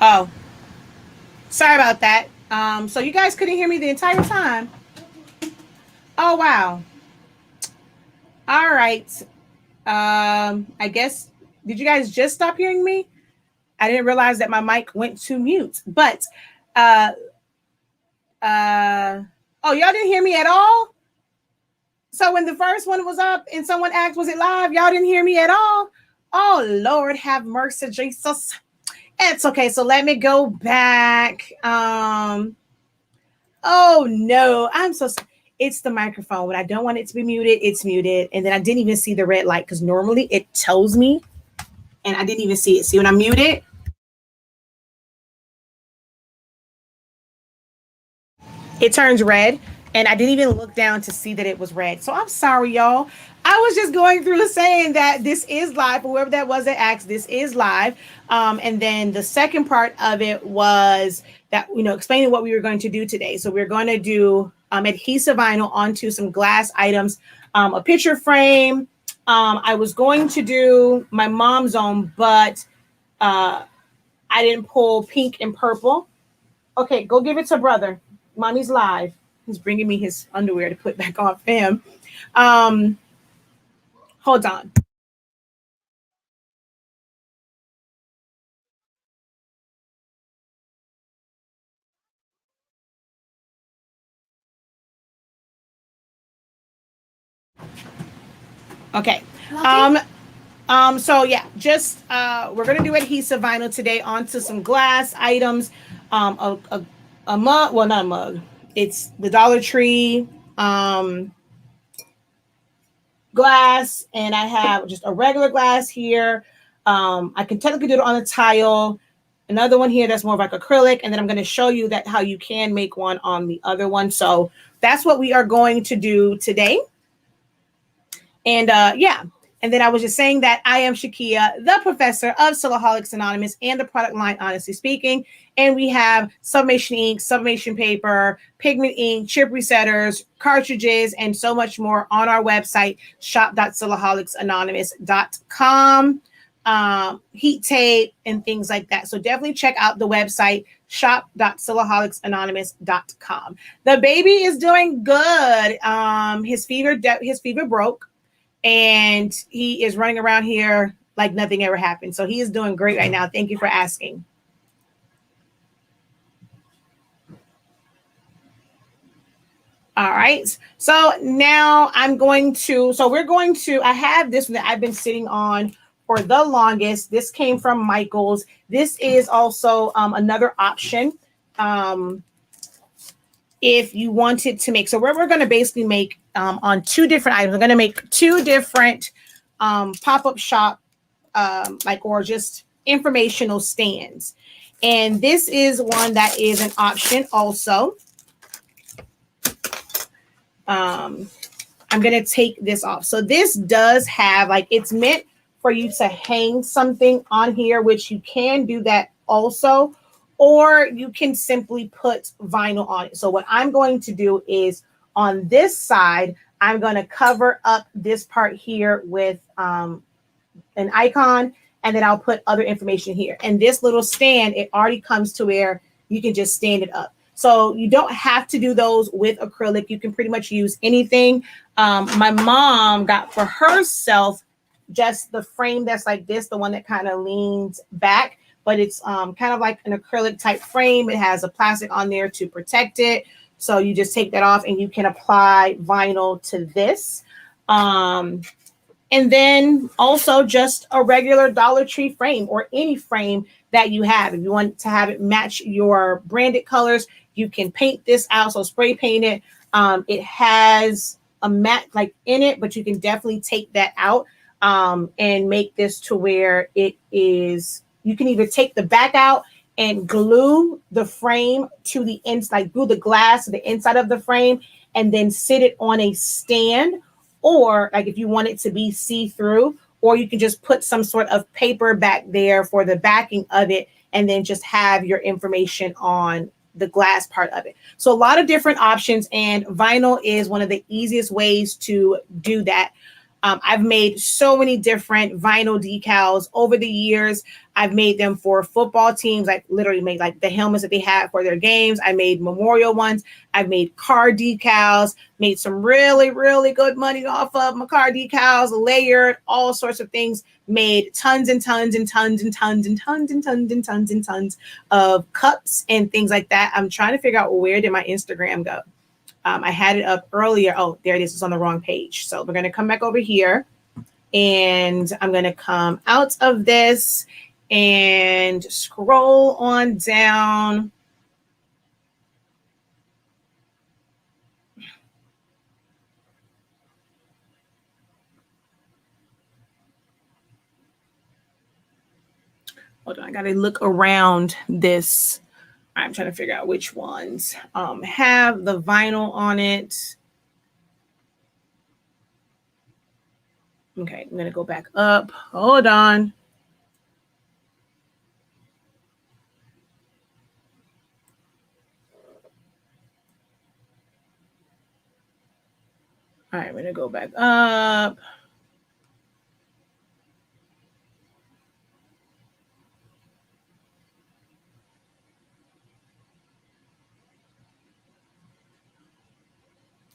Oh, sorry about that. So you guys couldn't hear me the entire time. Oh, wow. All right. I guess, did you guys just stop hearing me? I didn't realize that my mic went to mute, but, uh, oh, y'all didn't hear me at all? So when the first one was up and someone asked, was it live? Y'all didn't hear me at all? Oh, Lord, have mercy, Jesus. It's okay. So let me go back. Oh, no, I'm so sorry. It's the microphone. When I don't want it to be muted, it's muted. And then I didn't even see the red light because normally it tells me and I didn't even see it. See when I mute it? It turns red. And I didn't even look down to see that it was red. So I'm sorry, y'all. I was just going through saying that this is live. Whoever that was that asked, this is live. And then the second part of it was that, explaining what we were going to do today. So we're going to do adhesive vinyl onto some glass items, a picture frame. I was going to do my mom's own, but I didn't pull pink and purple. Okay, go give it to brother. Mommy's live. He's bringing me his underwear to put back on for him. Hold on. Okay. So yeah, just we're gonna do adhesive vinyl today onto some glass items. A mug, well, not a mug. It's the Dollar Tree glass, and I have just a regular glass here. I can technically do it on a tile. Another one here that's more like acrylic, and then I'm going to show you that how you can make one on the other one. So that's what we are going to do today. And yeah, and then I was just saying that I am Shakia, the professor of Silaholics Anonymous and the product line Honestly Speaking. And we have sublimation ink, sublimation paper, pigment ink, chip resetters, cartridges, and so much more on our website, shop.silaholics.anonymous.com. Heat tape and things like that. So definitely check out the website, shop.silaholics.anonymous.com. The baby is doing good. His fever broke. And he is running around here like nothing ever happened. So he is doing great right now. Thank you for asking. All right. So now I have this one that I've been sitting on for the longest. This came from Michael's. This is also another option. If you wanted to make, so we're going to basically make on two different items. We're going to make two different pop-up shop, or just informational stands. And this is one that is an option also. I'm going to take this off. So this does have, it's meant for you to hang something on here, which you can do that also, or you can simply put vinyl on it. So what I'm going to do is on this side, I'm going to cover up this part here with an icon, and then I'll put other information here. And this little stand, it already comes to where you can just stand it up. So you don't have to do those with acrylic. You can pretty much use anything. My mom got for herself just the frame that's like this, the one that kind of leans back, but it's kind of like an acrylic type frame. It has a plastic on there to protect it. So you just take that off and you can apply vinyl to this. And then also just a regular Dollar Tree frame or any frame that you have. If you want to have it match your branded colors, you can paint this out. So spray paint it. It has a matte in it, but you can definitely take that out and make this to where it is. You can either take the back out and glue the frame to the inside, glue the glass to the inside of the frame, and then sit it on a stand. Or if you want it to be see-through, or you can just put some sort of paper back there for the backing of it, and then just have your information on the glass part of it. So a lot of different options, and vinyl is one of the easiest ways to do that. I've made so many different vinyl decals over the years. I've made them for football teams, like literally made like the helmets that they had for their games. I made memorial ones. I've made car decals, made some really, really good money off of my car decals, layered, all sorts of things, made tons and tons and tons and tons and tons and tons and tons and tons of cups and things like that. I'm trying to figure out where did my Instagram go. I had it up earlier. Oh, there it is. It's on the wrong page. So we're going to come back over here and I'm going to come out of this and scroll on down. Hold on. I got to look around this. I'm trying to figure out which ones have the vinyl on it. Okay, I'm going to go back up. Hold on. All right, I'm going to go back up.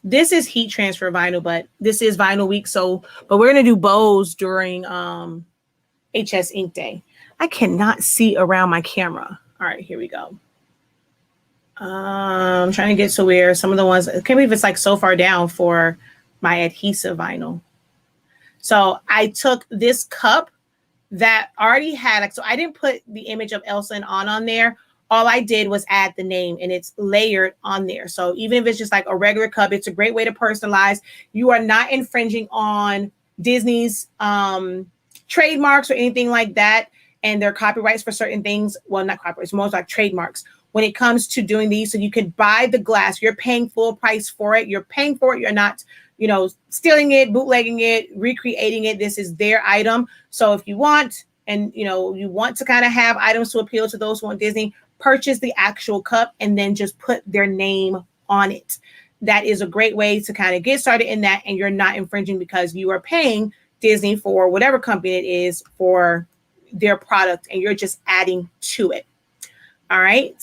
This is heat transfer vinyl, but this is vinyl week. But we're going to do bows during HS Ink Day. I cannot see around my camera. All right, here we go. I'm trying to get to where some of the ones, I can't believe it's like so far down for my adhesive vinyl. So I took this cup that already had, like, so I didn't put the image of Elsa and Anna on there. All I did was add the name and it's layered on there. So even if it's just like a regular cup, it's a great way to personalize. You are not infringing on Disney's trademarks or anything like that. And their copyrights for certain things. Well, not copyrights, most like trademarks when it comes to doing these. So you can buy the glass. You're paying full price for it. You're paying for it. You're not, you know, stealing it, bootlegging it, recreating it. This is their item. So if you want, and you know, you want to kind of have items to appeal to those who want Disney, purchase the actual cup and then just put their name on it. That is a great way to kind of get started in that. And you're not infringing because you are paying Disney for whatever company it is for their product and you're just adding to it. All right.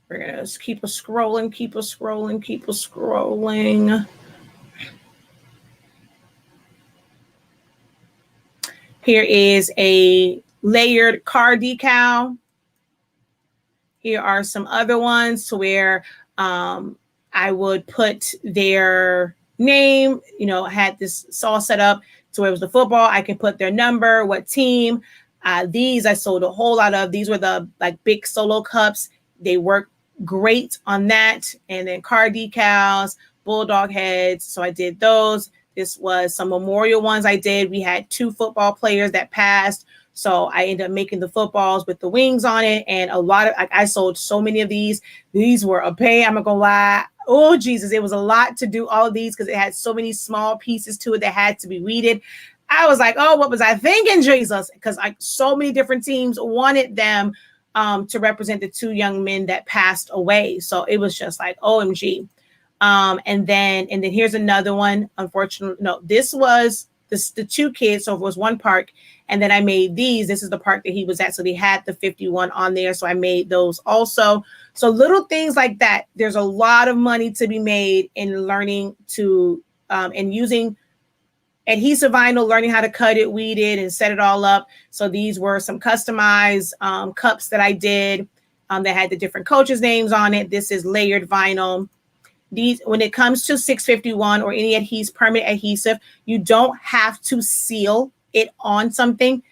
We're going to keep scrolling. Here is a layered car decal. Here are some other ones to where I would put their name, you know, had this all set up to where it was the football. I can put their number, what team. These I sold a whole lot of. These were the like big solo cups. They work great on that. And then car decals, bulldog heads. So I did those. This was some memorial ones I did. We had 2 football players that passed. So I ended up making the footballs with the wings on it. And a lot of, I sold so many of these. These were a pain. I'm not going to lie. Oh, Jesus. It was a lot to do all of these because it had so many small pieces to it that had to be weeded. I was like, oh, what was I thinking, Jesus? Because like so many different teams wanted them to represent the 2 young men that passed away. So it was just like, OMG. And then here's another one. Unfortunately, no, this was the 2 kids. So it was one park. And then I made these. This is the park that he was at. So they had the 51 on there. So I made those also. So little things like that. There's a lot of money to be made in learning to and using adhesive vinyl, learning how to cut it, weed it, and set it all up. So these were some customized cups that I did that had the different coaches' names on it. This is layered vinyl. These, when it comes to 651 or any adhesive, permanent adhesive, you don't have to seal it on something.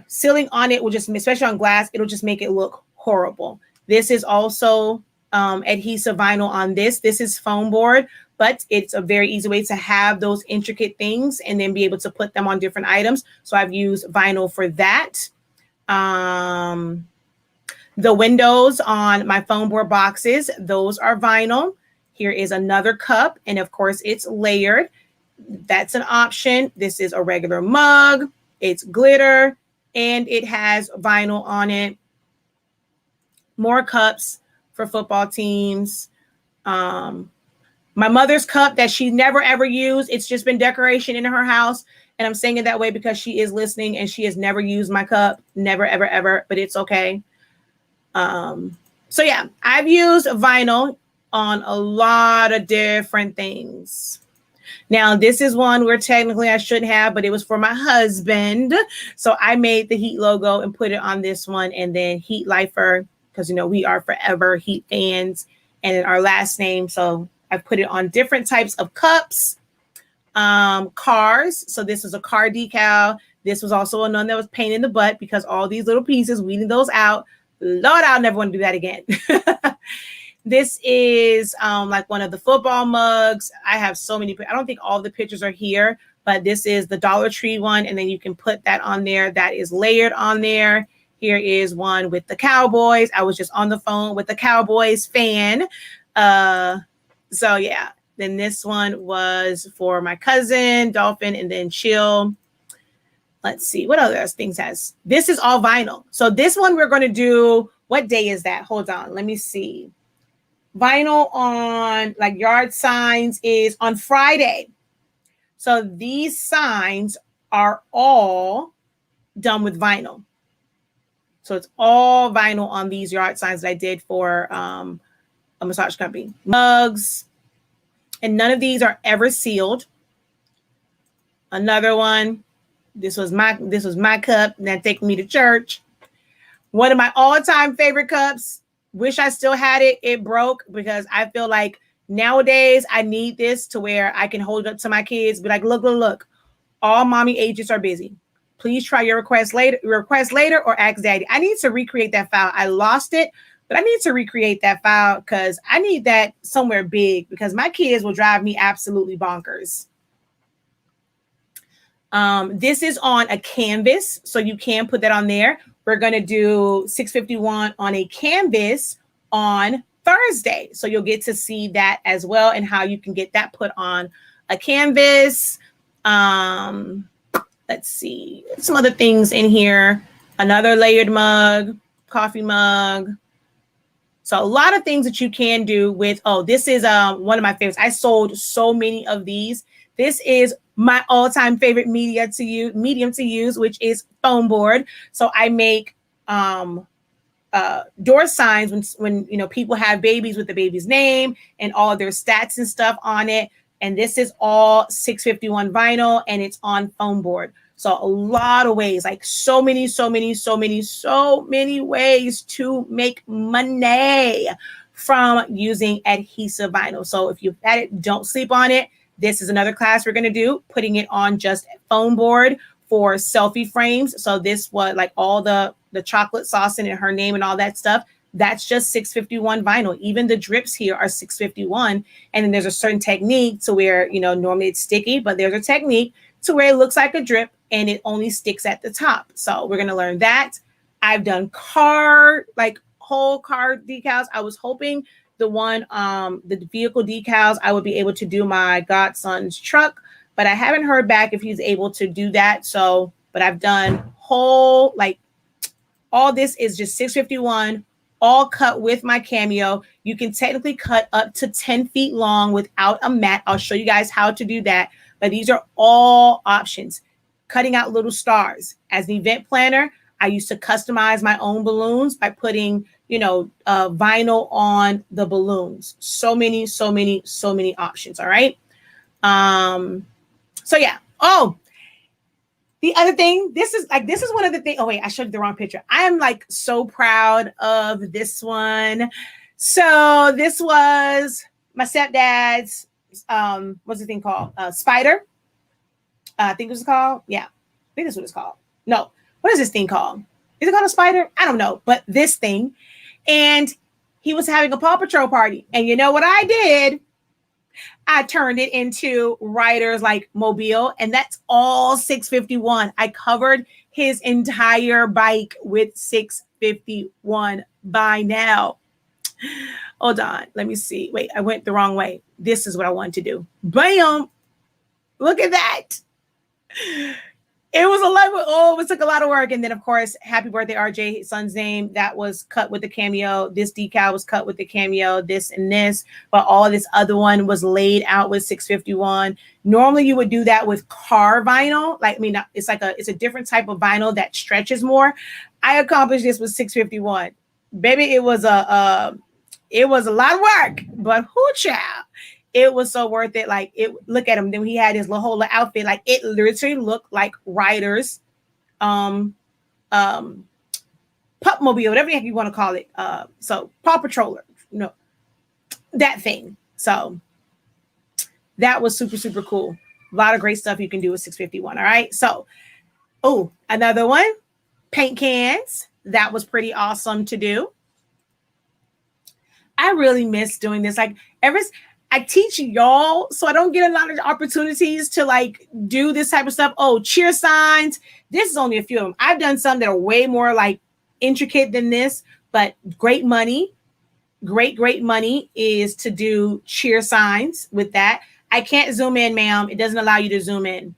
Sealing on it will just, especially on glass, it'll just make it look horrible. This is also adhesive vinyl on this. This is foam board, but it's a very easy way to have those intricate things and then be able to put them on different items. So I've used vinyl for that. The windows on my foam board boxes, those are vinyl. Here is another cup, and of course it's layered. That's an option. This is a regular mug. It's glitter, and it has vinyl on it. More cups for football teams. My mother's cup that she never ever used. It's just been decoration in her house. And I'm saying it that way because she is listening and she has never used my cup. Never, ever, ever. But it's okay. So yeah, I've used vinyl on a lot of different things. Now, this is one where technically I shouldn't have, but it was for my husband. So I made the heat logo and put it on this one, and then heat lifer, because, you know, we are forever heat fans, and then our last name. So I put it on different types of cups, cars. So this is a car decal. This was also one that was pain in the butt because all these little pieces, weeding those out. Lord, I'll never want to do that again. This is like one of the football mugs. I have so many. I don't think all the pictures are here, but this is the Dollar Tree one. And then you can put that on there. That is layered on there. Here is one with the Cowboys. I was just on the phone with the Cowboys fan. So yeah, then this one was for my cousin, Dolphin, and then Chill. Let's see what other things has. This is all vinyl. So this one we're going to do. What day is that? Hold on. Let me see. Vinyl on like yard signs is on Friday. So these signs are all done with vinyl. So it's all vinyl on these yard signs that I did for a massage company. Mugs. And none of these are ever sealed. Another one. This was my cup that took me to church. One of my all-time favorite cups. Wish I still had it. It broke because I feel like nowadays I need this to where I can hold it up to my kids. Be like, look. All mommy agents are busy. Please try your request later or ask daddy. I need to recreate that file. I lost it, but I need to recreate that file because I need that somewhere big because my kids will drive me absolutely bonkers. This is on a canvas, so you can put that on there. We're going to do 651 on a canvas on Thursday. So you'll get to see that as well and how you can get that put on a canvas. Let's see. Some other things in here. Another layered mug, coffee mug. So a lot of things that you can do with, this is one of my favorites. I sold so many of these. This is my all-time favorite medium to use, which is foam board. So I make door signs when you know people have babies with the baby's name and all their stats and stuff on it. And this is all 651 vinyl and it's on foam board. So a lot of ways, like so many ways to make money from using adhesive vinyl. So if you've had it, don't sleep on it. This is another class we're going to do, putting it on just foam board for selfie frames. So this was like all the chocolate sauce in it, her name and all that stuff. That's just 651 vinyl. Even the drips here are 651. And then there's a certain technique to where, you know, normally it's sticky, but there's a technique to where it looks like a drip and it only sticks at the top. So we're going to learn that. I've done whole car decals. I was hoping the vehicle decals, I would be able to do my godson's truck, but I haven't heard back if he's able to do that. So, but I've done all this is just 651, all cut with my Cameo. You can technically cut up to 10 feet long without a mat. I'll show you guys how to do that, but these are all options. Cutting out little stars. As an event planner, I used to customize my own balloons by putting, vinyl on the balloons. So many options. All right. So yeah. Oh, the other thing, this is one of the things. Oh wait, I showed you the wrong picture. I am like so proud of this one. So this was my stepdad's, what's the thing called? Spider. I think it was called. Yeah. I think that's what it's called. No. What is this thing called? Is it called a spider? I don't know. But this thing. And he was having a Paw Patrol party. And you know what I did? I turned it into Riders like Mobile. And that's all 651. I covered his entire bike with 651 by now. Hold on. Let me see. Wait, I went the wrong way. This is what I wanted to do. Bam. Look at that. It was 11. Oh, it took a lot of work. And then, of course, happy birthday, RJ, his son's name. That was cut with the cameo. This decal was cut with the cameo, this and this. But all this other one was laid out with 651. Normally, you would do that with car vinyl. Like, I mean, it's a different type of vinyl that stretches more. I accomplished this with 651. Baby, it was a lot of work. But whoo, child. It was so worth it. Like, look at him. Then he had his whole outfit. Like, it literally looked like Riders, Pupmobile, whatever the heck you want to call it. So Paw Patroller, that thing. So that was super, super cool. A lot of great stuff you can do with 651. All right. So, another one, paint cans. That was pretty awesome to do. I really miss doing this. Like, I teach y'all, so I don't get a lot of opportunities to like do this type of stuff. Oh, cheer signs. This is only a few of them. I've done some that are way more like intricate than this, but great money. Great money is to do cheer signs with that. I can't zoom in, ma'am. It doesn't allow you to zoom in.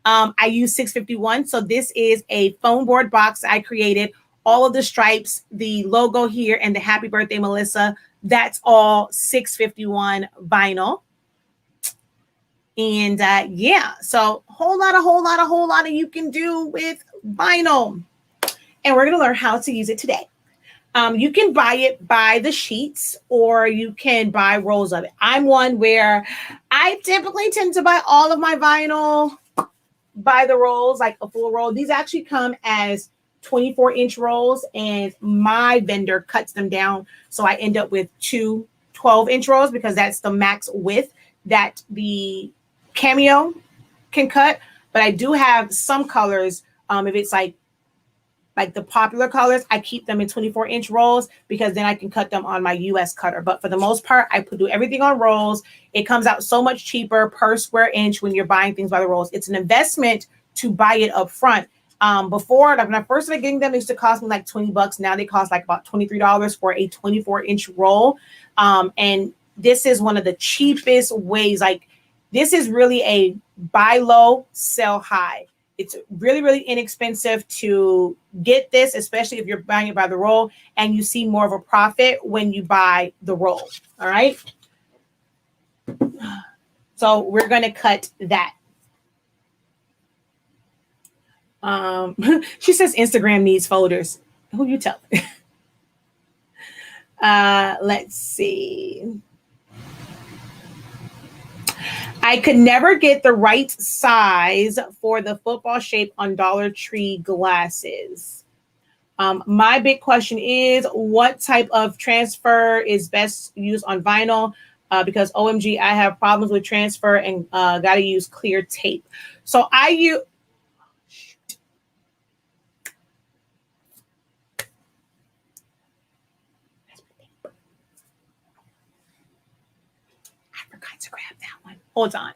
I use 651. So this is a foam board box I created. All of the stripes, the logo here, and the happy birthday, Melissa. That's all 651 vinyl. And yeah, so whole lot of you can do with vinyl. And we're going to learn how to use it today. You can buy it by the sheets, or you can buy rolls of it. I'm one where I typically tend to buy all of my vinyl by the rolls, like a full roll. These actually come as 24-inch rolls, and my vendor cuts them down. So I end up with 2 12-inch rolls because that's the max width that the cameo can cut. But I do have some colors. If it's like the popular colors, I keep them in 24-inch rolls because then I can cut them on my US cutter. But for the most part, I do everything on rolls. It comes out so much cheaper per square inch when you're buying things by the rolls. It's an investment to buy it up front. Before, like when I first started getting them, it used to cost me like $20. Now they cost like about $23 for a 24-inch roll. And this is one of the cheapest ways. Like, this is really a buy low, sell high. It's really, really inexpensive to get this, especially if you're buying it by the roll, and you see more of a profit when you buy the roll. All right. So we're going to cut that. She says Instagram needs folders. Who you tell? Let's see. I could never get the right size for the football shape on Dollar Tree glasses. My big question is, what type of transfer is best used on vinyl? Because OMG, I have problems with transfer and got to use clear tape. So I use... to grab that one. Hold on.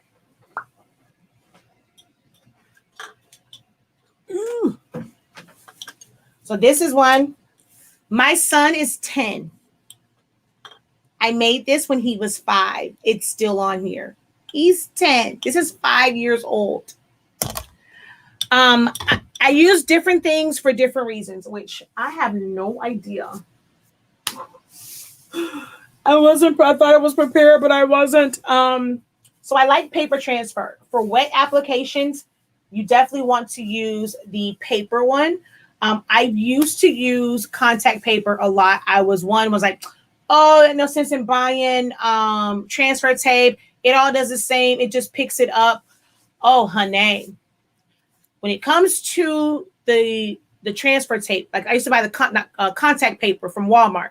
So this is one. My son is 10. I made this when he was 5. It's still on here. He's 10. This is 5 years old. I use different things for different reasons, which I have no idea. I thought I was prepared, but I wasn't. So I like paper transfer. For wet applications, you definitely want to use the paper one. I used to use contact paper a lot. I was like, oh, no sense in buying transfer tape. It all does the same. It just picks it up. Oh, honey. When it comes to the transfer tape, like I used to buy the contact paper from Walmart,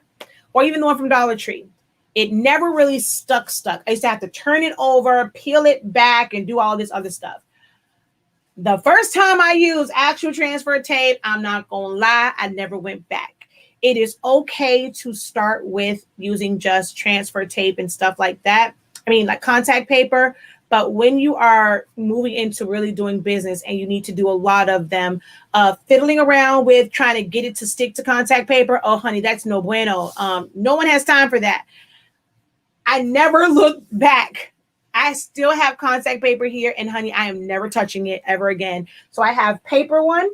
or even the one from Dollar Tree. It never really stuck. I used to have to turn it over, peel it back, and do all this other stuff. The first time I used actual transfer tape, I'm not going to lie, I never went back. It is okay to start with using just transfer tape and stuff like that. I mean, like contact paper. But when you are moving into really doing business and you need to do a lot of them, fiddling around with trying to get it to stick to contact paper, oh, honey, that's no bueno. No one has time for that. I never looked back I still have contact paper here, and honey, I am never touching it ever again. So I have paper one,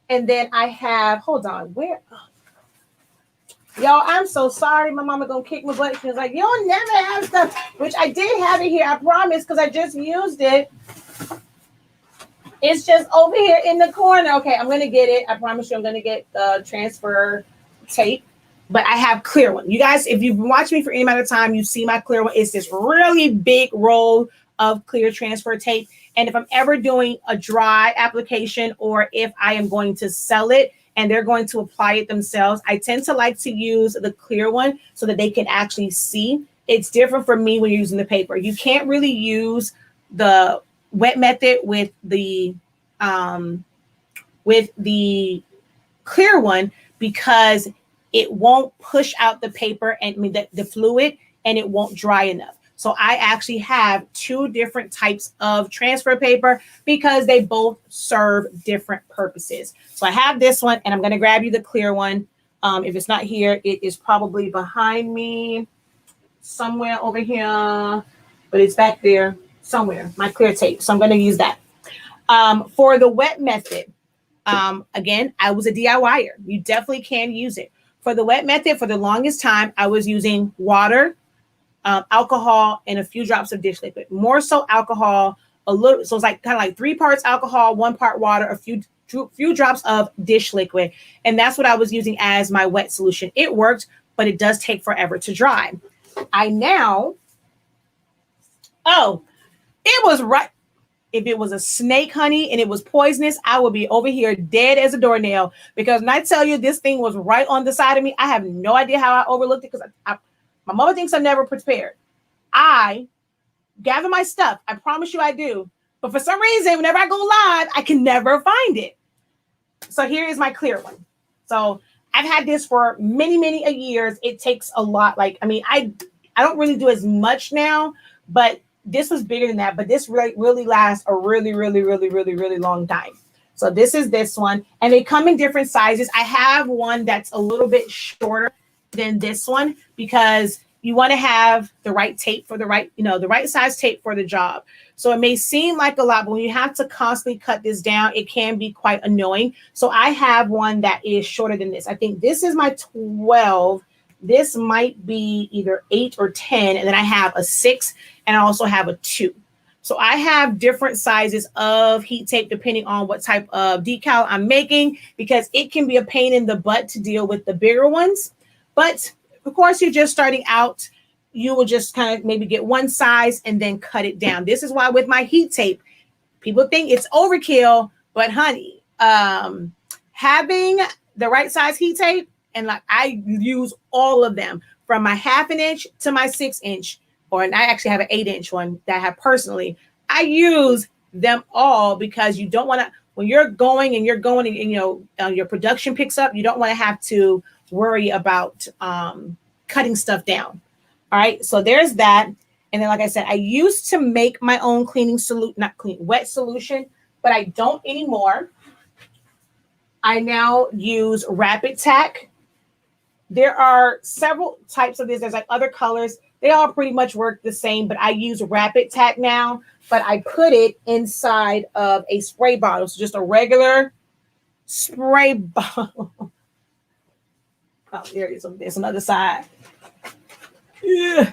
and then I have, hold on, where? Y'all, I'm so sorry. My mama gonna kick my butt. She was like, you'll never have stuff, which I did have it here, I promise, because I just used it. It's just over here in the corner. Okay, I'm gonna get it. I promise you I'm gonna get the transfer tape. But I have clear one. You guys, if you've watched me for any amount of time, you see my clear one. It's this really big roll of clear transfer tape. And if I'm ever doing a dry application, or if I am going to sell it and they're going to apply it themselves, I tend to like to use the clear one so that they can actually see. It's different for me when you're using the paper. You can't really use the wet method with the clear one, because it won't push out the paper and the fluid, and it won't dry enough. So I actually have two different types of transfer paper because they both serve different purposes. So I have this one, and I'm going to grab you the clear one. If it's not here, it is probably behind me somewhere over here, but it's back there somewhere, my clear tape. So I'm going to use that. For the wet method, again, I was a DIYer. You definitely can use it. For the wet method, for the longest time, I was using water, alcohol, and a few drops of dish liquid. More so alcohol, a little. So it's like kind of like 3 parts alcohol, 1 part water, a few drops of dish liquid. And that's what I was using as my wet solution. It worked, but it does take forever to dry. It was right. If it was a snake, honey, and it was poisonous, I would be over here dead as a doornail. Because when I tell you this thing was right on the side of me, I have no idea how I overlooked it, because my mother thinks I'm never prepared. I gather my stuff. I promise you I do. But for some reason, whenever I go live, I can never find it. So here is my clear one. So I've had this for many, many years. It takes a lot. Like, I mean, I don't really do as much now, but this was bigger than that. But this really lasts a really, really, really, really, really long time. So this is this one. And they come in different sizes. I have one that's a little bit shorter than this one, because you want to have the right tape for the right size tape for the job. So it may seem like a lot, but when you have to constantly cut this down, it can be quite annoying. So I have one that is shorter than this. I think this is my 12. This might be either 8 or 10. And then I have a 6, and I also have a 2. So I have different sizes of heat tape depending on what type of decal I'm making, because it can be a pain in the butt to deal with the bigger ones. But of course, you're just starting out, you will just kind of maybe get one size and then cut it down. This is why with my heat tape, people think it's overkill, but honey, having the right size heat tape, and like I use all of them from my 1/2 inch to my 6 inch, and I actually have an 8-inch one that I have personally. I use them all, because you don't want to, when you're going and your production picks up, you don't want to have to worry about cutting stuff down. All right, so there's that. And then, like I said, I used to make my own wet solution, but I don't anymore. I now use Rapid Tack. There are several types of this. There's like other colors. They all pretty much work the same, but I use Rapid Tack now, but I put it inside of a spray bottle. So just a regular spray bottle. Oh, there it is. There's another side. Yeah.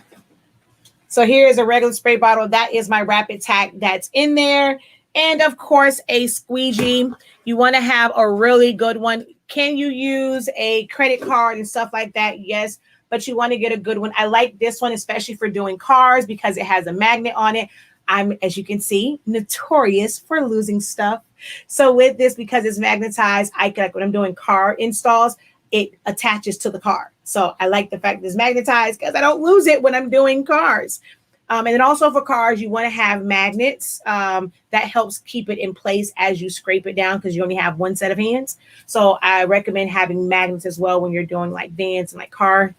So here's a regular spray bottle. That is my Rapid Tack that's in there. And of course, a squeegee. You want to have a really good one. Can you use a credit card and stuff like that? Yes, but you want to get a good one. I like this one, especially for doing cars, because it has a magnet on it. I'm, as you can see, notorious for losing stuff. So with this, because it's magnetized, I like when I'm doing car installs, it attaches to the car. So I like the fact that it's magnetized, because I don't lose it when I'm doing cars. And then also for cars, you want to have magnets that helps keep it in place as you scrape it down, because you only have one set of hands. So I recommend having magnets as well when you're doing like vans and like car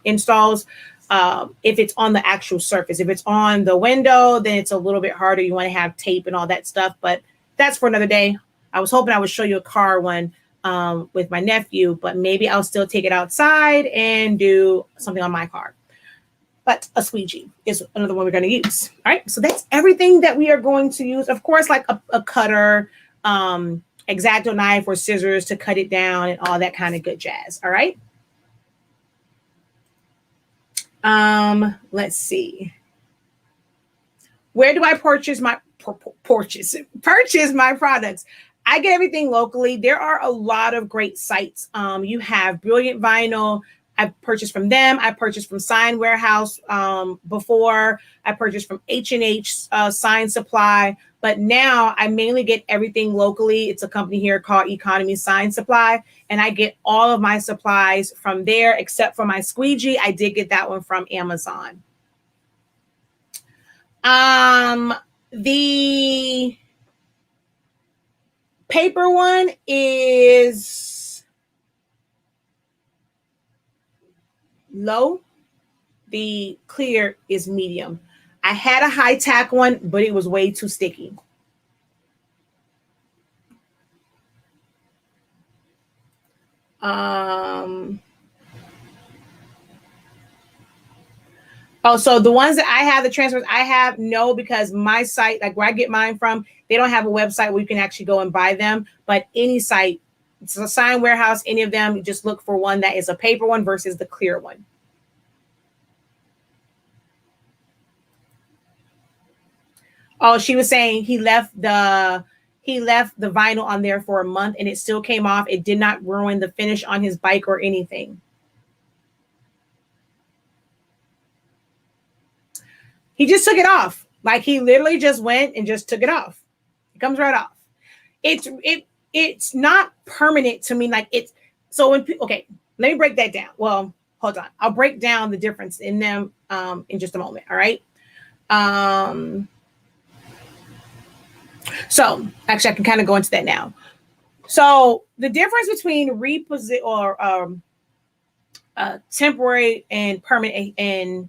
installs. If it's on the actual surface, if it's on the window, then it's a little bit harder. You want to have tape and all that stuff, but that's for another day. I was hoping I would show you a car one with my nephew, but maybe I'll still take it outside and do something on my car. but a squeegee is another one we're going to use. All right, so that's everything that we are going to use. Of course, like a cutter, X-Acto knife or scissors to cut it down and all that kind of good jazz. All right. Let's see. Where do I purchase my products? I get everything locally. There are a lot of great sites. You have Brilliant Vinyl. I purchased from them. I purchased from Sign Warehouse before. I purchased from H&H Sign Supply. But now I mainly get everything locally. It's a company here called Economy Sign Supply. And I get all of my supplies from there, except for my squeegee. I did get that one from Amazon. The paper one is low. The clear is medium. I had a high tack one, but it was way too sticky. Oh, so the ones that I have, the transfers I have, no, because my site, like where I get mine from, they don't have a website where you can actually go and buy them. But any site, it's a Sign Warehouse, any of them, you just look for one that is a paper one versus the clear one. Oh, she was saying he left the vinyl on there for a month and it still came off. It did not ruin the finish on his bike or anything. He just took it off. Like he literally just went and just took it off. It comes right off. It's not permanent to me. Like it's so when okay, let me break that down. Well, hold on. I'll break down the difference in them in just a moment. All right. So actually I can kind of go into that now. So the difference between reposition or temporary and permanent, and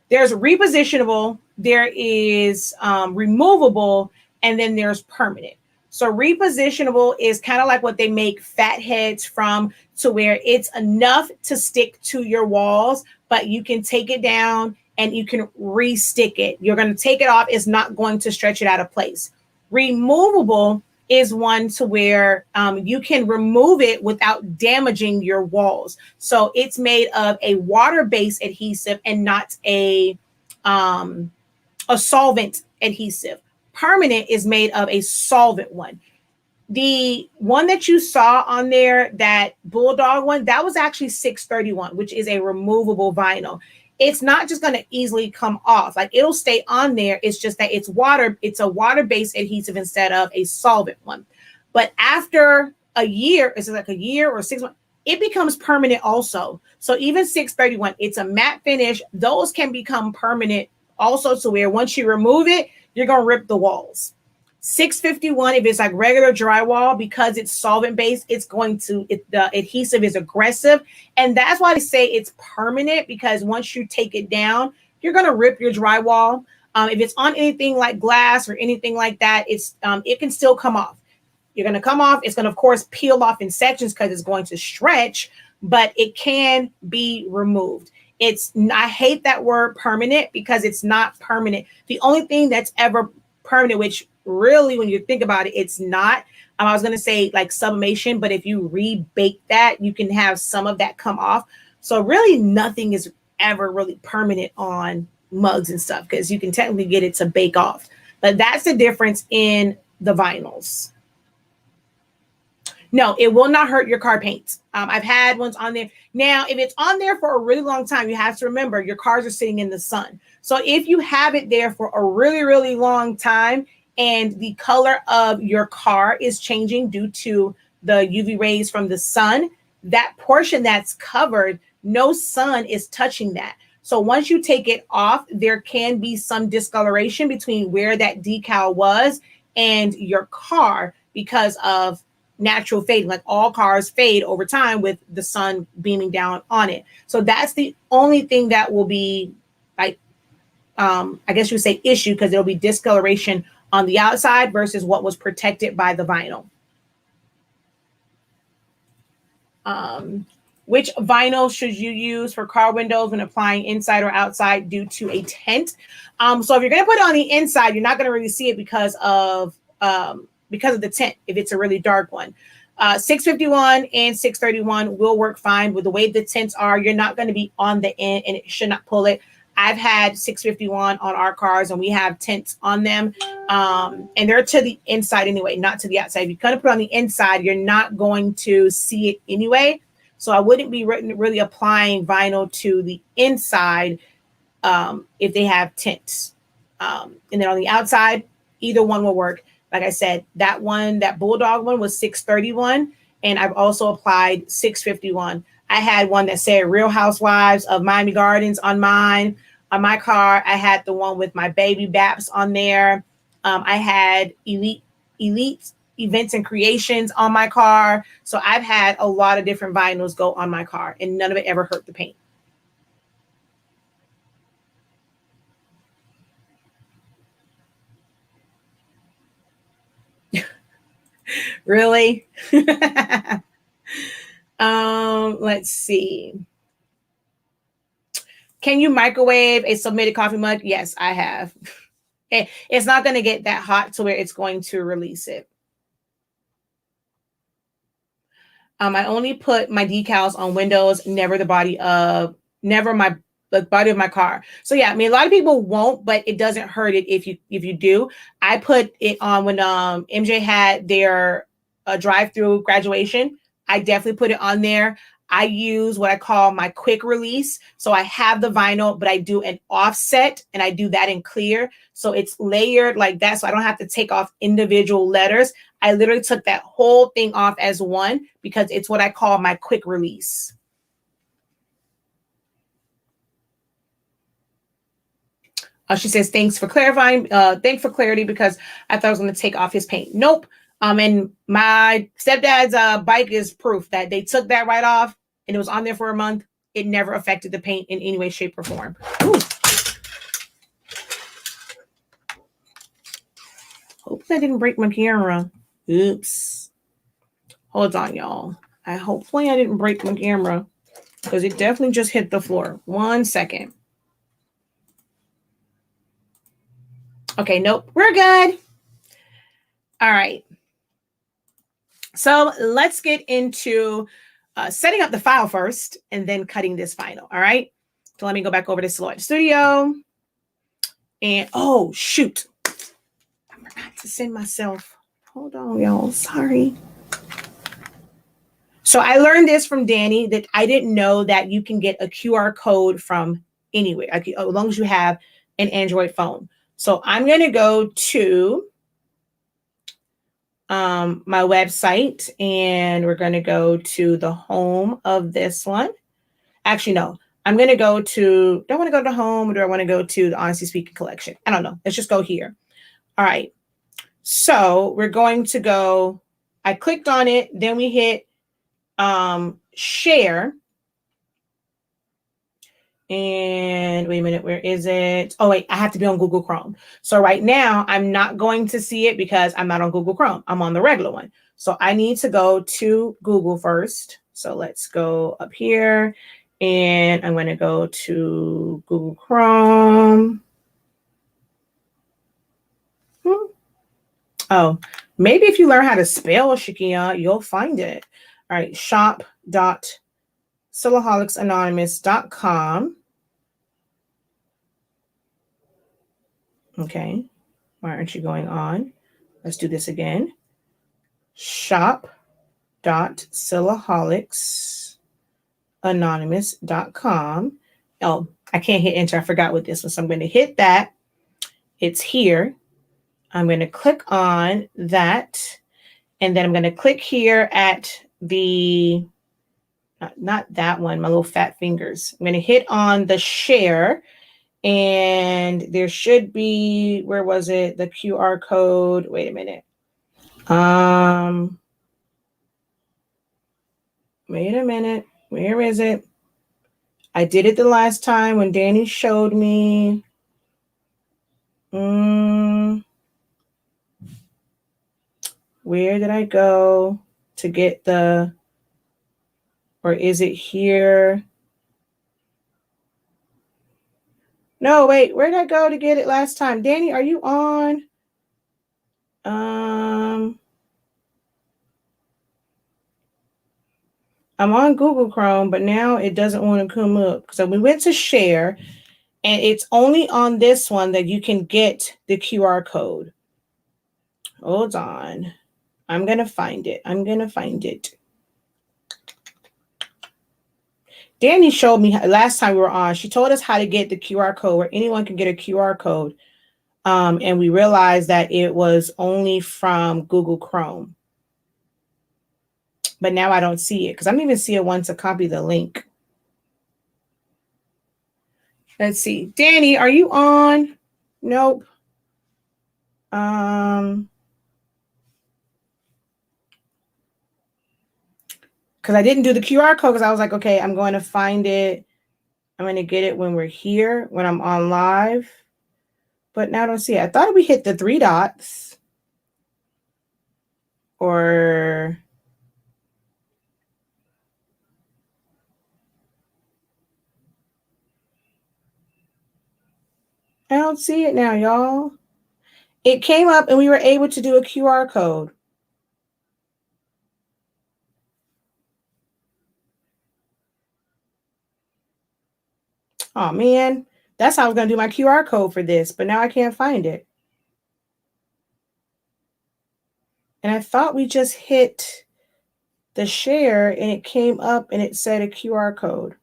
there's repositionable, there is removable, and then there's permanent. So repositionable is kind of like what they make fat heads from, to where it's enough to stick to your walls, but you can take it down and you can re-stick it. You're going to take it off. It's not going to stretch it out of place. Removable is one to where you can remove it without damaging your walls. So it's made of a water-based adhesive and not a solvent adhesive. Permanent is made of a solvent one. The one that you saw on there, that Bulldog one, that was actually 631, which is a removable vinyl. It's not just going to easily come off. Like it'll stay on there. It's just that it's water. It's a water-based adhesive instead of a solvent one. But after a year, it's like a year or 6 months, it becomes permanent also. So even 631, it's a matte finish. Those can become permanent also, to where once you remove it, you're going to rip the walls. 651, if it's like regular drywall, because it's solvent based, it's going to, the adhesive is aggressive. And that's why they say it's permanent, because once you take it down, you're going to rip your drywall. If it's on anything like glass or anything like that, it's it can still come off. You're going to come off. It's going to, of course, peel off in sections because it's going to stretch, but it can be removed. I hate that word permanent, because it's not permanent. The only thing that's ever permanent, which really, when you think about it, it's not. I was going to say like sublimation, but if you rebake that, you can have some of that come off. So really nothing is ever really permanent on mugs and stuff, because you can technically get it to bake off. But that's the difference in the vinyls. No, it will not hurt your car paint. I've had ones on there. Now, if it's on there for a really long time, you have to remember your cars are sitting in the sun. So if you have it there for a really, really long time and the color of your car is changing due to the UV rays from the sun, that portion that's covered, no sun is touching that. So once you take it off, there can be some discoloration between where that decal was and your car because of natural fading. Like all cars fade over time with the sun beaming down on it. So that's the only thing that will be like, I guess you would say issue, because there'll be discoloration on the outside versus what was protected by the vinyl. Which vinyl should you use for car windows when applying inside or outside due to a tint? So if you're going to put it on the inside, you're not going to really see it because of the tint, if it's a really dark one. 651 and 631 will work fine. With the way the tints are, you're not going to be on the end and it should not pull it. I've had 651 on our cars and we have tints on them. And they're to the inside anyway, not to the outside. If you're going to put it on the inside, you're not going to see it anyway. So I wouldn't be really applying vinyl to the inside if they have tints. And then on the outside, either one will work. Like I said, that Bulldog one was 631, and I've also applied 651. I had one that said Real Housewives of Miami Gardens on mine. On my car, I had the one with my baby Baps on there. I had Elite Events and Creations on my car. So I've had a lot of different vinyls go on my car, and none of it ever hurt the paint. Really? Let's see. Can you microwave a submitted coffee mug? Yes, I have. It's not going to get that hot to where it's going to release it. I only put my decals on windows, never the body of my car. So yeah, I mean, a lot of people won't, but it doesn't hurt it if you do. I put it on when MJ had their drive-through graduation. I definitely put it on there. I use what I call my quick release. So I have the vinyl, but I do an offset and I do that in clear. So it's layered like that. So I don't have to take off individual letters. I literally took that whole thing off as one because it's what I call my quick release. She says, thanks for clarifying. Thanks for clarity because I thought I was going to take off his paint. Nope. And my stepdad's bike is proof that they took that right off and it was on there for a month. It never affected the paint in any way, shape, or form. Ooh. Hope I didn't break my camera. Oops. Hold on, y'all. Hopefully I didn't break my camera because it definitely just hit the floor. 1 second. Okay, nope, we're good. All right. So let's get into setting up the file first and then cutting this final. All right. So let me go back over to Silhouette Studio. And oh, shoot. I forgot to send myself. Hold on, y'all. Sorry. So I learned this from Danny that I didn't know that you can get a QR code from anywhere, as long as you have an Android phone. So I'm going to go to my website and we're going to go to the home of this one. Actually, no, I'm going to go to, do I want to go to home or do I want to go to the Honestly Speaking collection? I don't know. Let's just go here. All right. So we're going to go, I clicked on it. Then we hit share. And wait a minute, where is it? Oh, wait, I have to be on Google Chrome. So right now I'm not going to see it because I'm not on Google Chrome. I'm on the regular one. So I need to go to Google first. So let's go up here and I'm going to go to Google Chrome. Oh, maybe if you learn how to spell Shakia, you'll find it. All right, shop.silaholics.com. Okay, why aren't you going on? Let's do this again. Shop.silaholics.com. Oh, I can't hit enter. I forgot what this was. So I'm going to hit that. It's here. I'm going to click on that. And then I'm going to click here at the, not that one, my little fat fingers. I'm going to hit on the share. And there should be, where was it? The QR code. Wait a minute. Wait a minute. Where is it? I did it the last time when Danny showed me. Where did I go to get the Or is it here? No, wait, where did I go to get it last time? Danny, are you on? I'm on Google Chrome, but now it doesn't want to come up. So we went to share, and it's only on this one that you can get the QR code. Hold on. I'm going to find it. Danny showed me last time we were on. She told us how to get the QR code where anyone can get a QR code. And we realized that it was only from Google Chrome. But now I don't see it because I don't even see it once to copy the link. Let's see. Danny, are you on? Nope. Because I didn't do the QR code because I was like, okay, I'm going to find it. I'm going to get it when we're here, when I'm on live. But now I don't see it. I thought we hit the 3 dots. Or... I don't see it now, y'all. It came up and we were able to do a QR code. Oh, man. That's how I was going to do my QR code for this, but now I can't find it. And I thought we just hit the share and it came up and it said a QR code.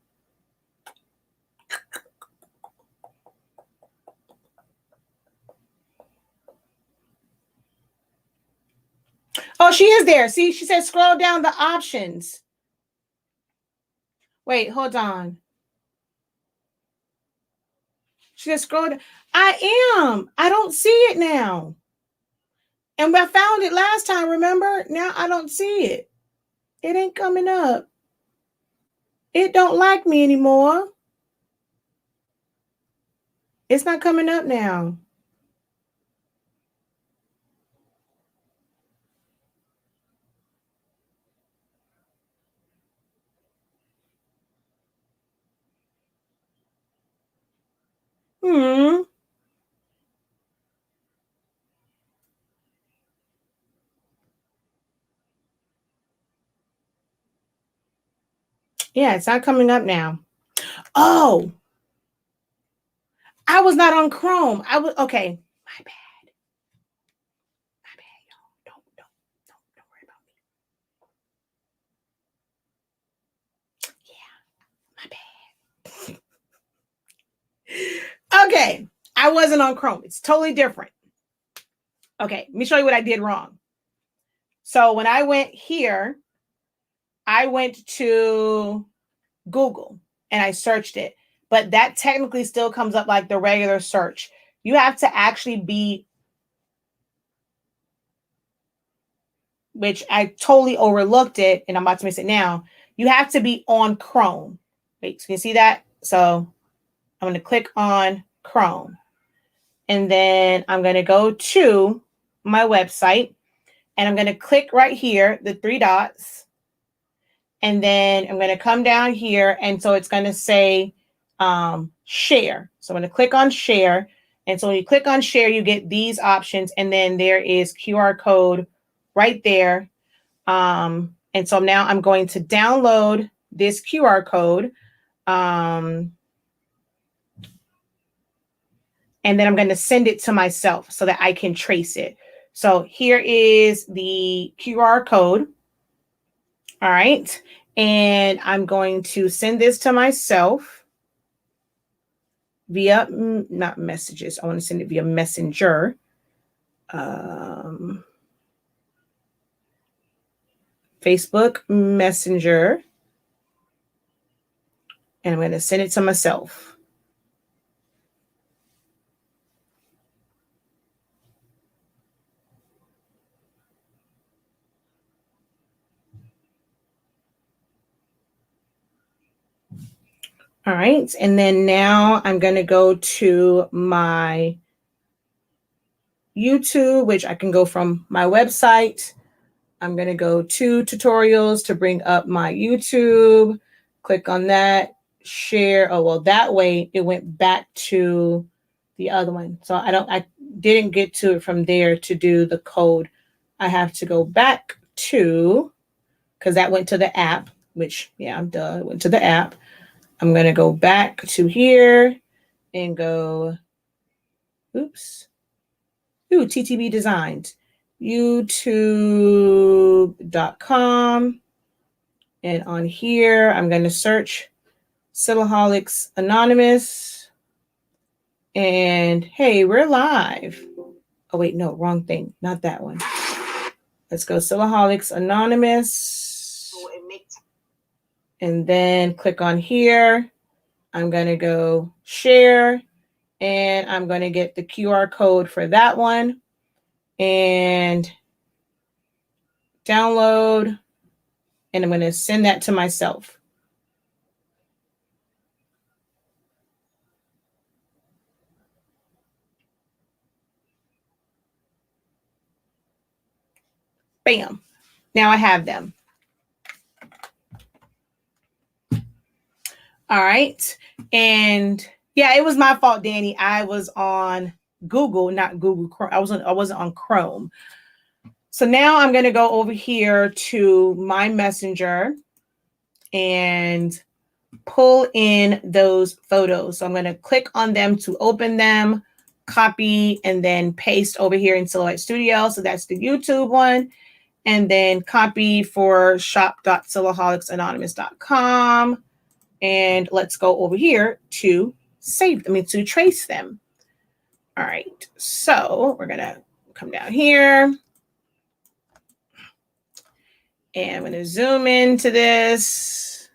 Oh, she is there. See, she said scroll down the options. Wait, hold on. She said scroll down. I am. I don't see it now. And I found it last time, remember? Now I don't see it. It ain't coming up. It don't like me anymore. It's not coming up now. Yeah, it's not coming up now. Oh, I was not on Chrome. I was okay. My bad. My bad, y'all. Don't worry about me. Yeah, my bad. Okay, I wasn't on Chrome. It's totally different. Okay, let me show you what I did wrong. So when I went here, I went to Google and I searched it, but that technically still comes up like the regular search. You have to actually be, which I totally overlooked it, and I'm about to miss it now. You have to be on Chrome. Wait, so you can see that? So I'm going to click on Chrome. And then I'm going to go to my website. And I'm going to click right here, the 3 dots. And then I'm going to come down here. And so it's going to say share. So I'm going to click on share. And so when you click on share, you get these options. And then there is QR code right there. And so now I'm going to download this QR code. And then I'm going to send it to myself so that I can trace it. So here is the QR code. All right. And I'm going to send this to myself via, not messages. I want to send it via Messenger. Facebook Messenger. And I'm going to send it to myself. All right. And then now I'm going to go to my YouTube, which I can go from my website. I'm going to go to tutorials to bring up my YouTube. Click on that, share. Oh, well, that way it went back to the other one. So I didn't get to it from there to do the code. I have to go back to, because that went to the app, which, yeah, I'm done. It went to the app. I'm going to go back to here and go, oops. Ooh, TTB Designs. YouTube.com. And on here, I'm going to search Silaholics Anonymous. And hey, we're live. Oh, wait, no, wrong thing. Not that one. Let's go Silaholics Anonymous. And then click on here. I'm going to go share. And I'm going to get the QR code for that one. And download. And I'm going to send that to myself. Bam. Now I have them. All right. And yeah, it was my fault, Danny. I was on Google, not Google Chrome. I wasn't on Chrome. So now I'm going to go over here to my messenger and pull in those photos. So I'm going to click on them to open them, copy, and then paste over here in Silhouette Studio. So that's the YouTube one. And then copy for shop.silaholicsanonymous.com. And let's go over here to to trace them. All right. So we're going to come down here. And I'm going to zoom into this.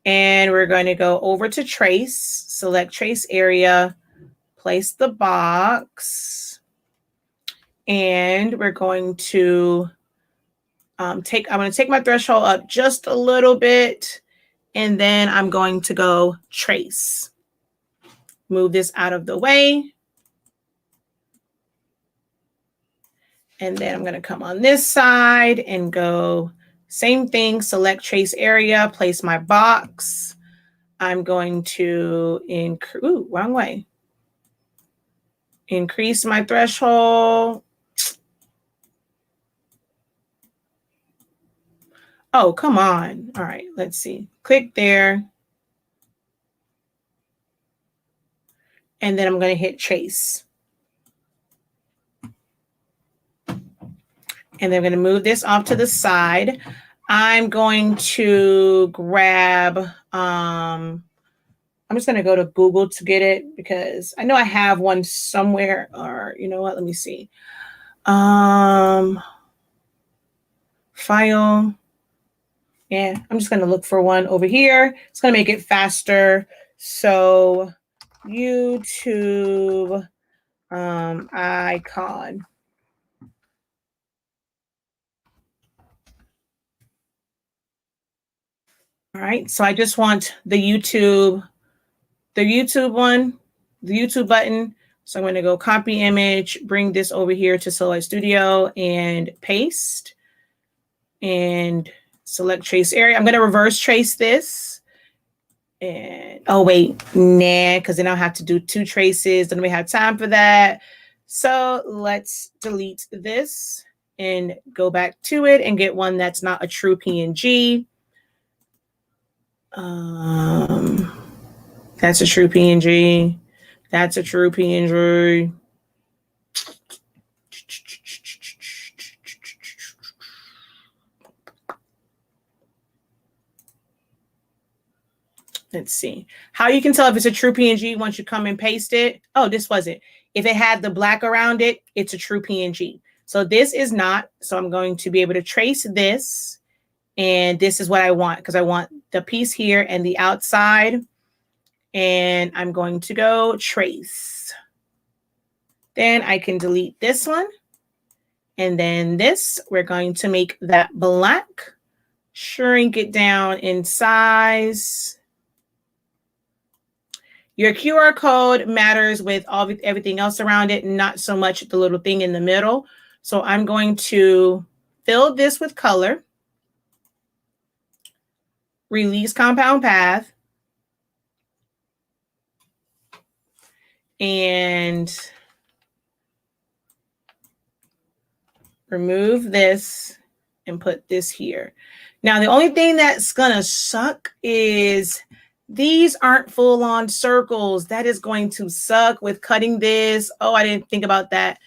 And we're going to go over to trace, select trace area, place the box. And we're going to I'm going to take my threshold up just a little bit. And then I'm going to go trace. Move this out of the way. And then I'm going to come on this side and go same thing, select trace area, place my box. I'm going to wrong way. Increase my threshold. Oh, come on. All right, let's see. Click there. And then I'm going to hit trace. And then I'm going to move this off to the side. I'm going to grab, I'm just going to go to Google to get it because I know I have one somewhere. Or you know what? Let me see. File. Yeah, I'm just going to look for one over here. It's going to make it faster. So YouTube icon. All right, so I just want the YouTube one, the YouTube button. So I'm going to go copy image, bring this over here to Silhouette Studio and paste and select trace area. I'm going to reverse trace this. And oh, wait, nah, because then I'll have to do 2 traces. Then we have time for that. So let's delete this and go back to it and get one that's not a true PNG. That's a true PNG. That's a true PNG. Let's see how you can tell if it's a true PNG once you come and paste it. Oh, this wasn't. If it had the black around it, it's a true PNG. So this is not. So I'm going to be able to trace this. And this is what I want because I want the piece here and the outside. And I'm going to go trace. Then I can delete this one. And then this, we're going to make that black. Shrink it down in size. Your QR code matters with everything else around it, not so much the little thing in the middle. So I'm going to fill this with color, release compound path, and remove this and put this here. Now, the only thing that's gonna suck is these aren't full-on circles. That is going to suck with cutting this. Oh, I didn't think about that.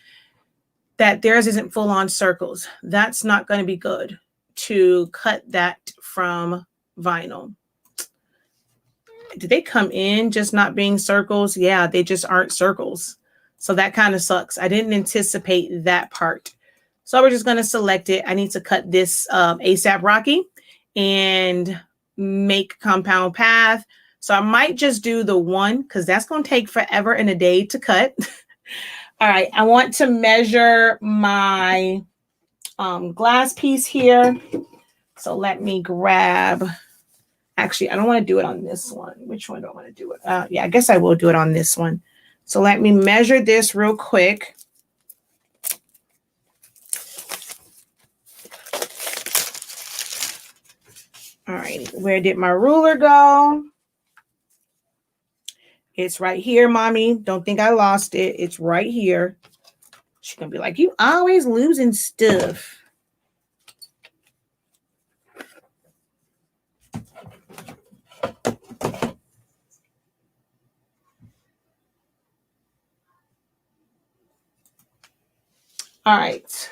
That theirs isn't full-on circles. That's not going to be good to cut that from vinyl. Did they come in just not being circles? Yeah, they just aren't circles. So that kind of sucks. I didn't anticipate that part. So we're just going to select it. I need to cut this ASAP Rocky and make compound path. So I might just do the one because that's going to take forever and a day to cut. All right, I want to measure my glass piece here. So let me grab, actually, I don't want to do it on this one. Which one do I want to do it? Yeah, I guess I will do it on this one. So let me measure this real quick. All right, where did my ruler go? It's right here, mommy. Don't think I lost it. It's right here. She's going to be like, you always losing stuff. All right.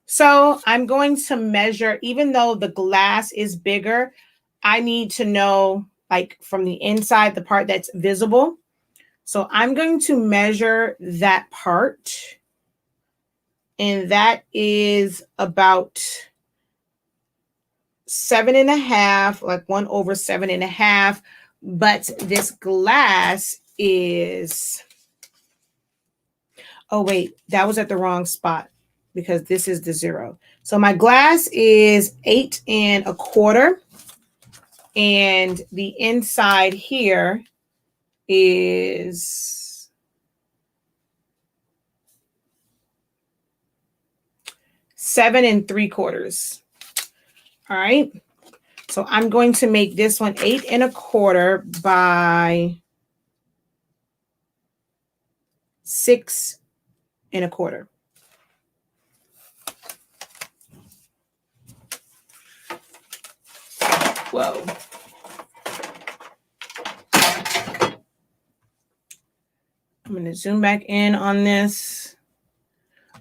So I'm going to measure, even though the glass is bigger, I need to know, like, from the inside, the part that's visible. So I'm going to measure that part. And that is about 7.5, like 1/7.5. But this glass is, oh, wait, that was at the wrong spot because this is the 0. So my glass is 8.25. And the inside here is 7.75. All right. So I'm going to make this one 8.25 by 6.25. Whoa. I'm going to zoom back in on this.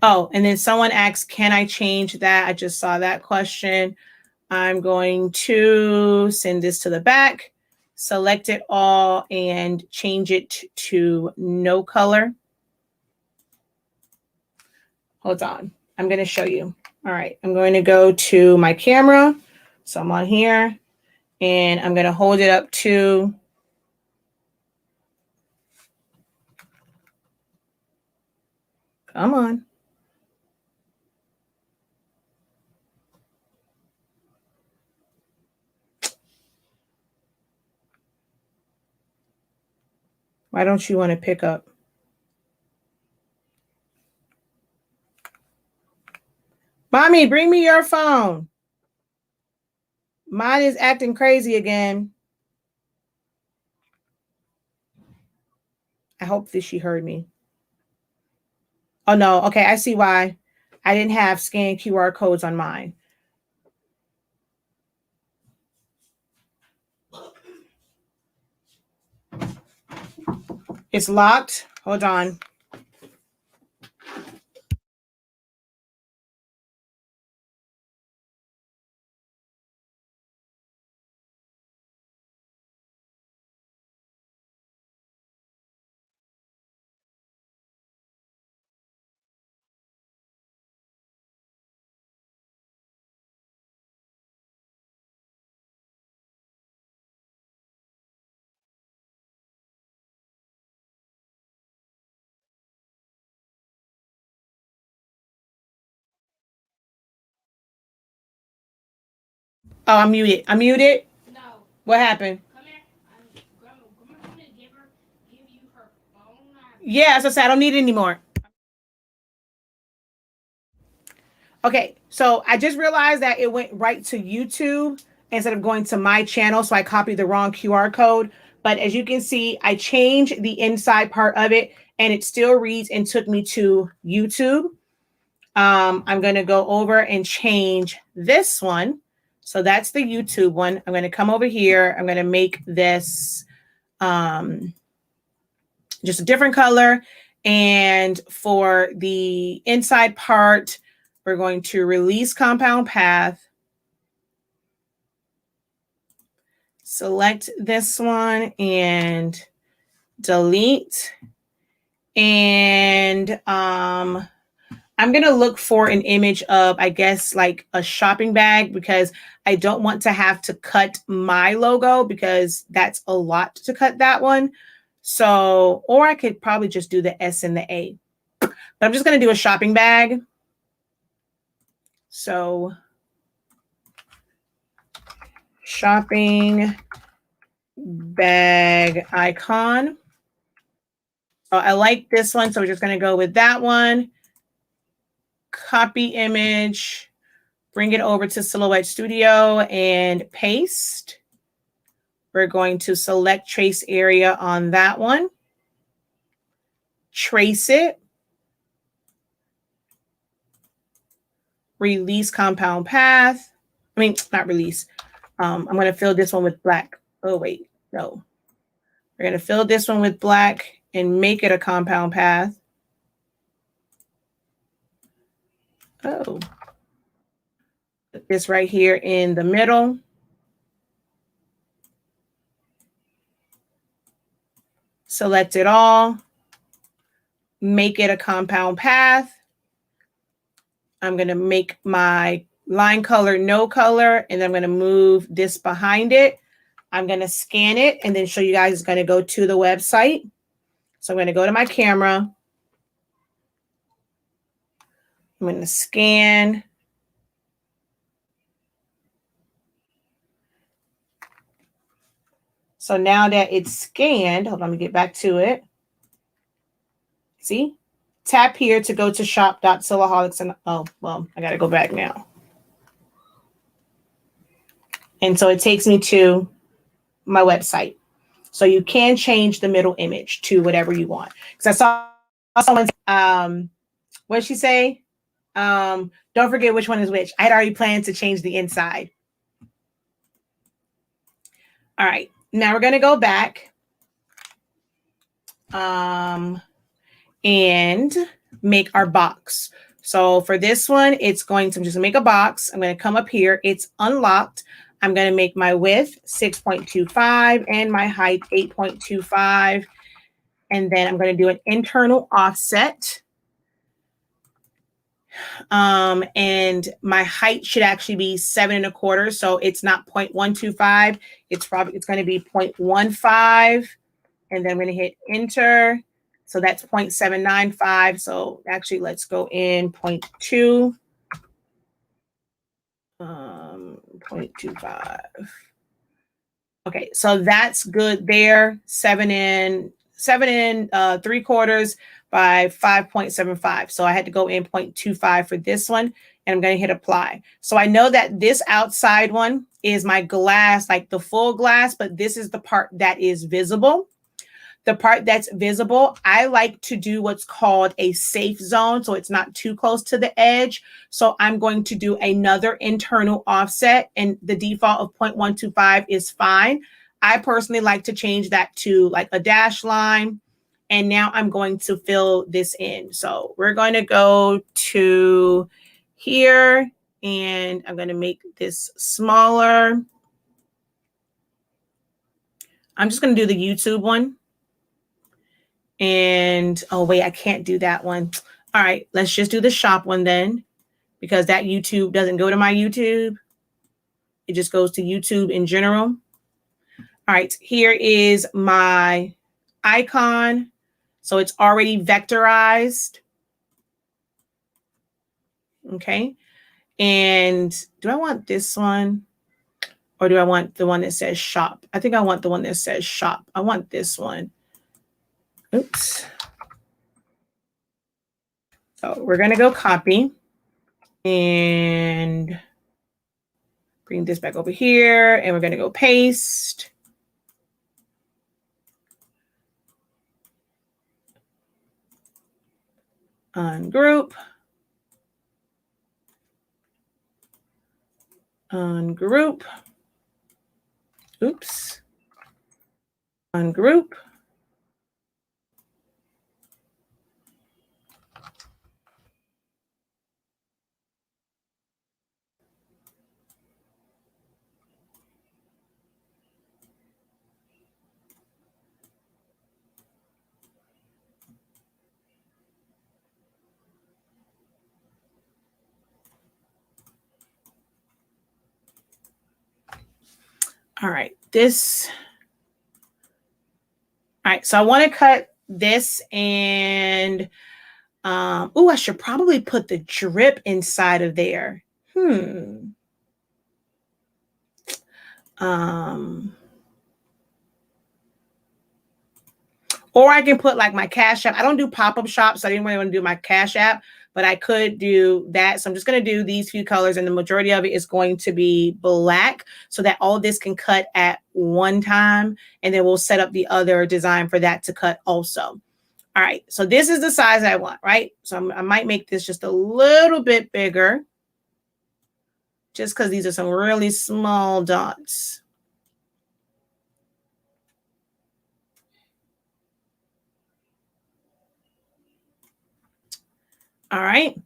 Oh, and then someone asked, can I change that? I just saw that question. I'm going to send this to the back, select it all, and change it to no color. Hold on. I'm going to show you. All right. I'm going to go to my camera. So I'm on here, and I'm going to hold it up to come on. Why don't you want to pick up? Mommy, bring me your phone. Mine is acting crazy again. I hope that she heard me. Oh, no. Okay, I see why. I didn't have scan QR codes on mine. It's locked. Hold on. Oh, I'm muted. I'm muted. No. What happened? Come here. I'm gonna give you her phone. Yeah, as I said, I don't need it anymore. Okay, so I just realized that it went right to YouTube instead of going to my channel. So I copied the wrong QR code. But as you can see, I changed the inside part of it and it still reads and took me to YouTube. I'm going to go over and change this one. So that's the YouTube one. I'm going to come over here. I'm going to make this just a different color. And for the inside part, we're going to release compound path. Select this one and delete. And I'm going to look for an image of, I guess, like a shopping bag, because I don't want to have to cut my logo because that's a lot to cut that one. So, or I could probably just do the S and the A. But I'm just going to do a shopping bag. So, shopping bag icon. So I like this one, so we're just going to go with that one. Copy image, bring it over to Silhouette Studio and paste. We're going to select trace area on that one. Trace it. Release compound path. I mean, not release. I'm going to fill this one with black. Oh, wait, no. We're going to fill this one with black and make it a compound path. Oh. Put this right here in the middle. Select it all. Make it a compound path. I'm going to make my line color no color, and I'm going to move this behind it. I'm going to scan it and then show you guys. It's going to go to the website. So I'm going to go to my camera. I'm going to scan. So now that it's scanned, hold on, let me get back to it. See? Tap here to go to shop.silaholics. And oh, well, I got to go back now. And so it takes me to my website. So you can change the middle image to whatever you want. Because I saw someone, what did she say? Don't forget which one is which. I had already planned to change the inside. All right, now we're going to go back and make our box. So for this one, it's going to just make a box. I'm going to come up here. It's unlocked. I'm going to make my width 6.25 and my height 8.25. And then I'm going to do an internal offset. And my height should actually be 7.25. So it's not 0.125. It's going to be 0.15. And then I'm going to hit enter. So that's 0.795. So actually, let's go in 0.2. 0.25. Okay, so that's good there. 7 and 3/4 by 5.75. So I had to go in 0.25 for this one, and I'm going to hit apply. So I know that this outside one is my glass, like the full glass, but this is the part that is visible. The part that's visible, I like to do what's called a safe zone, so it's not too close to the edge. So I'm going to do another internal offset, and the default of 0.125 is fine. I personally like to change that to like a dash line. And now I'm going to fill this in. So we're going to go to here, and I'm going to make this smaller. I'm just going to do the YouTube one. And, oh, wait, I can't do that one. All right, let's just do the shop one then, because that YouTube doesn't go to my YouTube. It just goes to YouTube in general. All right, here is my icon. So it's already vectorized. Okay. And do I want this one, or do I want the one that says shop? I think I want the one that says shop. I want this one. Oops. So we're going to go copy, And bring this back over here, and we're going to go paste. Ungroup. Ungroup. Oops. Ungroup. All right, this. All right, so I want to cut this and, oh, I should probably put the drip inside of there. Or I can put like my Cash App. I don't do pop-up shops, so I didn't really want to do my Cash App, but I could do that. So I'm just going to do these few colors, and the majority of it is going to be black so that all this can cut at one time, and then we'll set up the other design for that to cut also. All right, so this is the size I want, right? So I might make this just a little bit bigger just because these are some really small dots. All right.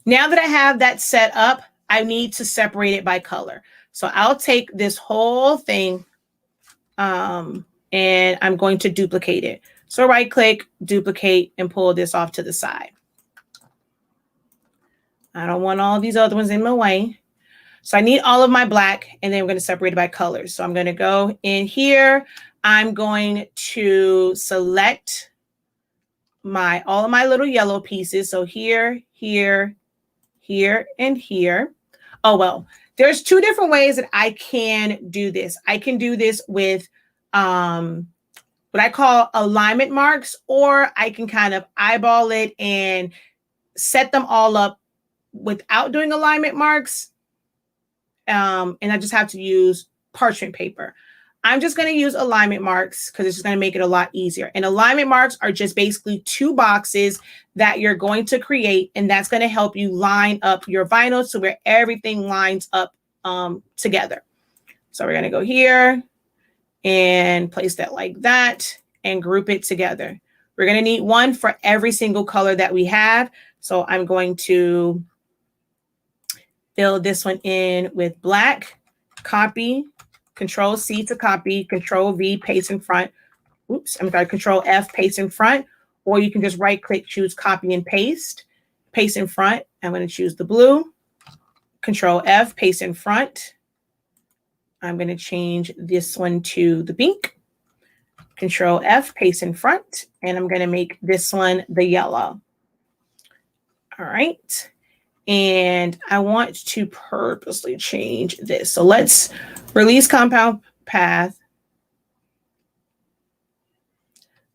Now that I have that set up, I need to separate it by color. So I'll take this whole thing and I'm going to duplicate it. So right click, duplicate, and pull this off to the side. I don't want all these other ones in my way. So I need all of my black, and then we're going to separate it by colors. So I'm going to go in here. I'm going to select all of my little yellow pieces. So here, here, here, and here. Oh, well, there's two different ways that I can do this. I can do this with what I call alignment marks, or I can kind of eyeball it and set them all up without doing alignment marks. And I just have to use parchment paper. I'm just going to use alignment marks because it's just going to make it a lot easier. And alignment marks are just basically two boxes that you're going to create, and that's going to help you line up your vinyl so where everything lines up together. So we're going to go here and place that like that and group it together. We're going to need one for every single color that we have. So I'm going to fill this one in with black, copy, Control C to copy, Control V, paste in front. Oops, I'm going to Control F, paste in front, or you can just right click, choose copy and paste in front. I'm going to choose the blue, Control F, paste in front. I'm going to change this one to the pink, Control F, paste in front, and I'm going to make this one the yellow. All right. And I want to purposely change this. So let's release compound path.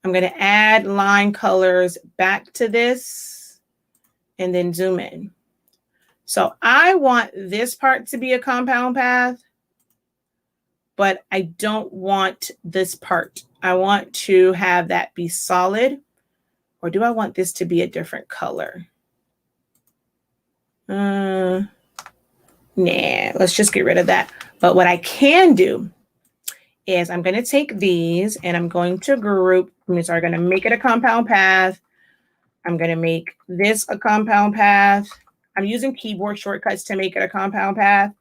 I'm going to add line colors back to this and then zoom in. So I want this part to be a compound path, but I don't want this part. I want to have that be solid, or do I want this to be a different color? Nah, let's just get rid of that. But what I can do is I'm going to take these and I'm going to group. So I'm going to make it a compound path. I'm going to make this a compound path. I'm using keyboard shortcuts to make it a compound path.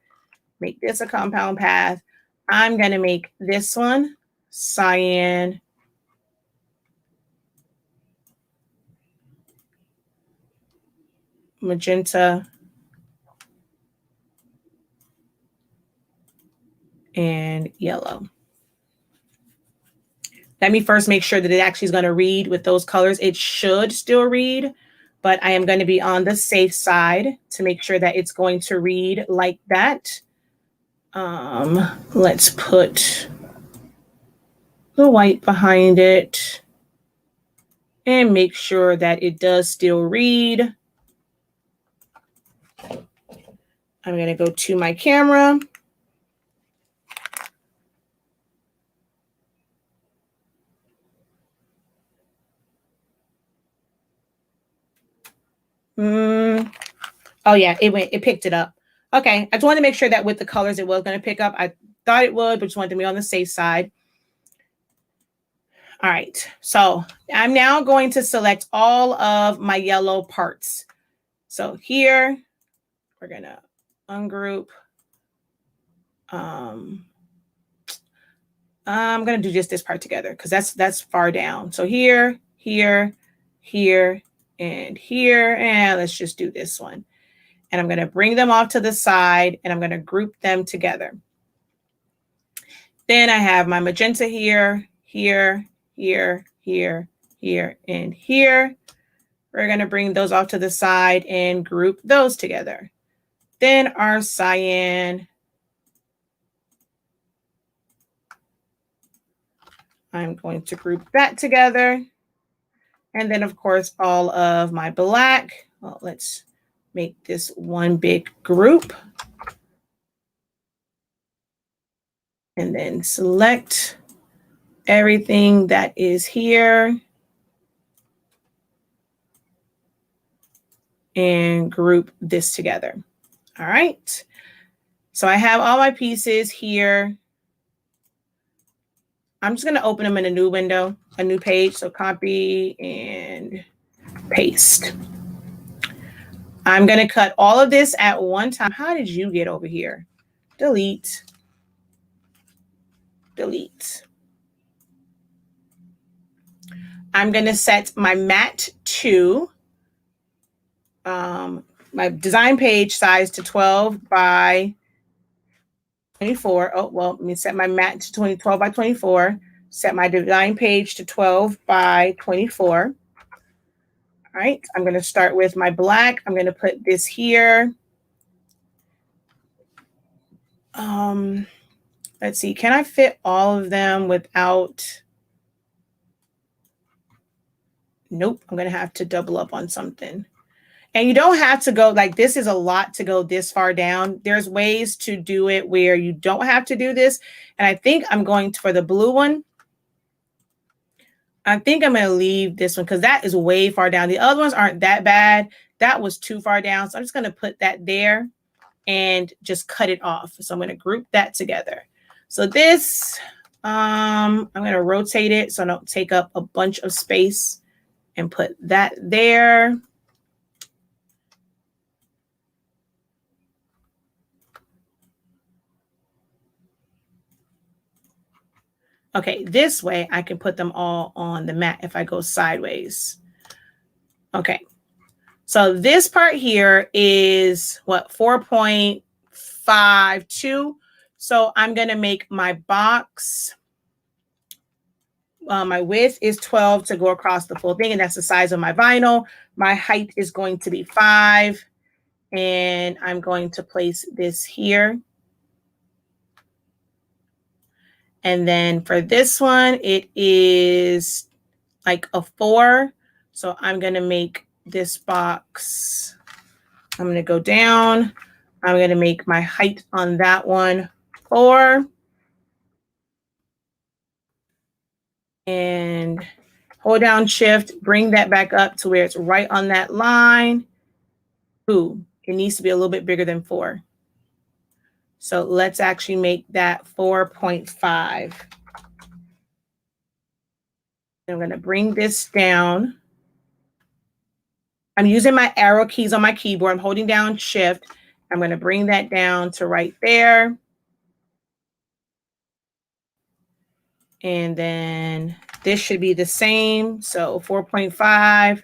Make this a compound path. I'm going to make this one cyan, magenta, and yellow. Let me first make sure that it actually is going to read with those colors. It should still read, but I am going to be on the safe side to make sure that it's going to read like that. Let's put the white behind it and make sure that it does still read. I'm going to go to my camera. Oh yeah, it picked it up. Okay, I just wanted to make sure that with the colors it was going to pick up. I thought it would, but just wanted to be on the safe side. All right, so I'm now going to select all of my yellow parts. So here, we're going to ungroup. I'm going to do just this part together because that's far down. So here, here, here, and here, and let's just do this one. And I'm going to bring them off to the side, and I'm going to group them together. Then I have my magenta here, here, here, here, here, and here. We're going to bring those off to the side and group those together. Then our cyan. I'm going to group that together. And then, of course, all of my black. Well, let's make this one big group. And then select everything that is here. And group this together. All right. So I have all my pieces here. I'm just going to open them in a new window, a new page. So copy and paste. I'm going to cut all of this at one time. How did you get over here? Delete. Delete. I'm going to set my matte to my design page size to 12 by 24. Oh, well, let me set my matte to 12 by 24. Set my design page to 12 by 24. All right, I'm going to start with my black. I'm going to put this here. Let's see, can I fit all of them without? Nope, I'm going to have to double up on something. And you don't have to go, like, this is a lot to go this far down. There's ways to do it where you don't have to do this. And I think I'm going for the blue one. I think I'm going to leave this one because that is way far down. The other ones aren't that bad. That was too far down. So I'm just going to put that there and just cut it off. So I'm going to group that together. So this, I'm going to rotate it so I don't take up a bunch of space and put that there. Okay, this way I can put them all on the mat if I go sideways. Okay, so this part here is what, 4.52. So I'm going to make my box. My width is 12 to go across the full thing, and that's the size of my vinyl. My height is going to be 5, and I'm going to place this here. And then for this one, it is like a 4. So I'm going to make this box. I'm going to go down. I'm going to make my height on that one 4. And hold down shift, bring that back up to where it's right on that line. Ooh, it needs to be a little bit bigger than 4. So let's actually make that 4.5. I'm going to bring this down. I'm using my arrow keys on my keyboard. I'm holding down shift. I'm going to bring that down to right there. And then this should be the same. So 4.5.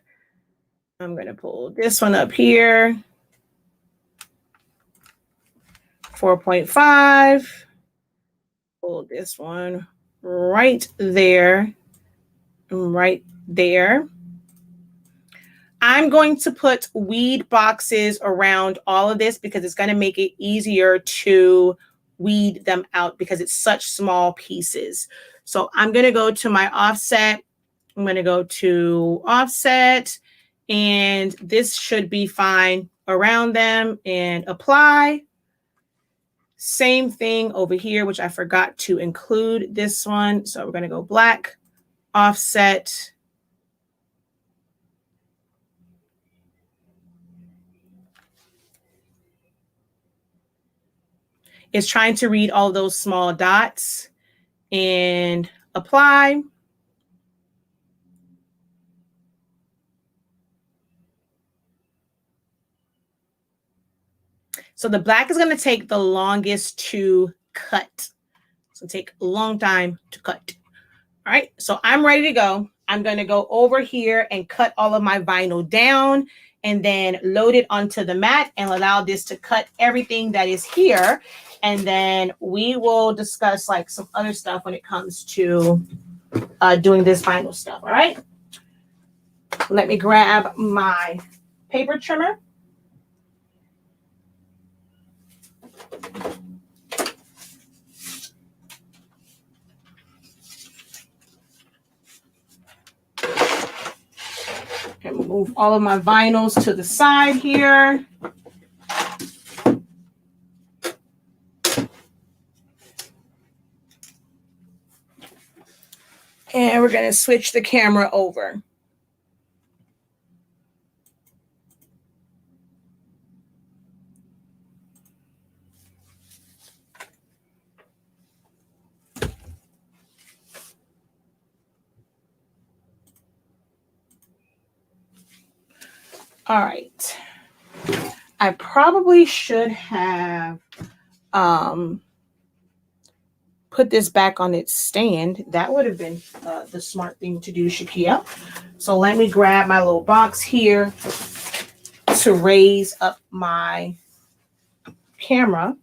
I'm going to pull this one up here. 4.5. Pull this one right there. Right there. I'm going to put weed boxes around all of this because it's going to make it easier to weed them out because it's such small pieces. So I'm going to go to my offset. I'm going to go to offset, and this should be fine around them, and apply. Same thing over here, which I forgot to include this one. So we're going to go black, offset. It's trying to read all those small dots and apply. So the black is going to take the longest to cut. So take a long time to cut. All right, so I'm ready to go. I'm going to go over here and cut all of my vinyl down and then load it onto the mat and allow this to cut everything that is here. And then we will discuss like some other stuff when it comes to doing this vinyl stuff. All right, let me grab my paper trimmer. And move all of my vinyls to the side here. And we're going to switch the camera over. All right. I probably should have put this back on its stand. That would have been the smart thing to do, Shakia. So let me grab my little box here to raise up my camera.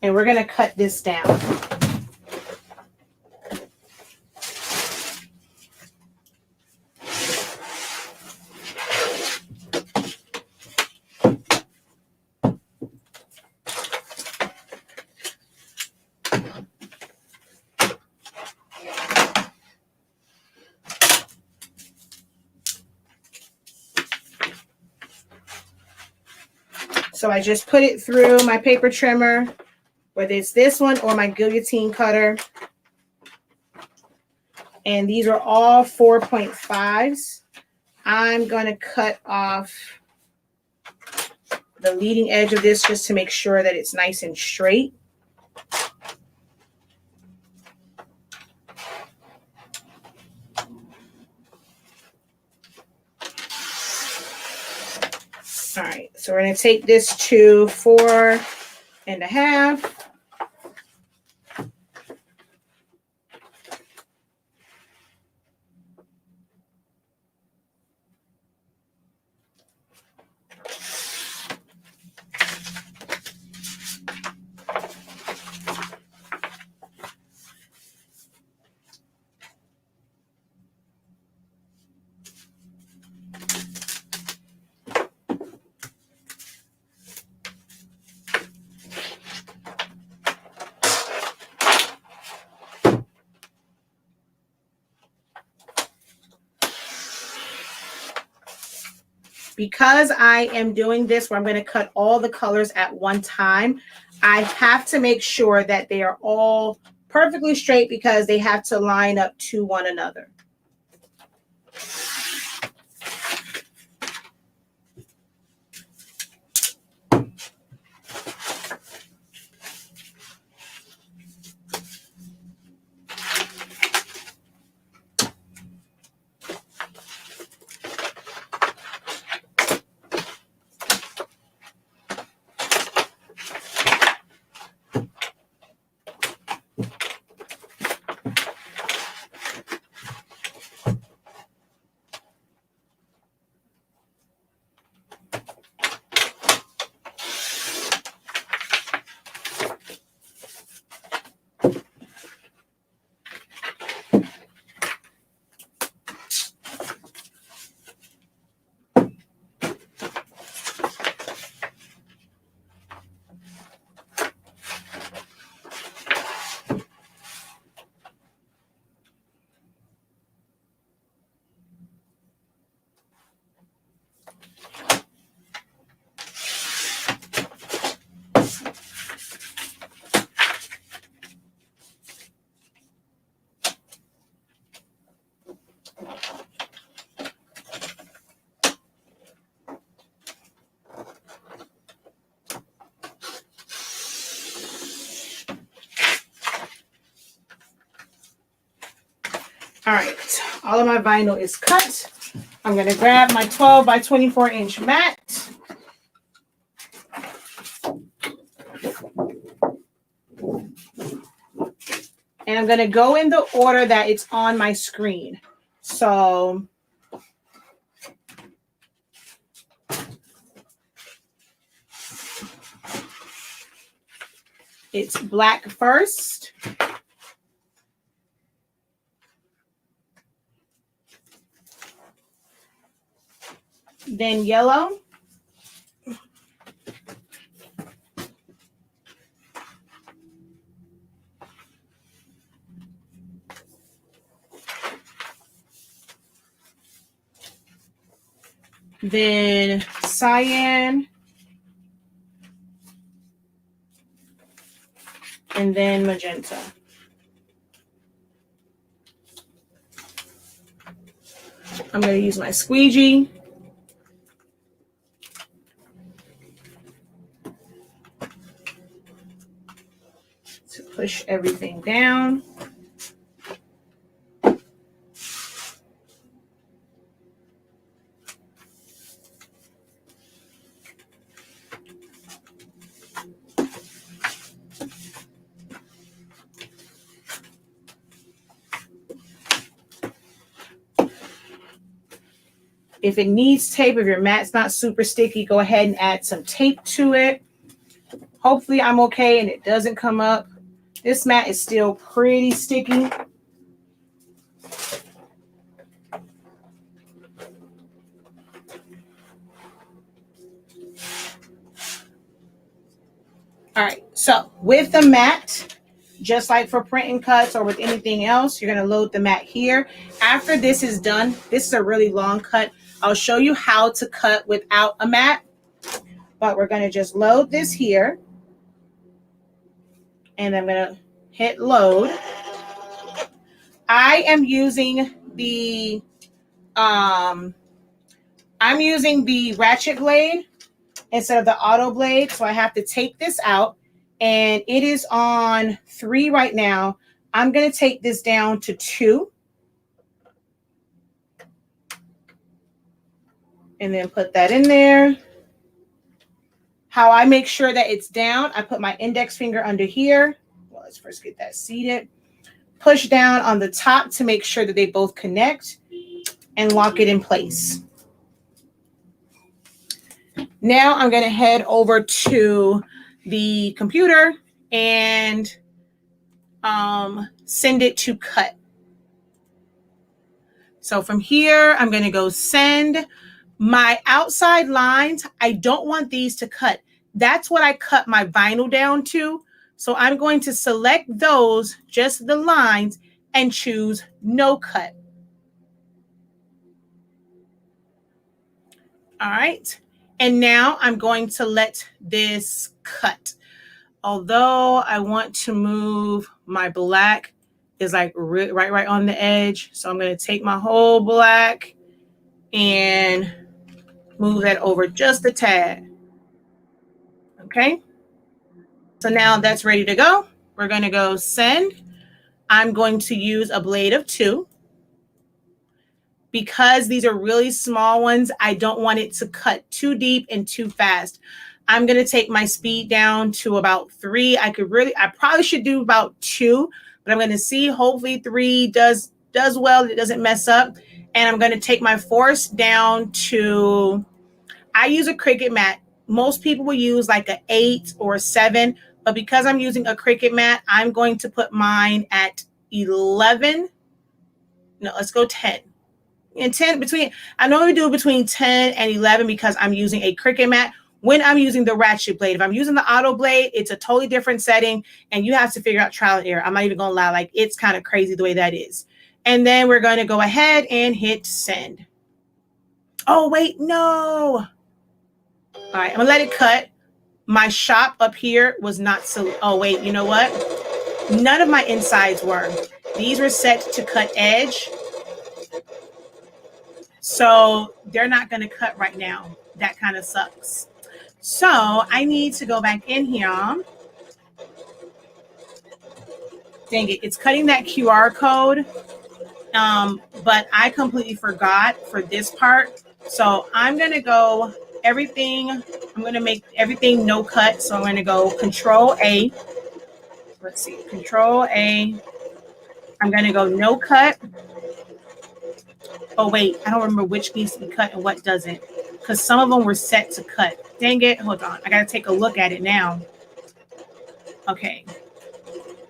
And we're going to cut this down. So I just put it through my paper trimmer, whether it's this one or my guillotine cutter. And these are all 4.5s. I'm going to cut off the leading edge of this just to make sure that it's nice and straight. All right, so we're going to take this to 4.5. Because I am doing this where I'm going to cut all the colors at one time, I have to make sure that they are all perfectly straight because they have to line up to one another. All right, all of my vinyl is cut. I'm going to grab my 12 by 24 inch mat. And I'm going to go in the order that it's on my screen. So it's black first. Then yellow. Then cyan. And then magenta. I'm going to use my squeegee. To push everything down. If it needs tape, if your mat's not super sticky, go ahead and add some tape to it. Hopefully I'm okay and it doesn't come up. This mat is still pretty sticky. All right, so with the mat, just like for print and cuts or with anything else, you're going to load the mat here. After this is done, this is a really long cut. I'll show you how to cut without a mat, but we're going to just load this here. And I'm going to hit load. I am using the ratchet blade instead of the auto blade. So I have to take this out, and it is on 3 right now. I'm going to take this down to 2. And then put that in there. How I make sure that it's down, I put my index finger under here. Well, let's first get that seated. Push down on the top to make sure that they both connect and lock it in place. Now I'm going to head over to the computer and send it to cut. So from here, I'm going to go send. My outside lines, I don't want these to cut. That's what I cut my vinyl down to. So I'm going to select those, just the lines, and choose no cut. All right. And now I'm going to let this cut. Although I want to move my black is like right on the edge. So I'm going to take my whole black and move that over just a tad. Okay. So now that's ready to go. We're going to go send. I'm going to use a blade of 2. Because these are really small ones, I don't want it to cut too deep and too fast. I'm going to take my speed down to about 3. I probably should do about 2, but I'm going to see. Hopefully 3 does well. It doesn't mess up. And I'm going to take my force down to, I use a Cricut mat. Most people will use like an 8 or a 7, but because I'm using a Cricut mat, I'm going to put mine at 11. No, let's go 10. And 10 between, I normally do between 10 and 11 because I'm using a Cricut mat when I'm using the ratchet blade. If I'm using the auto blade, it's a totally different setting and you have to figure out trial and error. I'm not even going to lie. Like, it's kind of crazy the way that is. And then we're going to go ahead and hit send. Oh, wait, no. All right, I'm going to let it cut. My shop up here was not so, oh, wait, you know what? None of my insides were. These were set to cut edge. So they're not going to cut right now. That kind of sucks. So I need to go back in here. Dang it, it's cutting that QR code. But I completely forgot for this part. So I'm going to go everything. I'm going to make everything no cut. So I'm going to go Control A. Let's see, Control A. I'm going to go no cut. Oh, wait, I don't remember which needs to be cut and what doesn't, because some of them were set to cut. Dang it. Hold on. I got to take a look at it now. Okay.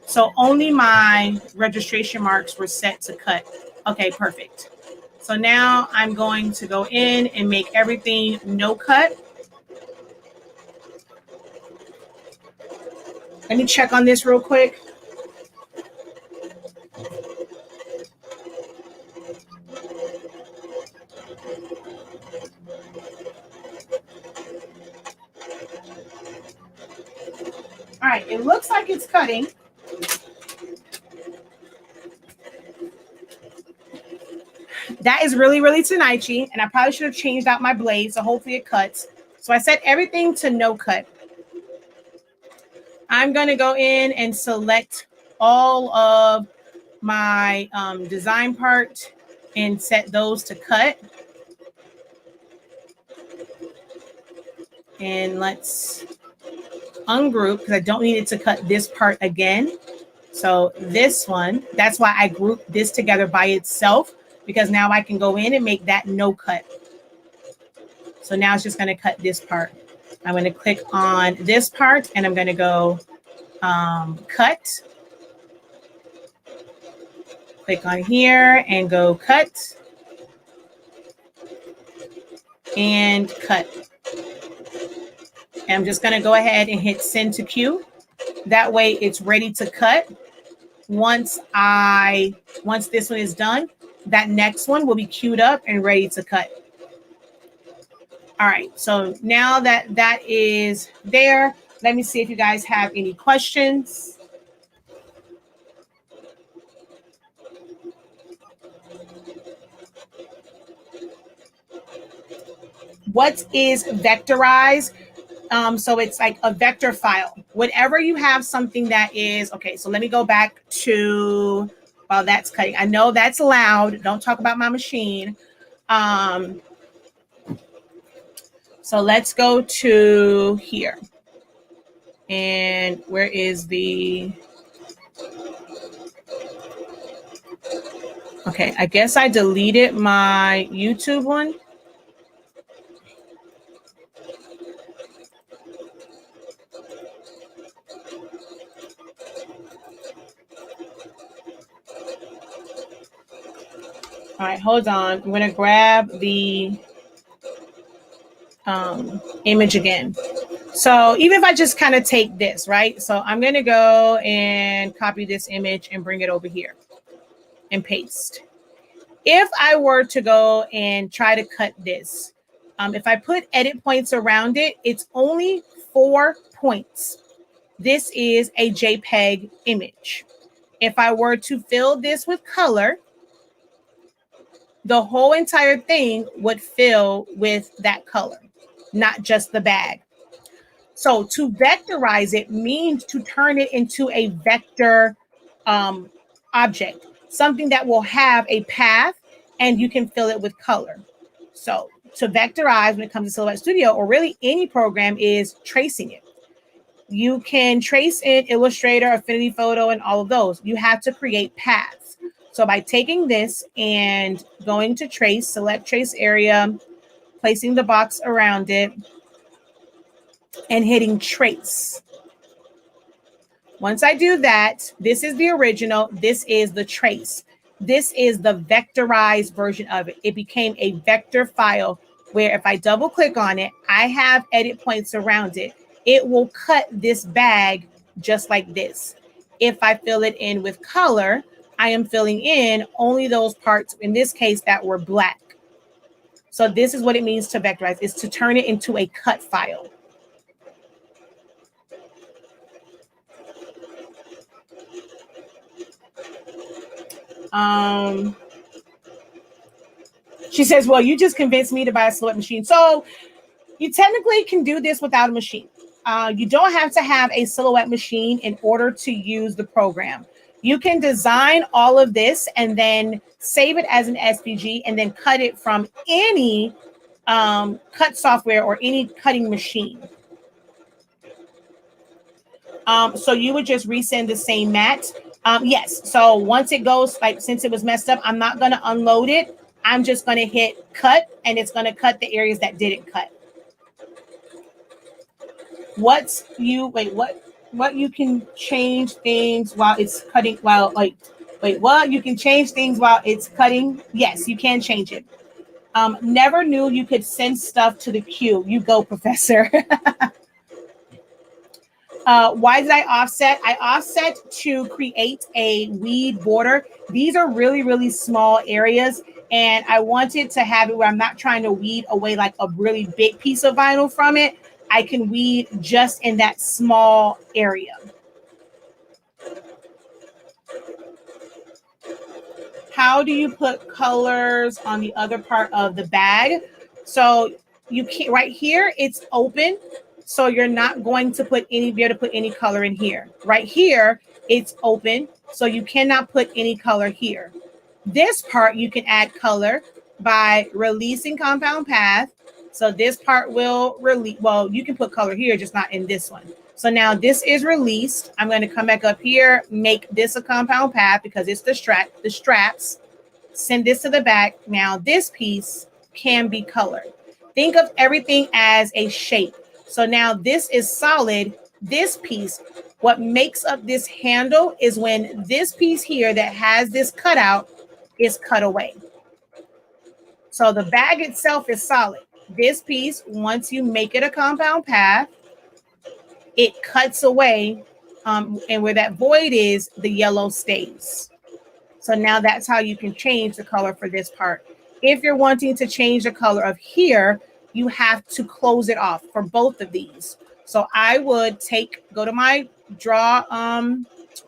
So only my registration marks were set to cut. Okay, perfect. So now I'm going to go in and make everything no cut. Let me check on this real quick. All right, it looks like it's cutting. That is really, really Tanichi, and I probably should have changed out my blade, so hopefully it cuts. So I set everything to no cut. I'm going to go in and select all of my design part and set those to cut. And let's ungroup because I don't need it to cut this part again. So this one, that's why I grouped this together by itself, because now I can go in and make that no cut. So now it's just going to cut this part. I'm going to click on this part and I'm going to go cut. Click on here and go cut. And cut. And I'm just going to go ahead and hit send to queue. That way it's ready to cut. Once this one is done, that next one will be queued up and ready to cut. All right, so now that that is there, let me see if you guys have any questions. What is vectorize? So it's like a vector file. Whenever you have something that is, okay, so let me go back to, while that's cutting. I know that's loud. Don't talk about my machine. So let's go to here. And where is the, okay, I guess I deleted my YouTube one. All right, hold on. I'm going to grab the image again. So even if I just kind of take this, right? So I'm going to go and copy this image and bring it over here and paste. If I were to go and try to cut this, if I put edit points around it, it's only 4 points. This is a JPEG image. If I were to fill this with color, the whole entire thing would fill with that color, not just the bag. So to vectorize it means to turn it into a vector object, something that will have a path and you can fill it with color. So to vectorize when it comes to Silhouette Studio, or really any program, is tracing it. You can trace in Illustrator, Affinity Photo, and all of those. You have to create paths. So by taking this and going to trace, select trace area, placing the box around it, and hitting trace. Once I do that, this is the original, this is the trace. This is the vectorized version of it. It became a vector file where if I double click on it, I have edit points around it. It will cut this bag just like this. If I fill it in with color, I am filling in only those parts, in this case, that were black. So this is what it means to vectorize, is to turn it into a cut file. She says, well, you just convinced me to buy a Silhouette machine. So you technically can do this without a machine. You don't have to have a Silhouette machine in order to use the program. You can design all of this and then save it as an SVG and then cut it from any cut software or any cutting machine. So you would just resend the same mat. Yes, so once it goes, like since it was messed up, I'm not going to unload it. I'm just going to hit cut and it's going to cut the areas that didn't cut. What you can change things while it's cutting, what you can change things while it's cutting. Yes, you can change it. Never knew you could send stuff to the queue. You go, Professor. Why did I offset? I offset to create a weed border. These are really, really small areas. And I wanted to have it where I'm not trying to weed away like a really big piece of vinyl from it. I can weed just in that small area. How do you put colors on the other part of the bag? So you can't, right here, it's open. So you're not going to be able to put any color in here. Right here, it's open. So you cannot put any color here. This part, you can add color by releasing compound path. So this part will release, well, you can put color here, just not in this one. So now this is released. I'm going to come back up here, make this a compound path because it's the straps. Send this to the back. Now this piece can be colored. Think of everything as a shape. So now this is solid. This piece, what makes up this handle is when this piece here that has this cutout is cut away. So the bag itself is solid. This piece, once you make it a compound path, it cuts away, and where that void is, the yellow stays. So now that's how you can change the color for this part. If you're wanting to change the color of here, you have to close it off for both of these. So I would go to my draw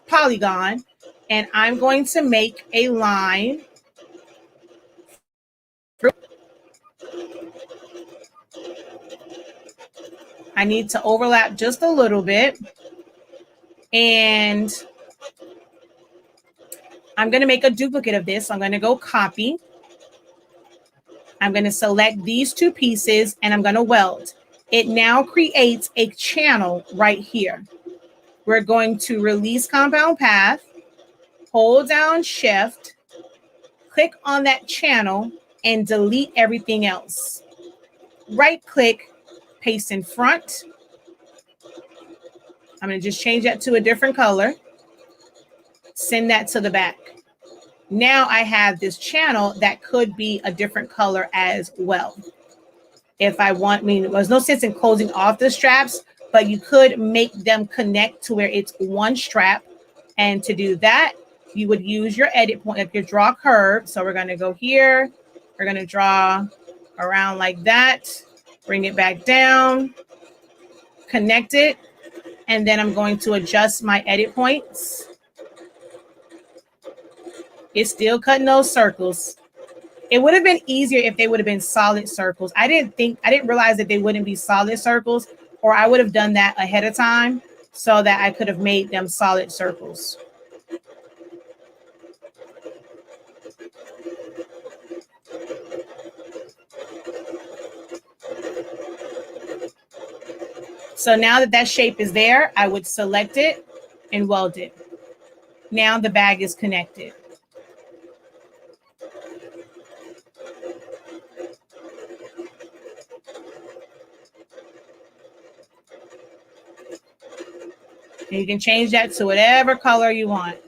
polygon, and I'm going to make a line. I need to overlap just a little bit. And I'm going to make a duplicate of this. So I'm going to go copy. I'm going to select these two pieces and I'm going to weld. It now creates a channel right here. We're going to release compound path, hold down shift, click on that channel and delete everything else. Right click, paste in front. I'm going to just change that to a different color. Send that to the back. Now I have this channel that could be a different color as well. If I want, there's no sense in closing off the straps, but you could make them connect to where it's one strap. And to do that, you would use your edit point, like your draw curve. So we're going to go here. We're going to draw around like that. Bring it back down. Connect it. And then I'm going to adjust my edit points. It's still cutting those circles. It would have been easier if they would have been solid circles. I didn't realize that they wouldn't be solid circles, or I would have done that ahead of time so that I could have made them solid circles. So now that that shape is there, I would select it and weld it. Now the bag is connected. And you can change that to whatever color you want.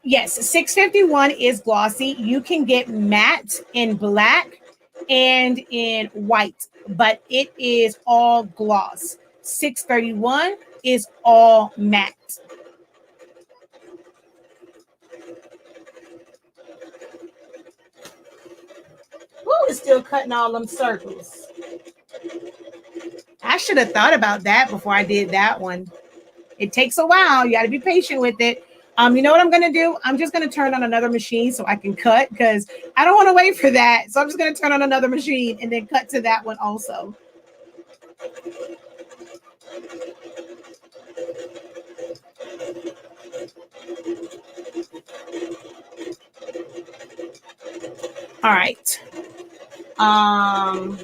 Yes, 651 is glossy. You can get matte in black and in white, but it is all gloss. 631 is all matte. Ooh, it's still cutting all them circles. I should have thought about that before I did that one. It takes a while. You got to be patient with it. You know what I'm going to do? I'm just going to turn on another machine so I can cut because I don't want to wait for that. So I'm just going to turn on another machine and then cut to that one also. All right. I'm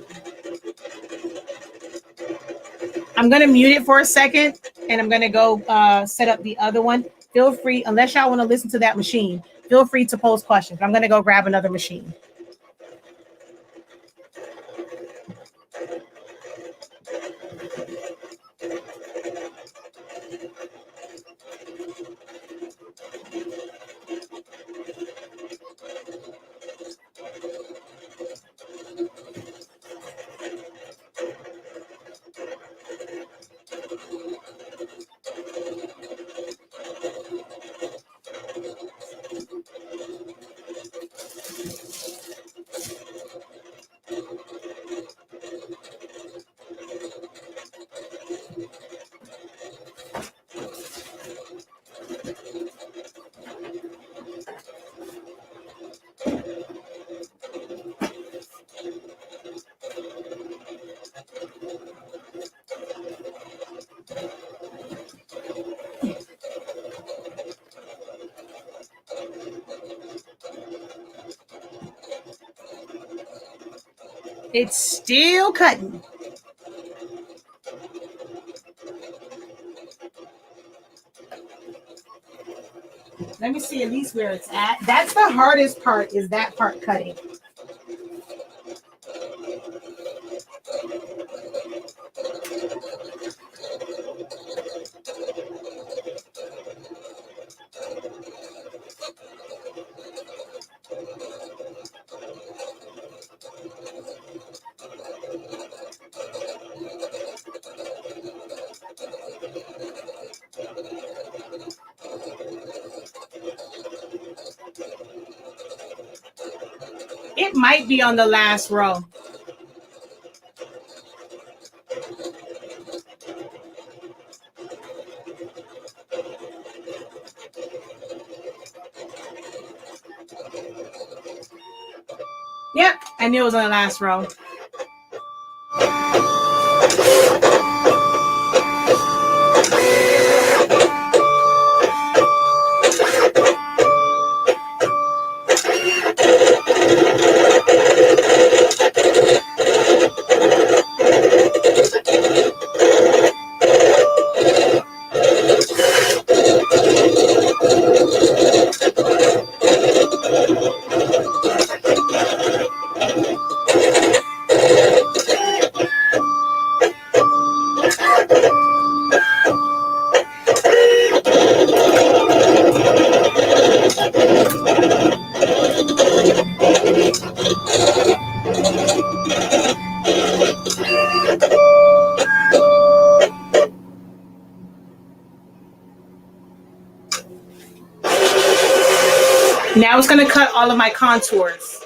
going to mute it for a second, and I'm going to go set up the other one. Feel free, unless y'all want to listen to that machine, feel free to pose questions. I'm going to go grab another machine. It's still cutting. Let me see at least where it's at. That's the hardest part, is that part cutting. It might be on the last row. Yep, I knew it was on the last row. Now it's going to cut all of my contours.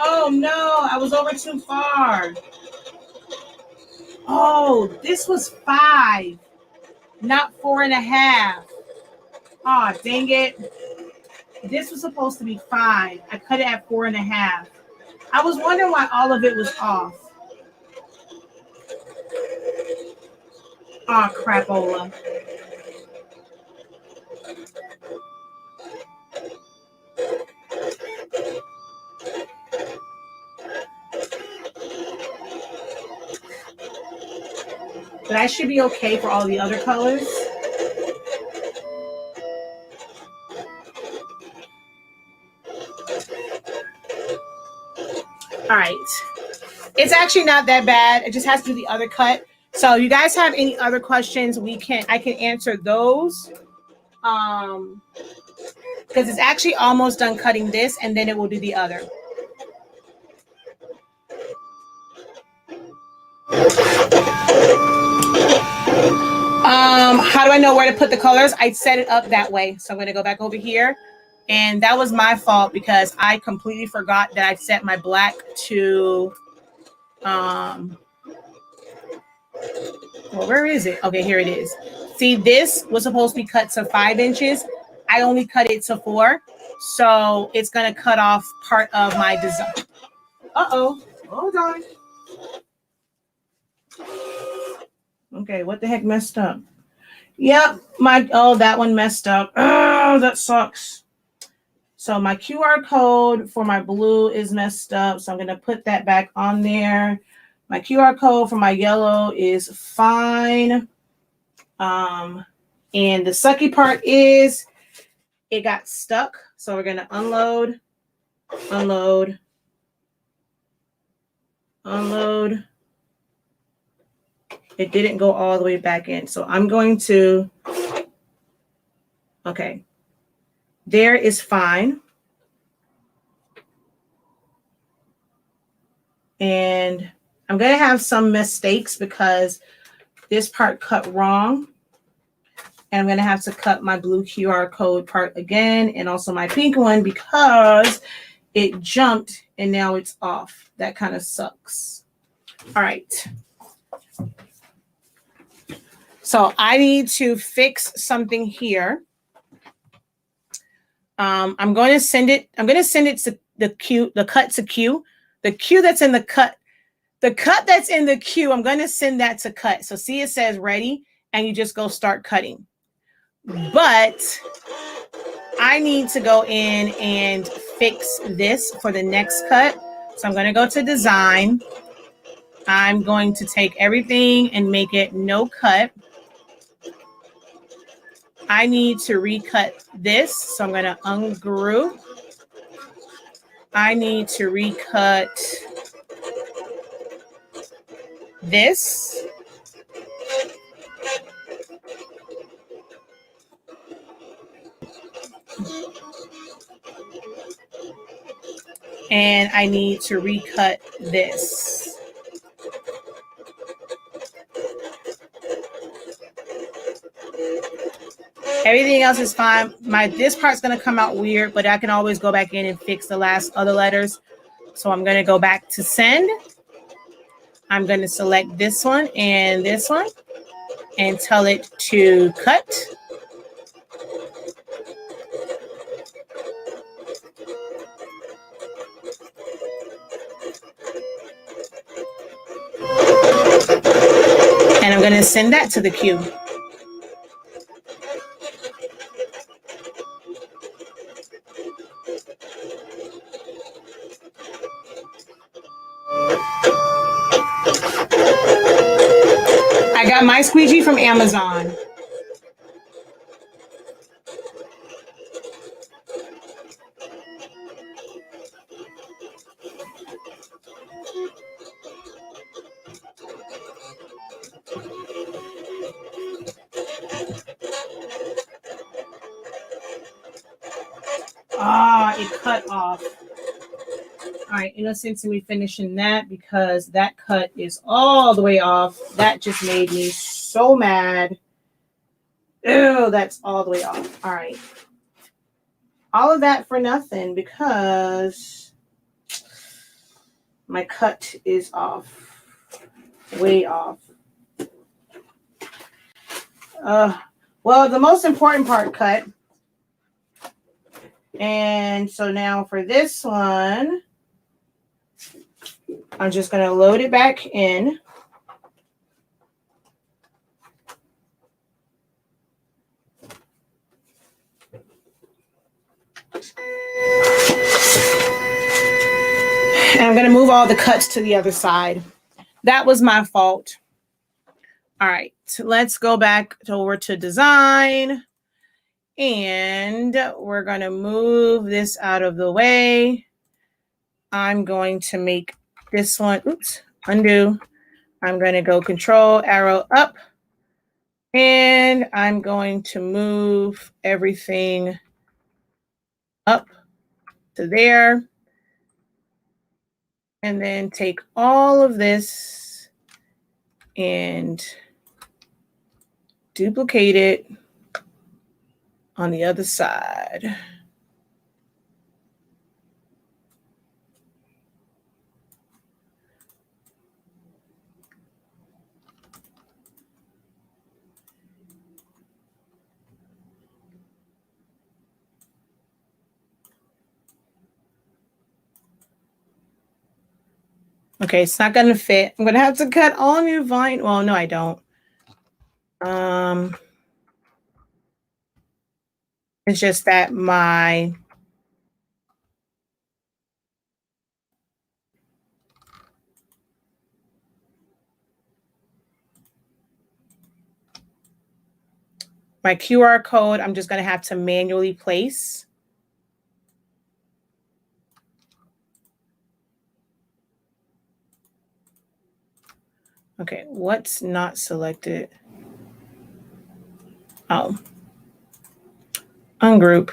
Oh no, I was over too far. Oh, this was 5, not 4.5. Oh, dang it. This was supposed to be 5. I cut it at 4.5. I was wondering why all of it was off. Oh, crapola. But I should be okay for all the other colors. All right. It's actually not that bad. It just has to do the other cut. So you guys have any other questions, I can answer those. Because it's actually almost done cutting this, and then it will do the other. How do I know where to put the colors? I set it up that way. So I'm going to go back over here. And that was my fault because I completely forgot that I set my black to, well, where is it? Okay, here it is. See, this was supposed to be cut to 5 inches. I only cut it to 4. So it's going to cut off part of my design. Uh-oh. Hold on. Okay, what the heck messed up? Yep, that one messed up. Oh, that sucks. So my QR code for my blue is messed up. So I'm going to put that back on there. My QR code for my yellow is fine. And the sucky part is it got stuck. So we're going to unload, unload, unload. It didn't go all the way back in. So I'm going to, okay. There is fine. And I'm going to have some mistakes because this part cut wrong. And I'm going to have to cut my blue QR code part again and also my pink one because it jumped and now it's off. That kind of sucks. All right. So I need to fix something here. I'm going to send it. I'm going to send it to the Q, the cut to Q. The Q that's in the cut. The cut that's in the queue, I'm going to send that to cut. So see, it says ready, and you just go start cutting. But I need to go in and fix this for the next cut. So I'm going to go to design. I'm going to take everything and make it no cut. I need to recut this. So I'm going to ungroup. I need to recut this. And I need to recut this. Everything else is fine. This part's going to come out weird, but I can always go back in and fix the last other letters. So I'm going to go back to send. I'm going to select this one and tell it to cut. And I'm going to send that to the queue. I got my squeegee from Amazon. Ah, it cut off. All right, innocent to me finishing that because that cut is all the way off. That just made me so mad. Ew, that's all the way off. All right. All of that for nothing because my cut is off. Way off. Well, the most important part cut. And so now for this one, I'm just going to load it back in. And I'm going to move all the cuts to the other side. That was my fault. All right, so let's go back over to design. And we're going to move this out of the way. I'm going to make this one, oops, undo. I'm going to go control arrow up. And I'm going to move everything up to there. And then take all of this and duplicate it on the other side. Okay, it's not gonna fit. I'm gonna have to cut all new vinyl. Well, no, I don't. It's just that my QR code, I'm just gonna have to manually place. Okay, what's not selected? Oh, ungroup.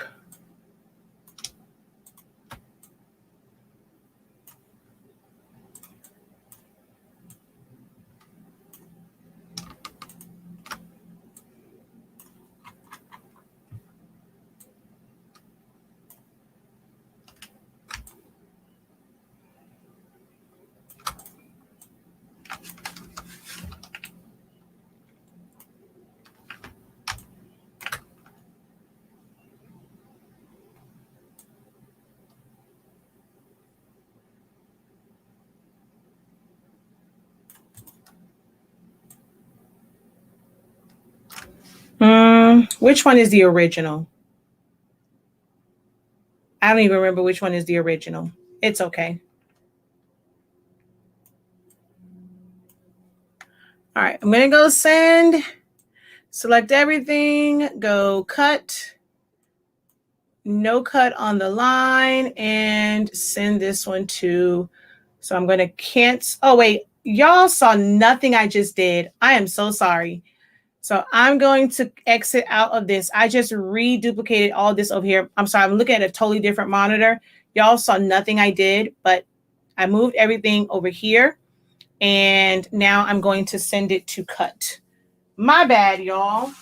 Which one is the original? I don't even remember which one is the original. It's okay. All right, I'm gonna go send, select everything, go cut, no cut on the line, and send this one to, so I'm gonna cancel. Oh wait, y'all saw nothing I just did. I am so sorry. So I'm going to exit out of this. I just reduplicated all this over here. I'm sorry, I'm looking at a totally different monitor. Y'all saw nothing I did, but I moved everything over here. And now I'm going to send it to cut. My bad, y'all.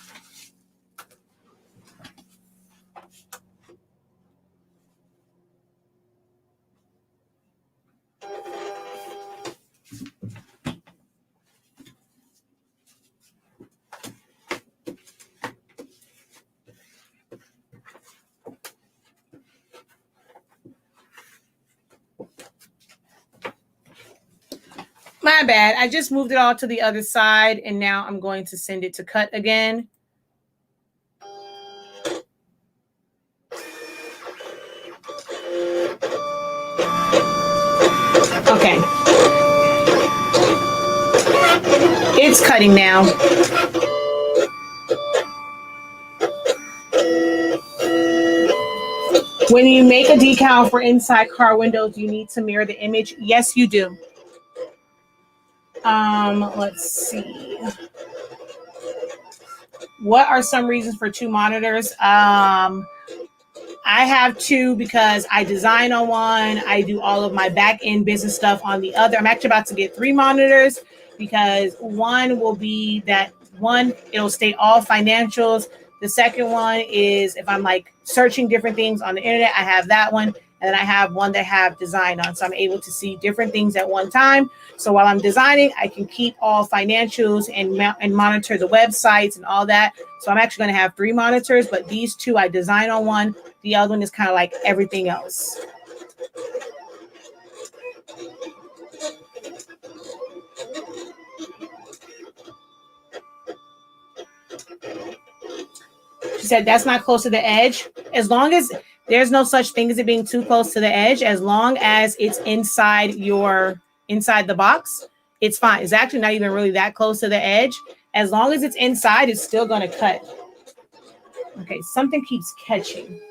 My bad. I just moved it all to the other side, and now I'm going to send it to cut again. Okay. It's cutting now. When you make a decal for inside car windows, you need to mirror the image. Yes, you do. Let's see. What are some reasons for two monitors? I have two because I design on one. I do all of my back end business stuff on the other. I'm actually about to get 3 monitors because one will be that one, it'll state all financials. The second one is if I'm like searching different things on the internet, I have that one. And then I have one that I have design on. So I'm able to see different things at one time. So while I'm designing, I can keep all financials and monitor the websites and all that. So I'm actually going to have 3 monitors, but these 2 I design on one. The other one is kind of like everything else. She said that's not close to the edge. As long as there's no such thing as it being too close to the edge, as long as it's inside the box, it's fine. It's actually not even really that close to the edge. As long as it's inside, it's still going to cut. Okay, something keeps catching.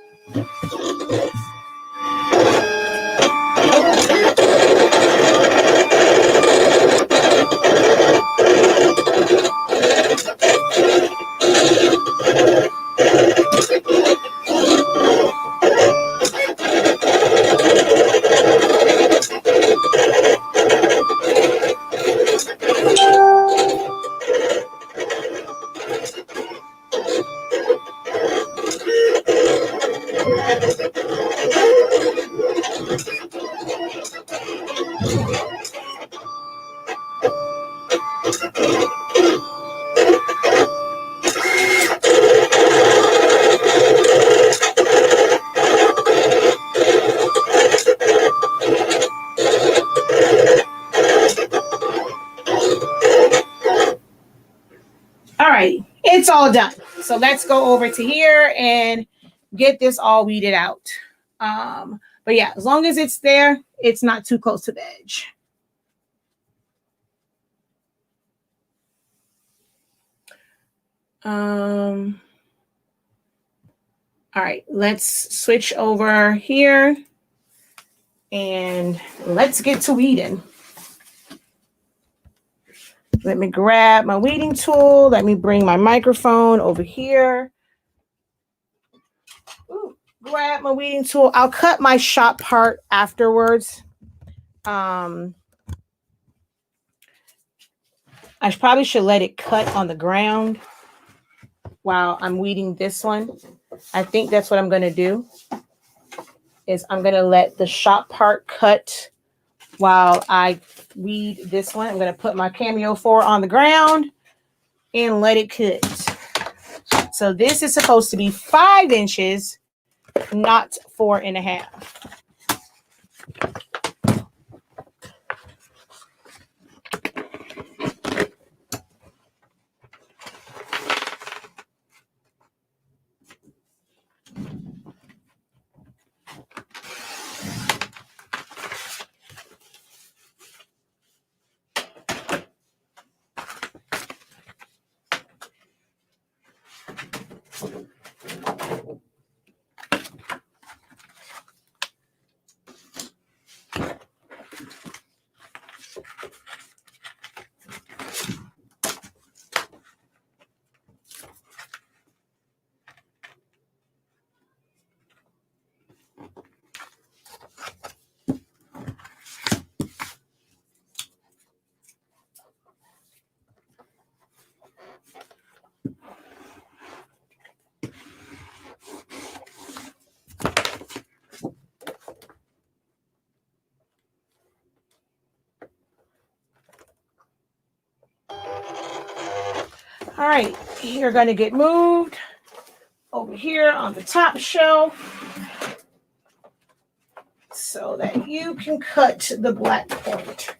all done. So let's go over to here and get this all weeded out. But yeah, as long as it's there, it's not too close to the edge. All right, let's switch over here and let's get to weeding. Let me grab my weeding tool. Let me bring my microphone over here. Ooh, grab my weeding tool. I'll cut my shop part afterwards. I probably should let it cut on the ground while I'm weeding this one. I think that's what I'm going to do. Is I'm going to let the shop part cut while I weed this one. I'm going to put my Cameo 4 on the ground and let it cut. So this is supposed to be 5 inches, not 4.5. All right, you're going to get moved over here on the top shelf so that you can cut the black point.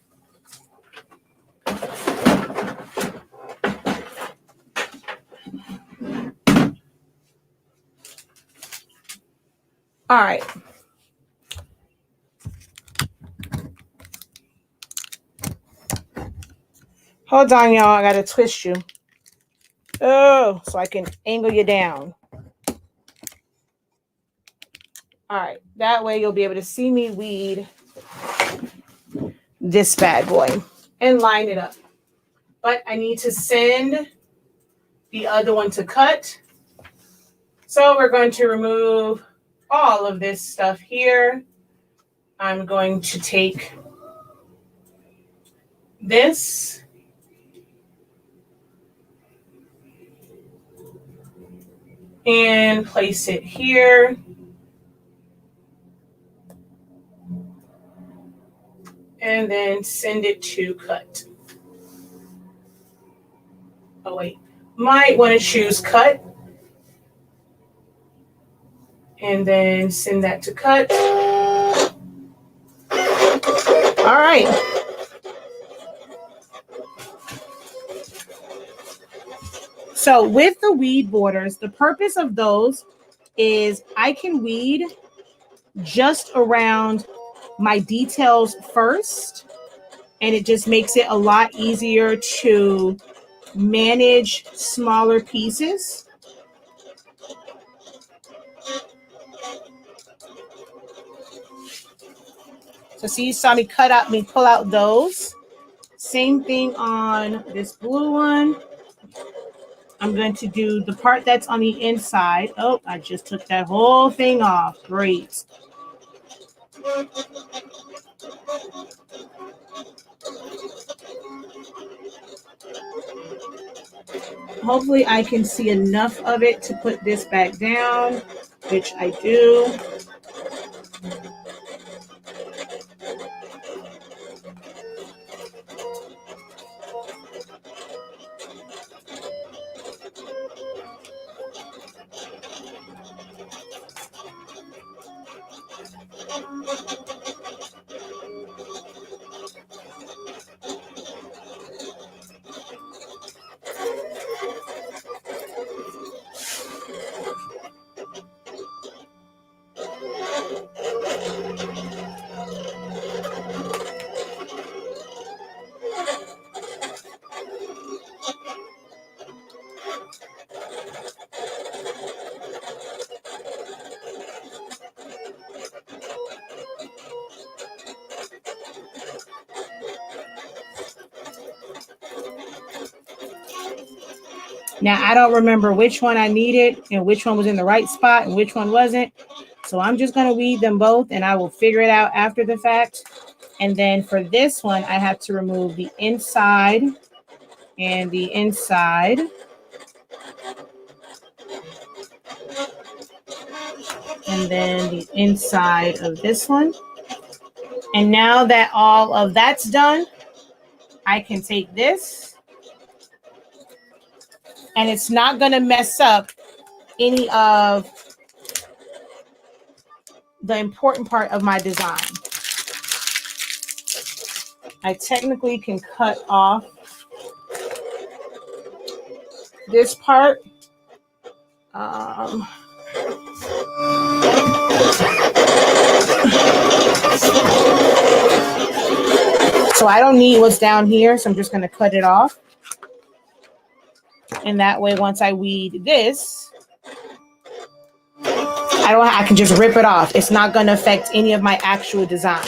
All right. Hold on, y'all. I got to twist you. Oh, so I can angle you down. All right. That way you'll be able to see me weed this bad boy and line it up. But I need to send the other one to cut. So we're going to remove all of this stuff here. I'm going to take this and place it here. And then send it to cut. Oh, wait. Might want to choose cut. And then send that to cut. All right. So with the weed borders, the purpose of those is I can weed just around my details first, and it just makes it a lot easier to manage smaller pieces. So see, you saw me pull out those. Same thing on this blue one. I'm going to do the part that's on the inside. Oh, I just took that whole thing off. Great. Hopefully I can see enough of it to put this back down, which I do. Now, I don't remember which one I needed and which one was in the right spot and which one wasn't. So I'm just going to weed them both and I will figure it out after the fact. And then for this one, I have to remove the inside and the inside. And then the inside of this one. And now that all of that's done, I can take this and it's not going to mess up any of the important part of my design. I technically can cut off this part. So I don't need what's down here, so I'm just going to cut it off. And that way, once I weed this, I can just rip it off. It's not going to affect any of my actual design.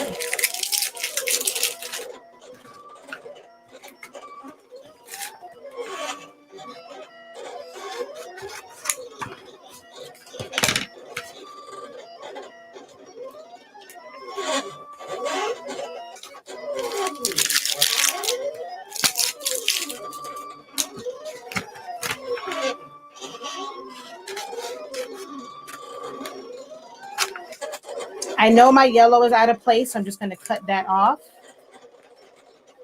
I know my yellow is out of place, so I'm just going to cut that off.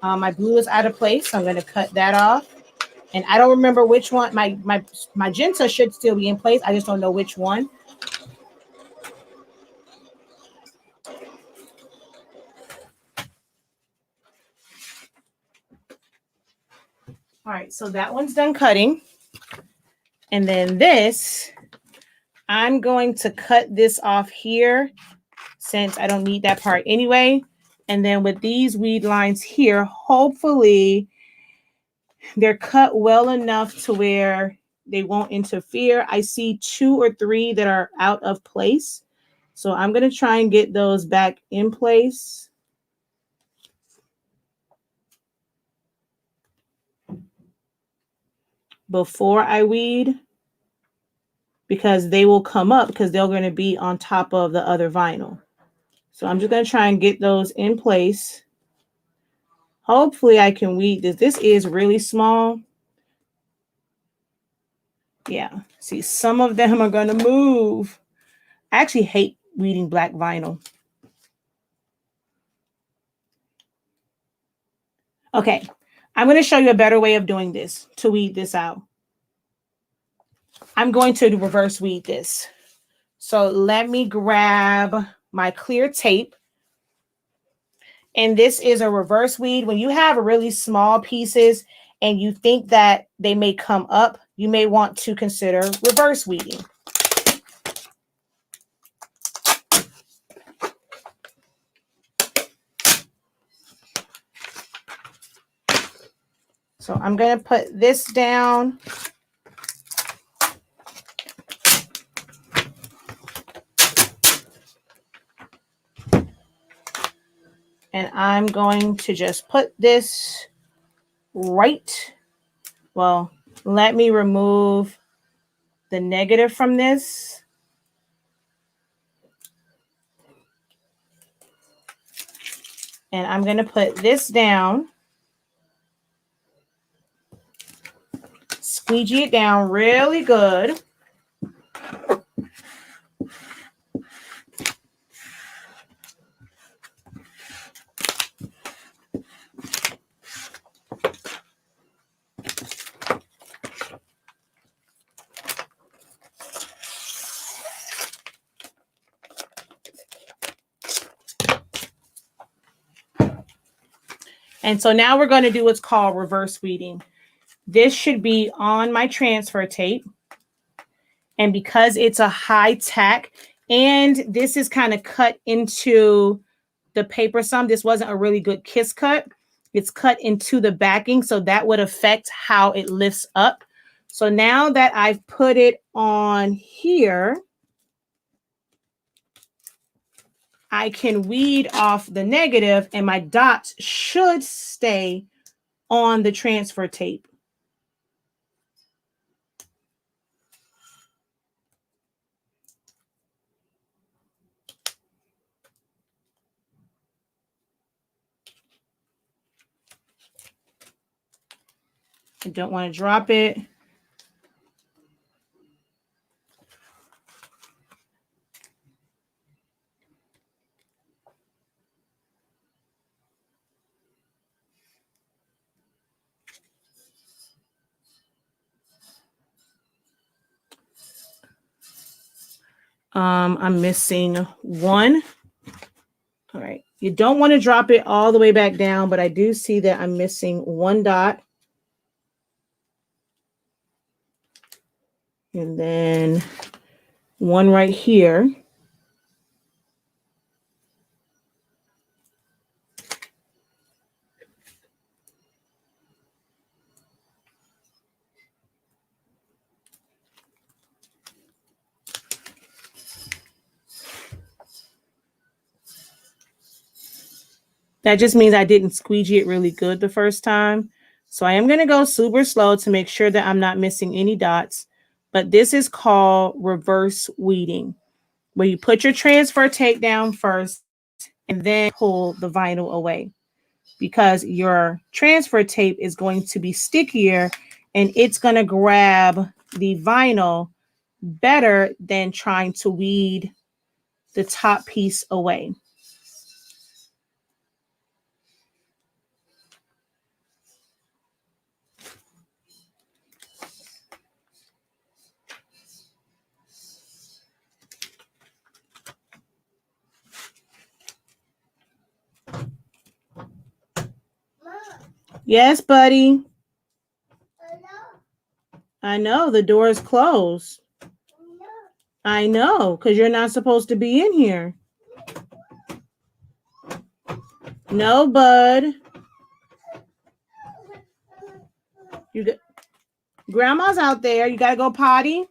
My blue is out of place, so I'm going to cut that off. And I don't remember which one. My magenta should still be in place. I just don't know which one. All right, so that one's done cutting. And then this, I'm going to cut this off here since I don't need that part anyway. And then with these weed lines here, hopefully they're cut well enough to where they won't interfere. I see 2 or 3 that are out of place. So I'm going to try and get those back in place. Before I weed, because they will come up because they're going to be on top of the other vinyl. So I'm just going to try and get those in place. Hopefully I can weed this. This is really small. Yeah. See, some of them are going to move. I actually hate weeding black vinyl. Okay. I'm going to show you a better way of doing this to weed this out. I'm going to reverse weed this. So let me grab my clear tape. And this is a reverse weed. When you have really small pieces and you think that they may come up, you may want to consider reverse weeding. So I'm going to put this down. And I'm going to just put this right. Well, let me remove the negative from this. And I'm going to put this down. Squeegee it down really good. And so now we're going to do what's called reverse weeding. This should be on my transfer tape. And because it's a high tack, and this is kind of cut into the paper some, this wasn't a really good kiss cut. It's cut into the backing, so that would affect how it lifts up. So now that I've put it on here, I can weed off the negative and my dots should stay on the transfer tape. I don't want to drop it. I'm missing one. All right. You don't want to drop it all the way back down, but I do see that I'm missing one dot. And then one right here. That just means I didn't squeegee it really good the first time. So I am going to go super slow to make sure that I'm not missing any dots. But this is called reverse weeding, where you put your transfer tape down first and then pull the vinyl away, because your transfer tape is going to be stickier and it's going to grab the vinyl better than trying to weed the top piece away. Yes, buddy. I know the door is closed. I know, because you're not supposed to be in here. No, bud. You got grandma's out there. You gotta go potty.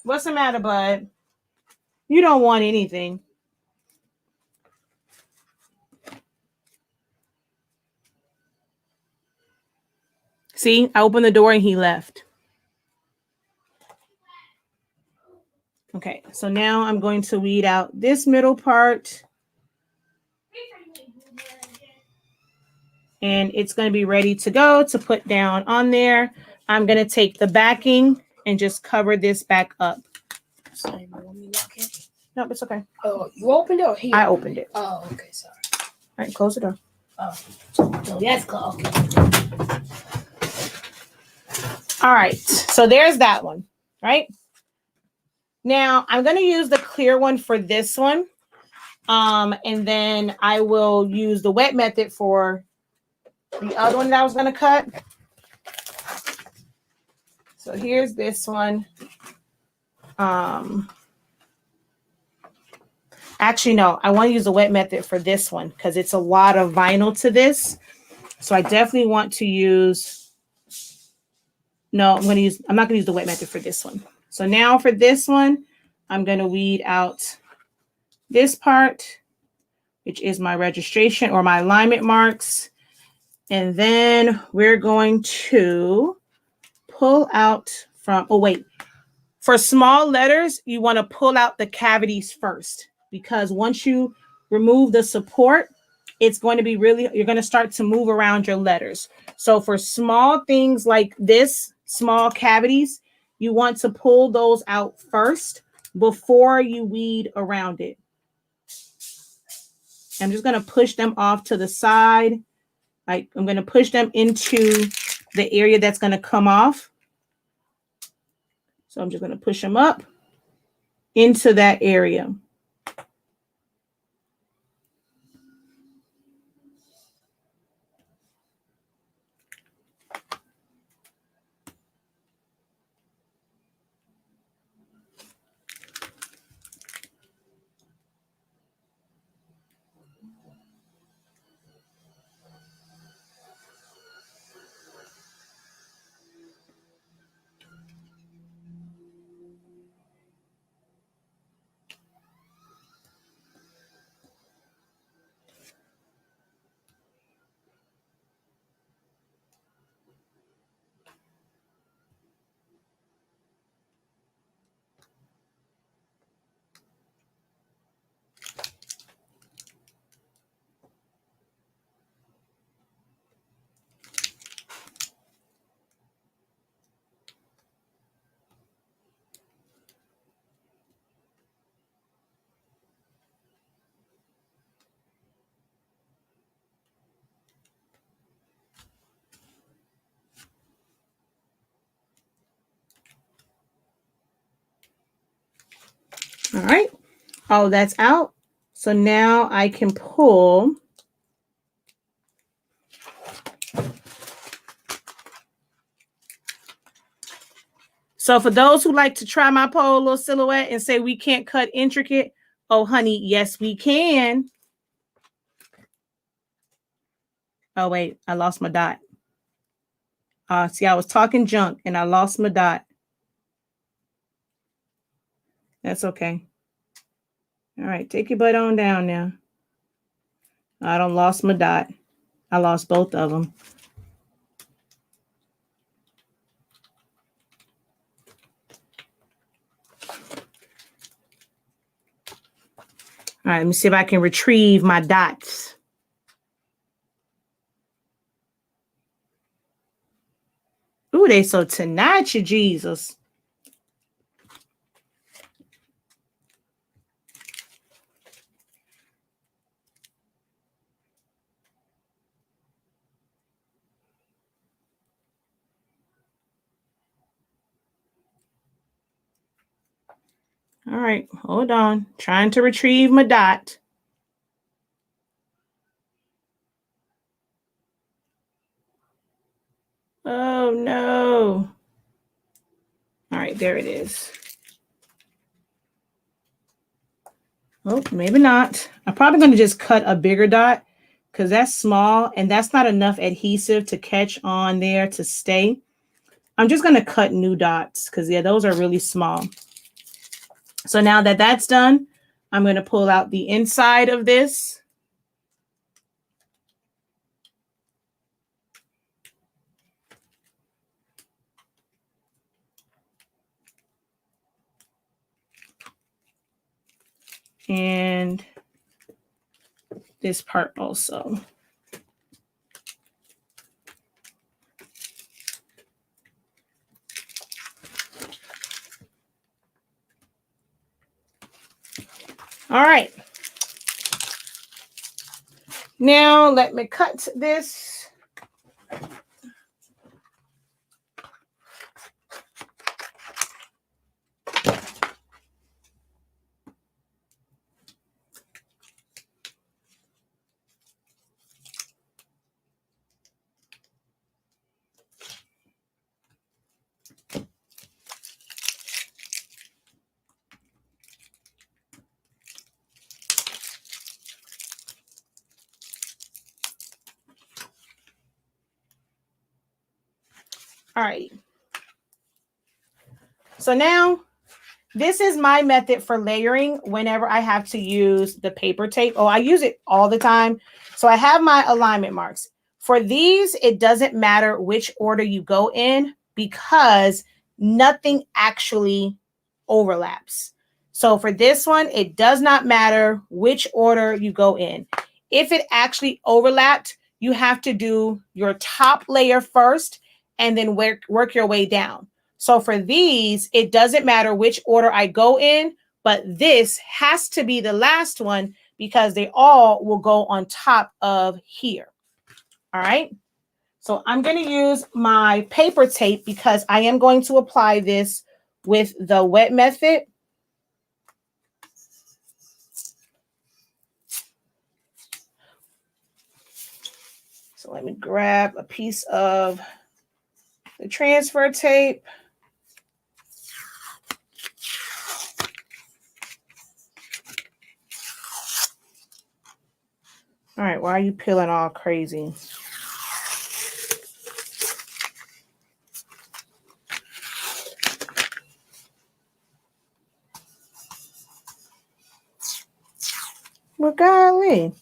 What's the matter, bud? You don't want anything. See, I opened the door and he left. Okay, so now I'm going to weed out this middle part. And it's going to be ready to go to put down on there. I'm going to take the backing and just cover this back up. So you want me to lock it? No, it's okay. Oh, you opened it or he? I opened it. Oh, okay, sorry. All right, close the door. Oh, so that's cool. Okay. All right, so there's that one, right? Now I'm going to use the clear one for this one. And then I will use the wet method for the other one that I was going to cut. So here's this one. Actually, no, I want to use the wet method for this one because it's a lot of vinyl to this. So I definitely want to use, no, I'm not going to use the wet method for this one. So now for this one, I'm going to weed out this part, which is my registration or my alignment marks. And then we're going to pull out from, oh, wait. For small letters, you want to pull out the cavities first, because once you remove the support, it's going to be really, you're going to start to move around your letters. So for small things like this, small cavities, you want to pull those out first before you weed around it. I'm just going to push them off to the side. Like I'm going to push them into the area that's going to come off. So I'm just going to push them up into that area. All right. Oh, that's out. So now I can pull. So for those who like to try my polo silhouette and say we can't cut intricate, oh, honey, yes, we can. Oh, wait, I lost my dot. See, I was talking junk and I lost my dot. That's okay. All right, take your butt on down now. I don't lost my dot. I lost both of them. All right, let me see if I can retrieve my dots. Ooh, they so tonight, you Jesus. All right, hold on. Trying to retrieve my dot. Oh, no. All right, there it is. Oh, maybe not. I'm probably going to just cut a bigger dot because that's small and that's not enough adhesive to catch on there to stay. I'm just going to cut new dots because, yeah, those are really small. So now that that's done, I'm going to pull out the inside of this. And this part also. All right. Now let me cut this. All right. So now this is my method for layering whenever I have to use the paper tape. Oh, I use it all the time. So I have my alignment marks. For these, it doesn't matter which order you go in because nothing actually overlaps. So for this one, it does not matter which order you go in. If it actually overlapped, you have to do your top layer first and then work your way down. So for these, it doesn't matter which order I go in, but this has to be the last one because they all will go on top of here. All right. So I'm going to use my paper tape because I am going to apply this with the wet method. So let me grab a piece of the transfer tape. All right, why are you peeling all crazy? Well, golly.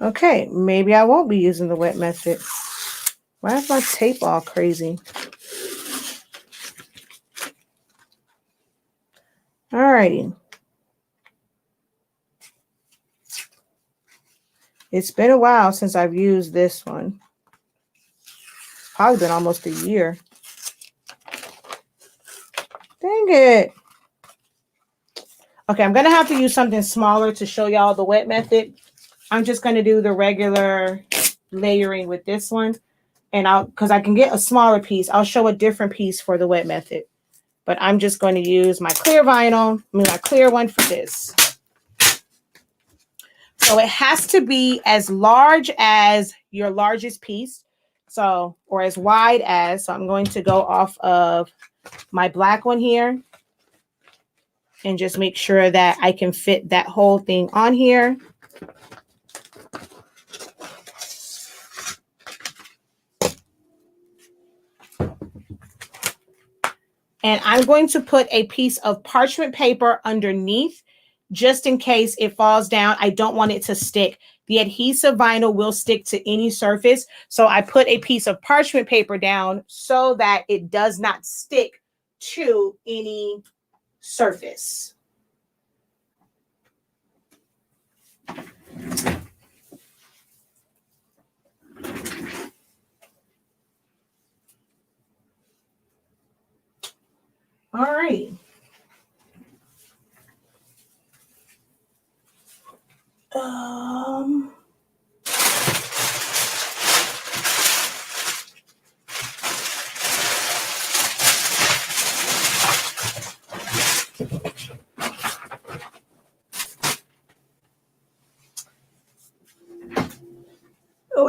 Okay, maybe I won't be using the wet method. Why is my tape all crazy? All righty. It's been a while since I've used this one. Probably been almost a year. Dang it. Okay, I'm going to have to use something smaller to show y'all the wet method. I'm just going to do the regular layering with this one. And because I can get a smaller piece, I'll show a different piece for the wet method. But I'm just going to use my clear vinyl, my clear one for this. So it has to be as large as your largest piece. So, or as wide as, so I'm going to go off of my black one here and just make sure that I can fit that whole thing on here. And I'm going to put a piece of parchment paper underneath just in case it falls down. I don't want it to stick. The adhesive vinyl will stick to any surface. So I put a piece of parchment paper down so that it does not stick to any surface. All right. Oh,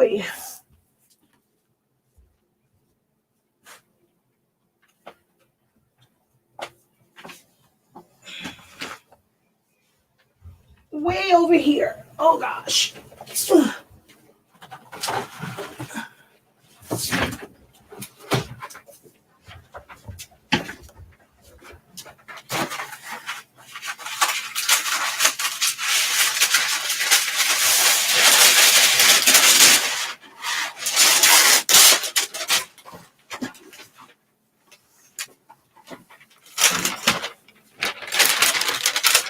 yeah. Way over here. Oh gosh.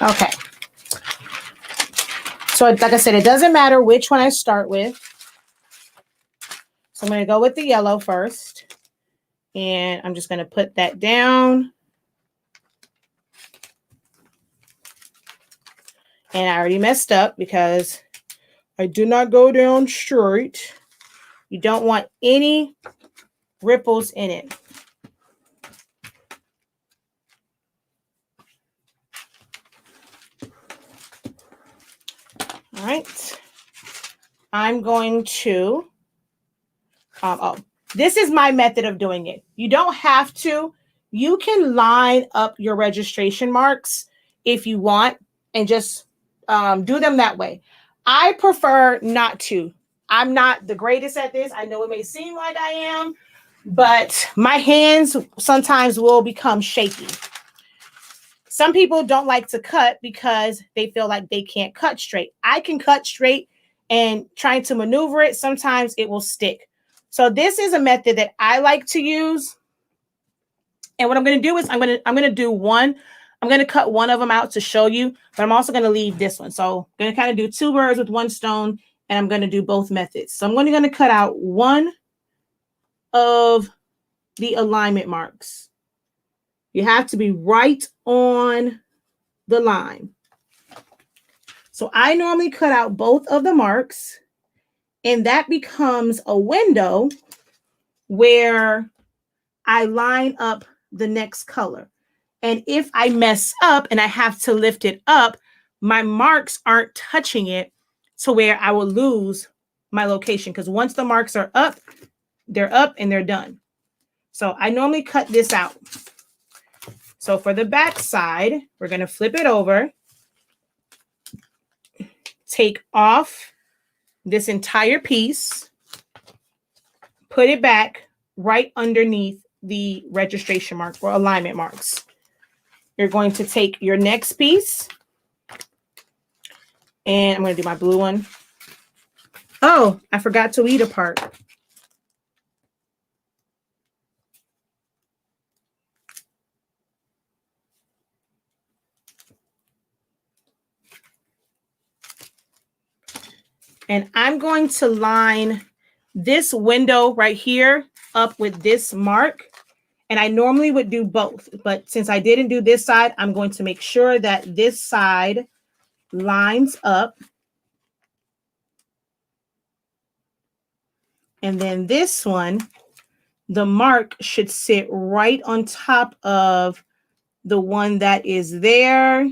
Okay. So like I said, it doesn't matter which one I start with. So I'm going to go with the yellow first. And I'm just going to put that down. And I already messed up because I did not go down straight. You don't want any ripples in it. All right. I'm going to, this is my method of doing it. You don't have to. You can line up your registration marks if you want and just do them that way. I prefer not to. I'm not the greatest at this. I know it may seem like I am, but my hands sometimes will become shaky. Some people don't like to cut because they feel like they can't cut straight. I can cut straight, and trying to maneuver it, sometimes it will stick. So this is a method that I like to use. And what I'm going to do is I'm going to do one. I'm going to cut one of them out to show you, but I'm also going to leave this one. So I'm going to kind of do two birds with one stone, and I'm going to do both methods. So I'm going to cut out one of the alignment marks. You have to be right on the line. So I normally cut out both of the marks, and that becomes a window where I line up the next color. And if I mess up and I have to lift it up, my marks aren't touching it to where I will lose my location. Because once the marks are up, they're up and they're done. So I normally cut this out. So for the back side, we're going to flip it over. Take off this entire piece. Put it back right underneath the registration mark or alignment marks. You're going to take your next piece, and I'm going to do my blue one. Oh, I forgot to weed a part. And I'm going to line this window right here up with this mark. And I normally would do both, but since I didn't do this side, I'm going to make sure that this side lines up. And then this one, the mark should sit right on top of the one that is there.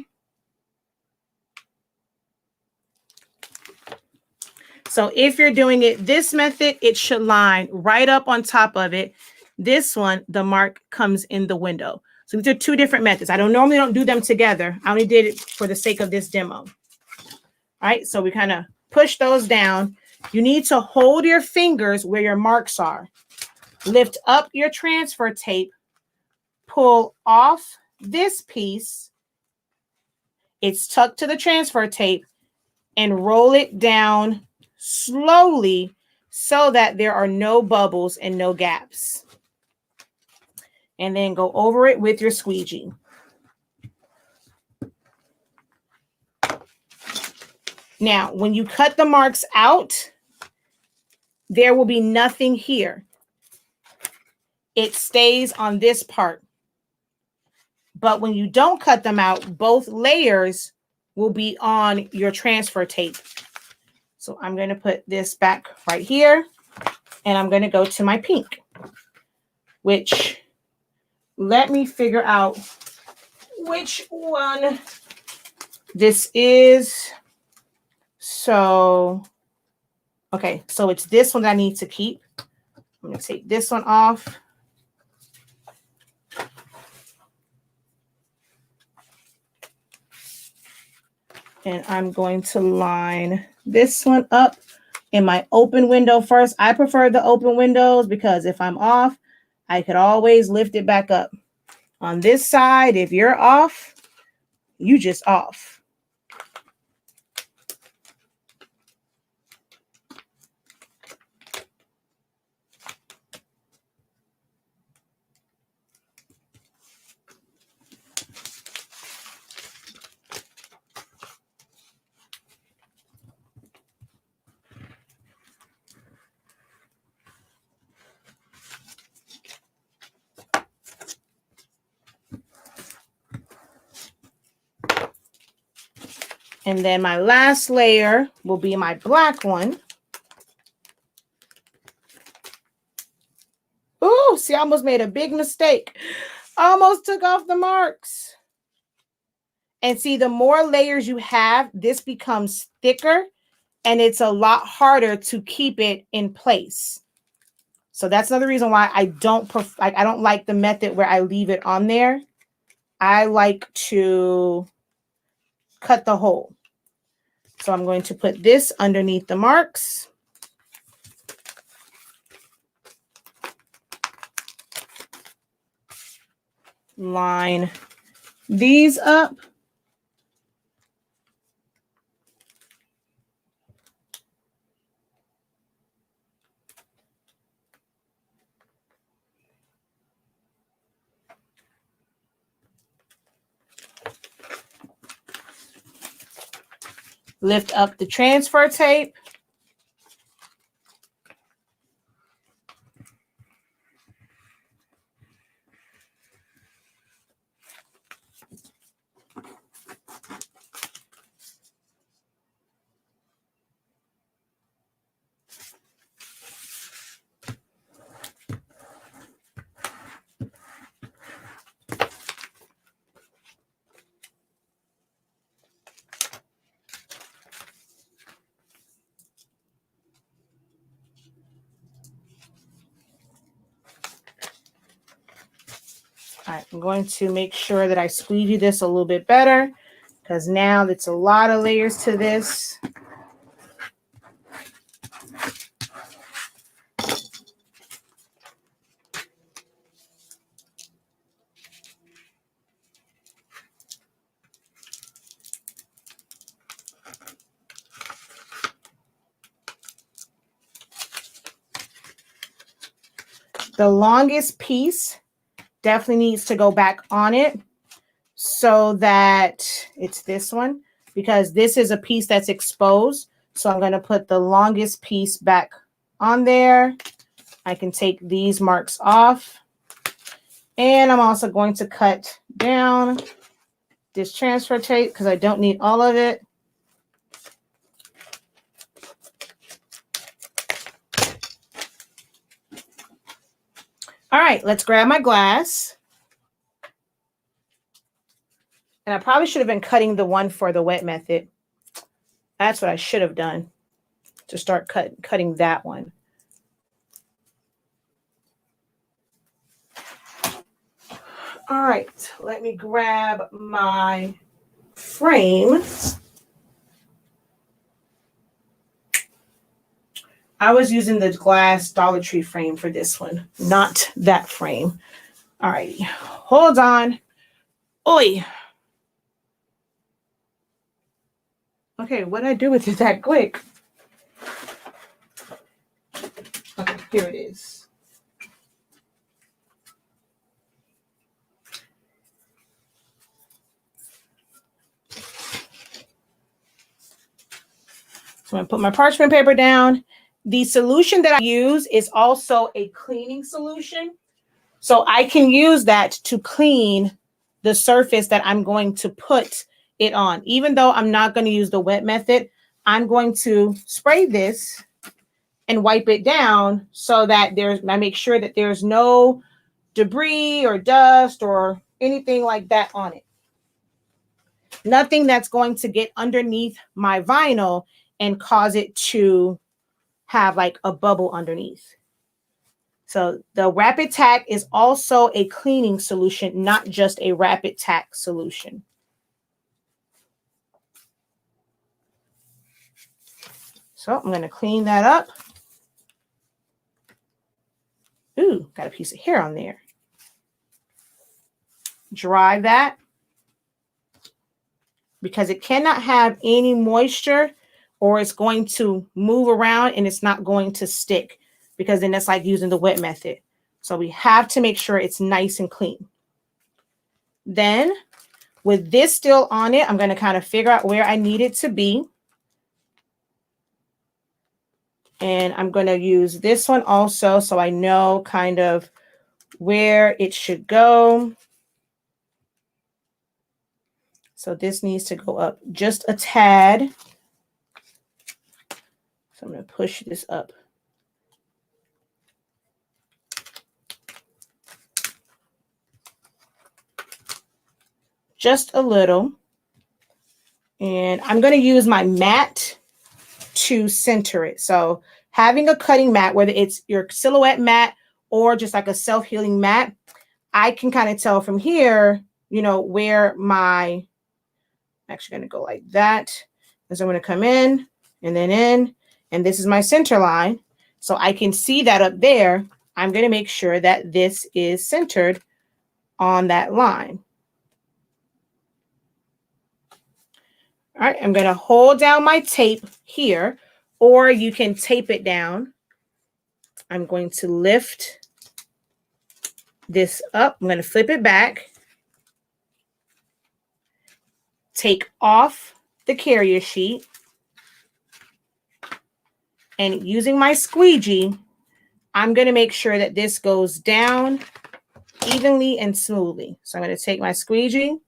So if you're doing it this method, it should line right up on top of it. This one, the mark comes in the window. So these are two different methods. I normally don't do them together. I only did it for the sake of this demo. All right, so we kind of push those down. You need to hold your fingers where your marks are. Lift up your transfer tape, pull off this piece. It's tucked to the transfer tape, and roll it down slowly so that there are no bubbles and no gaps. And then go over it with your squeegee. Now, when you cut the marks out, there will be nothing here. It stays on this part. But when you don't cut them out, both layers will be on your transfer tape. So I'm going to put this back right here, and I'm going to go to my pink, which let me figure out which one this is. So, okay, so it's this one that I need to keep. I'm going to take this one off. And I'm going to line this one up in my open window first. I prefer the open windows because if I'm off, I could always lift it back up. On this side, if you're off, you just off. And then my last layer will be my black one. Ooh, see, I almost made a big mistake. I almost took off the marks. And see, the more layers you have, this becomes thicker and it's a lot harder to keep it in place. So that's another reason why I don't like the method where I leave it on there. I like to cut the hole. So I'm going to put this underneath the marks. Line these up. Lift up the transfer tape. All right, I'm going to make sure that I squeegee this a little bit better because now it's a lot of layers to this. The longest piece definitely needs to go back on it so that it's this one, because this is a piece that's exposed. So I'm going to put the longest piece back on there. I can take these marks off And I'm also going to cut down this transfer tape because I don't need all of it. All right, let's grab my glass. And I probably should have been cutting the one for the wet method. That's what I should have done to start cutting that one. All right, let me grab my frame. I was using the glass Dollar Tree frame for this one, not that frame. All righty, hold on. Oi. Okay, what did I do with it that quick? Okay, here it is. So I'm going to put my parchment paper down. The solution that I use is also a cleaning solution. So I can use that to clean the surface that I'm going to put it on. Even though I'm not going to use the wet method, I'm going to spray this and wipe it down so that I make sure that there's no debris or dust or anything like that on it. Nothing that's going to get underneath my vinyl and cause it to have like a bubble underneath. So the rapid tack is also a cleaning solution, not just a rapid tack solution. So I'm going to clean that up. Ooh, got a piece of hair on there. Dry that because it cannot have any moisture or it's going to move around and it's not going to stick because then that's like using the wet method. So we have to make sure it's nice and clean. Then with this still on it, I'm going to kind of figure out where I need it to be. And I'm going to use this one also so I know kind of where it should go. So this needs to go up just a tad. So I'm going to push this up. Just a little. And I'm going to use my mat to center it. So having a cutting mat, whether it's your silhouette mat or just like a self-healing mat, I can kind of tell from here, you know, where I'm actually going to go like that. And so I'm going to come in and then in, and this is my center line. So I can see that up there. I'm going to make sure that this is centered on that line. All right, I'm going to hold down my tape here, or you can tape it down. I'm going to lift this up. I'm going to flip it back. Take off the carrier sheet. And using my squeegee, I'm going to make sure that this goes down evenly and smoothly. So I'm going to take my squeegee.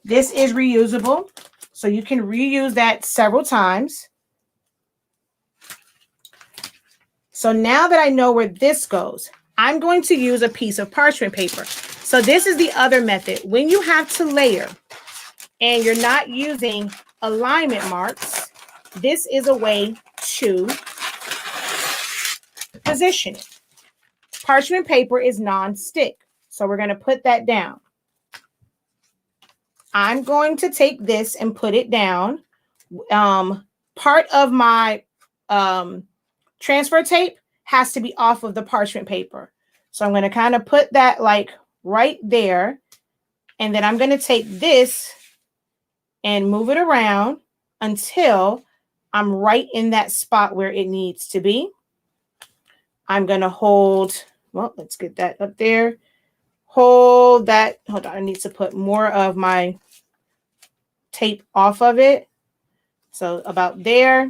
This is reusable, so you can reuse that several times. So now that I know where this goes, I'm going to use a piece of parchment paper. So this is the other method. When you have to layer and you're not using alignment marks, this is a way to position it. parchment paper is non-stick. So we're going to put that down. I'm going to take this and put it down. Part of my transfer tape has to be off of the parchment paper. So I'm going to kind of put that like right there. And then I'm going to take this and move it around until I'm right in that spot where it needs to be. I'm going to hold, well, let's get that up there. Hold that. Hold on. I need to put more of my tape off of it. So about there.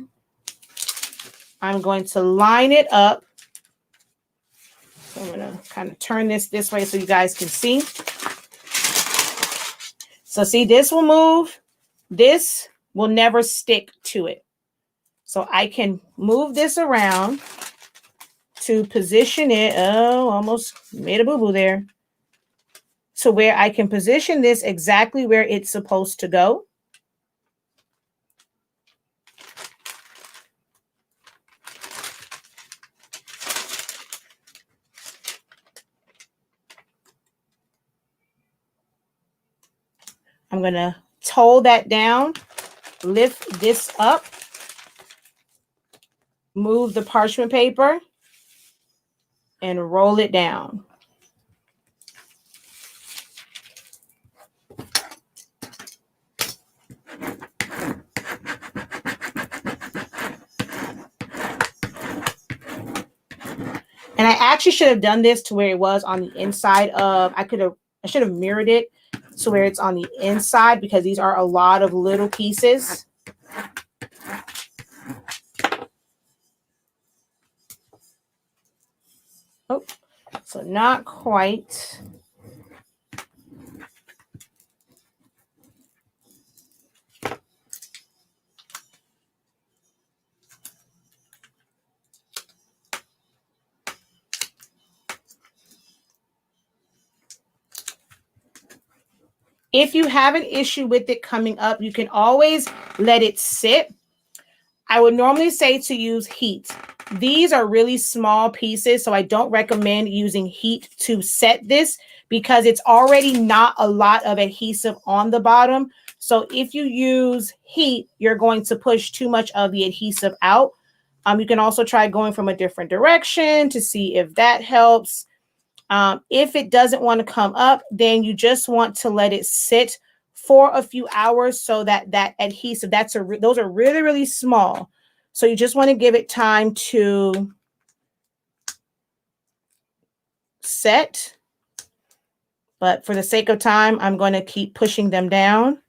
I'm going to line it up. So I'm going to kind of turn this way so you guys can see. So see, this will move. This will never stick to it. So I can move this around to position it. Oh, almost made a boo-boo there. To where I can position this exactly where it's supposed to go. I'm going to toe that down, lift this up, move the parchment paper, and roll it down. And I actually should have done this to where it was on the inside of, I should have mirrored it to where it's on the inside because these are a lot of little pieces. Oh, so not quite. If you have an issue with it coming up, you can always let it sit. I would normally say to use heat. These are really small pieces, so I don't recommend using heat to set this because it's already not a lot of adhesive on the bottom. So if you use heat, you're going to push too much of the adhesive out. You can also try going from a different direction to see if that helps. If it doesn't want to come up, then you just want to let it sit for a few hours so that that adhesive, those are really, really small. So you just want to give it time to set. But for the sake of time, I'm going to keep pushing them down.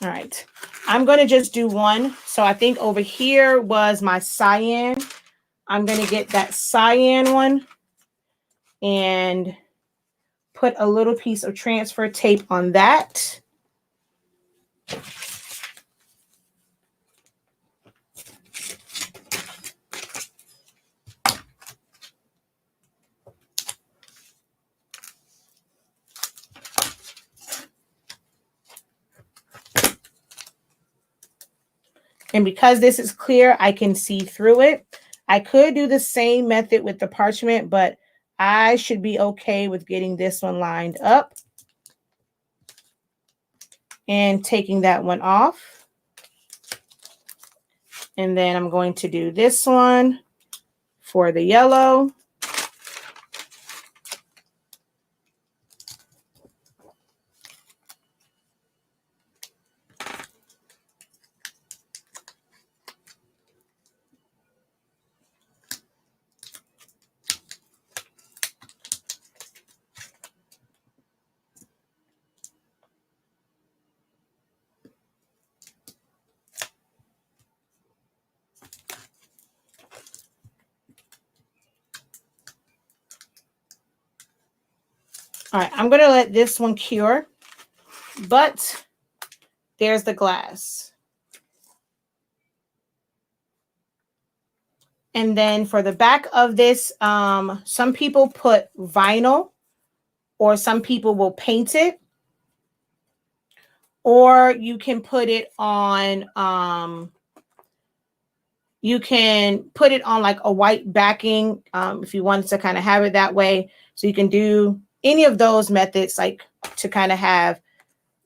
All right, I'm going to just do one. So I think over here was my cyan. I'm going to get that cyan one and put a little piece of transfer tape on that. And because this is clear, I can see through it. I could do the same method with the parchment, but I should be okay with getting this one lined up and taking that one off. And then I'm going to do this one for the yellow. All right, I'm going to let this one cure, but there's the glass. And then for the back of this, some people put vinyl or some people will paint it. Or you can put it on You can put it on like a white backing if you wanted to kind of have it that way. So you can do any of those methods like to kind of have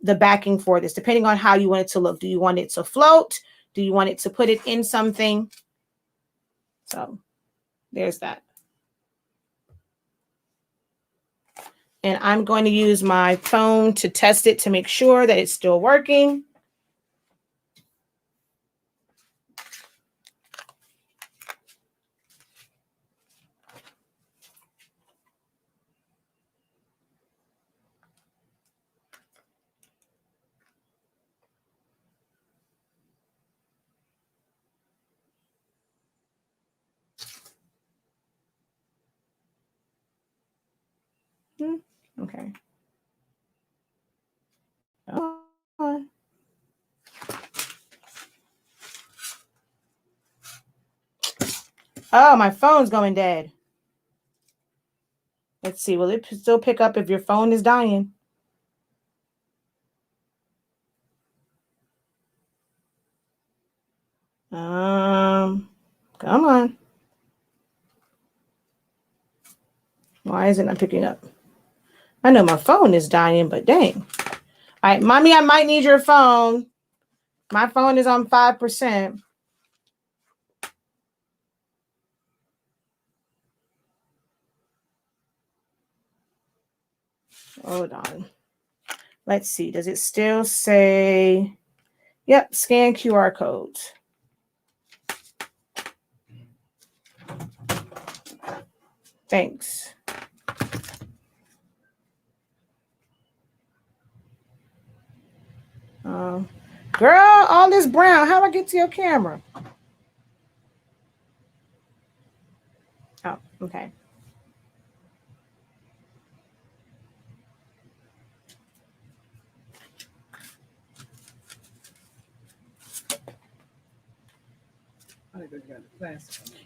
the backing for this, depending on how you want it to look. Do you want it to float? Do you want it to put it in something? So there's that. And I'm going to use my phone to test it to make sure that it's still working. Okay. Oh, my phone's going dead. Let's see. Will it still pick up if your phone is dying? Come on. Why isn't it picking up? I know my phone is dying, but dang. All right, mommy, I might need your phone. My phone is on 5%. Hold on. Let's see. Does it still say? Yep, scan QR codes. Thanks. Girl, all this brown. How do I get to your camera? Oh, okay.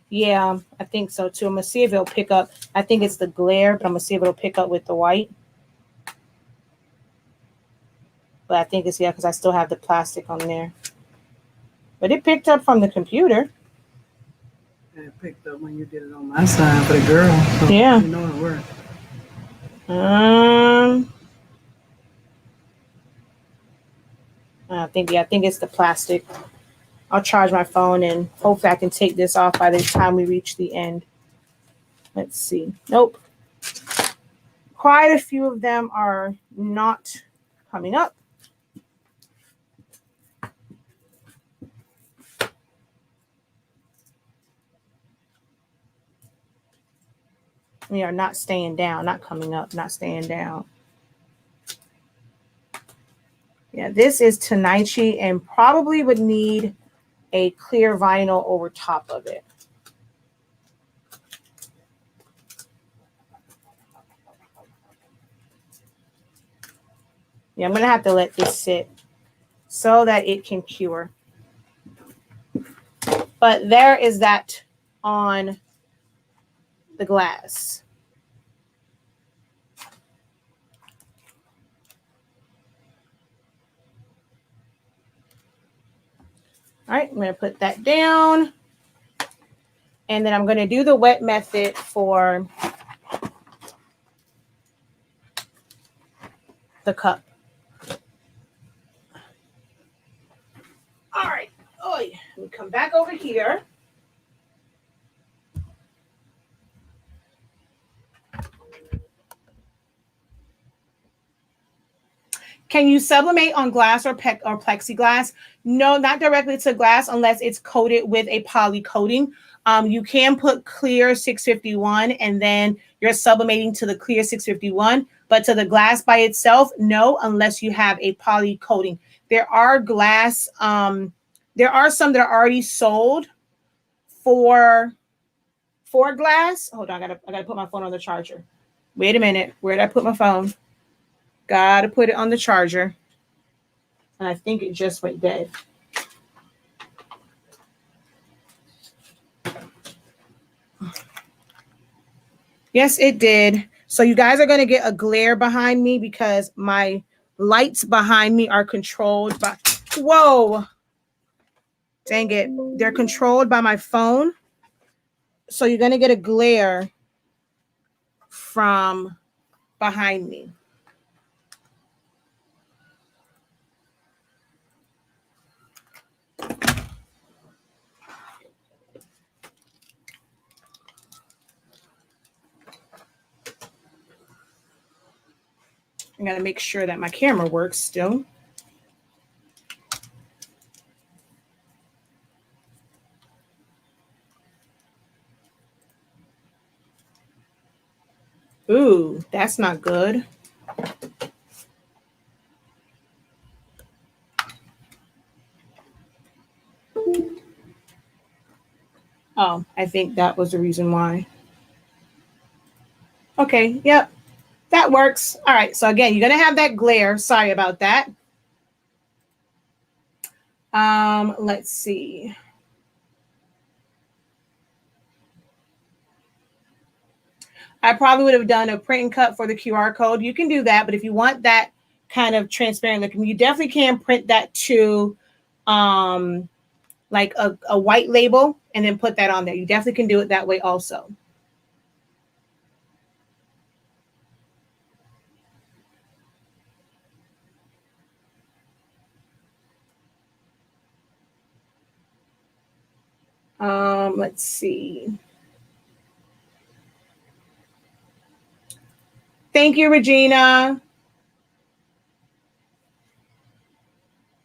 Yeah, I think so too. I'm gonna see if it'll pick up. I think it's the glare, but I'm gonna see if it'll pick up with the white. But I think it's, yeah, because I still have the plastic on there. But it picked up from the computer. It picked up when you did it on my side for the girl. So yeah. You know it worked. I think it's the plastic. I'll charge my phone and hopefully I can take this off by the time we reach the end. Let's see. Nope. Quite a few of them are not coming up. They are not staying down, not coming up, not staying down. Yeah, this is Tanichi and probably would need a clear vinyl over top of it. Yeah, I'm going to have to let this sit so that it can cure. But there is that on the glass. All right, I'm going to put that down. And then I'm going to do the wet method for the cup. All right. Oh, yeah. Let me come back over here. Can you sublimate on glass or plexiglass? No, not directly to glass unless it's coated with a poly coating. You can put clear 651 and then you're sublimating to the clear 651, but to the glass by itself, no, unless you have a poly coating. There are glass, there are some that are already sold for glass. Hold on, I gotta put my phone on the charger. Wait a minute, where did I put my phone? Gotta put it on the charger. And I think it just went dead. Yes, it did. So you guys are going to get a glare behind me because my lights behind me are controlled by, whoa. Dang it. They're controlled by my phone. So you're going to get a glare from behind me. I got to make sure that my camera works still. Ooh, that's not good. Oh, I think that was the reason why. Okay, yep, that works. All right, so again, you're going to have that glare. Sorry about that. Let's see. I probably would have done a print and cut for the QR code. You can do that, but if you want that kind of transparent looking, you definitely can print that to like a white label and then put that on there. You definitely can do it that way also. Let's see. Thank you, Regina.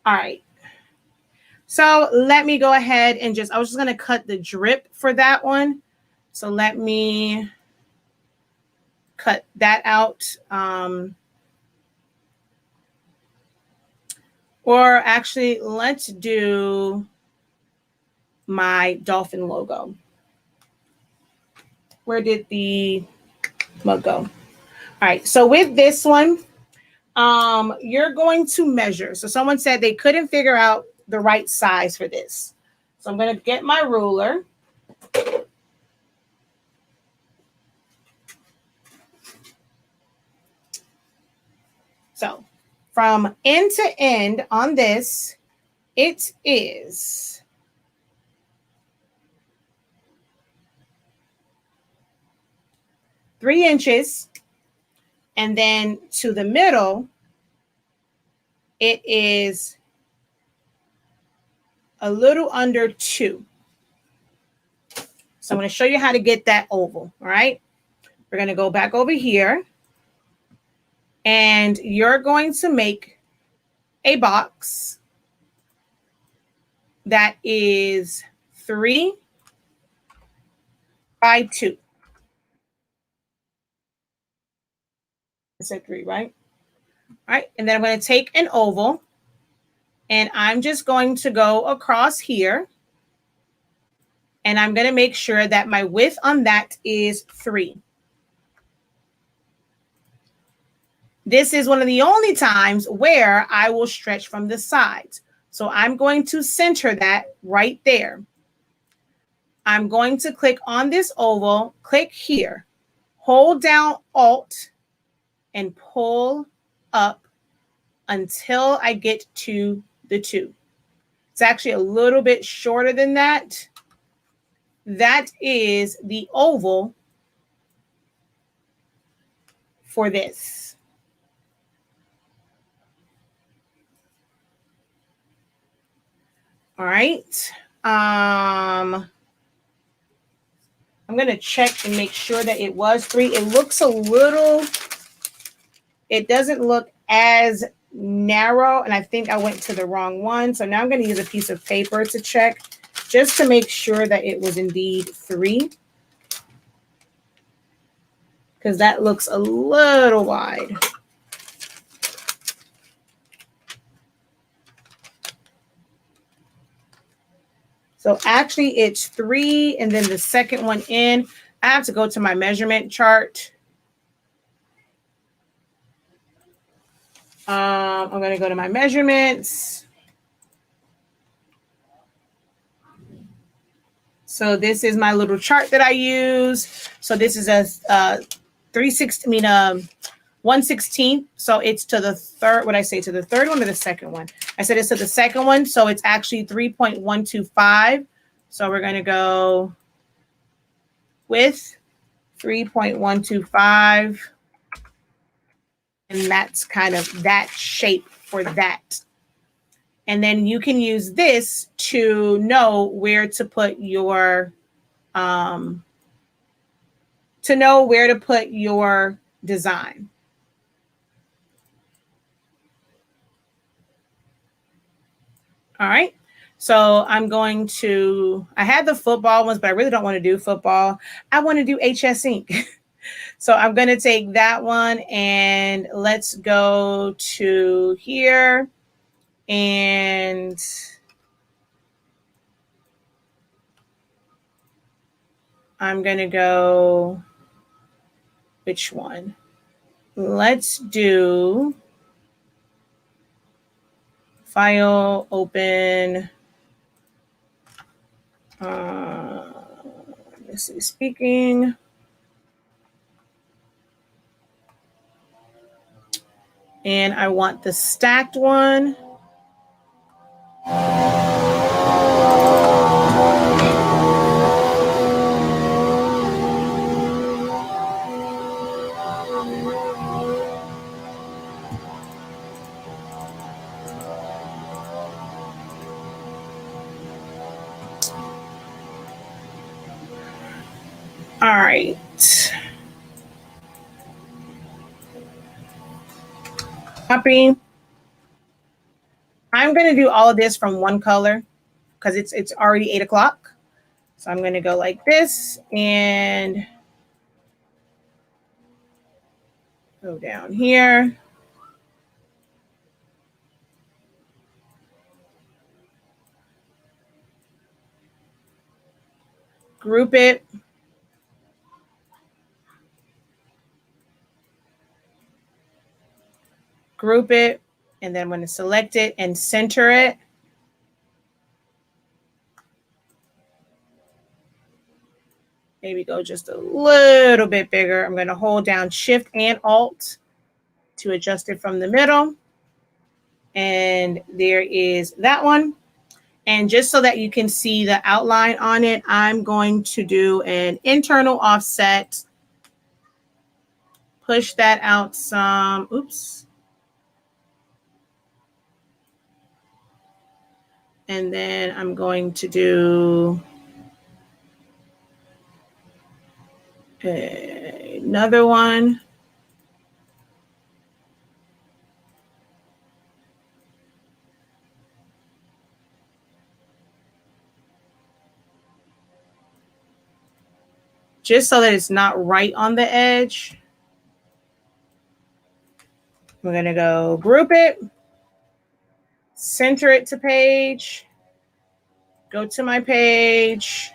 All right. So let me go ahead and I was just going to cut the drip for that one. So let me cut that out. Or actually, let's do my dolphin logo. Where did the mug go? All right. So with this one, you're going to measure. So someone said they couldn't figure out the right size for this. So I'm going to get my ruler. So from end to end on this, it is 3 inches. And then to the middle, it is a little under 2. So I'm going to show you how to get that oval. All right. We're going to go back over here. And you're going to make a box that is 3 by 2. I said 3, right? All right. And then I'm going to take an oval. And I'm just going to go across here. And I'm going to make sure that my width on that is 3. This is one of the only times where I will stretch from the sides. So I'm going to center that right there. I'm going to click on this oval, click here, hold down Alt, and pull up until I get to the 2. It's actually a little bit shorter than that. That is the oval for this. All right. I'm going to check and make sure that it was 3. It looks a little, it doesn't look as narrow, and I think I went to the wrong one. So now I'm going to use a piece of paper to check just to make sure that it was indeed 3. Because that looks a little wide. So actually it's 3, and then the second one in, I have to go to my measurement chart. I'm going to go to my measurements. So this is my little chart that I use. So this is a 1/16. So it's to the third, what I say, to the third one or the second one? I said it's to the second one. So it's actually 3.125. So we're going to go with 3.125. And that's kind of that shape for that. And then you can use this to know where to put your, design. All right. So I'm going to, I had the football ones, but I really don't want to do football. I want to do HS ink. So I'm going to take that one and let's go to here and I'm going to go, which one? Let's do file, open, let's see, speaking. And I want the stacked one. All right. Copy. I'm going to do all of this from one color because it's already 8 o'clock. So I'm going to go like this and go down here. Group it. Group it. And then I'm going to select it and center it. Maybe go just a little bit bigger. I'm going to hold down Shift and Alt to adjust it from the middle. And there is that one. And just so that you can see the outline on it, I'm going to do an internal offset. Push that out some. Oops. And then I'm going to do another one. Just so that it's not right on the edge. We're going to go group it, center it to page, go to my page,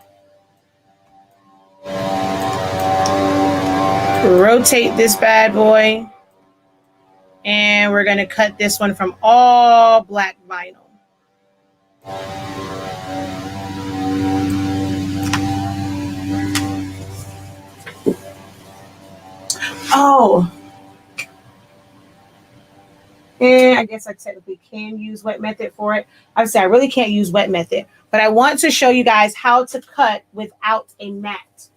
rotate this bad boy, and we're going to cut this one from all black vinyl. Oh. And I guess I technically can use wet method for it. I would say I really can't use wet method, but I want to show you guys how to cut without a mat.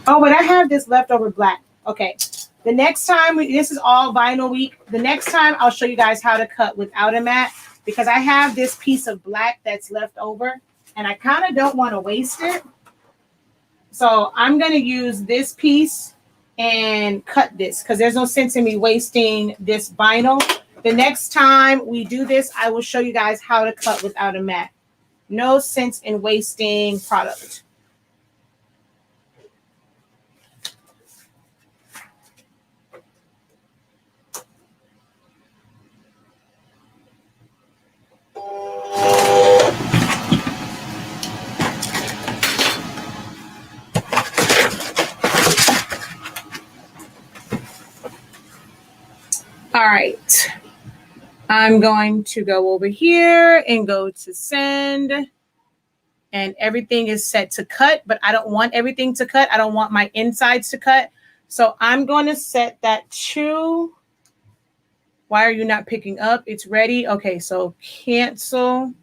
Oh, but I have this leftover black. Okay. The next time, this is all vinyl week. The next time I'll show you guys how to cut without a mat because I have this piece of black that's left over and I kind of don't want to waste it. So I'm going to use this piece and cut this because there's no sense in me wasting this vinyl. The next time we do this, I will show you guys how to cut without a mat. No sense in wasting product. right. I'm going to go over here and go to send. And everything is set to cut, but I don't want everything to cut. I don't want my insides to cut. So I'm going to set that to, why are you not picking up? It's ready. Okay, so cancel.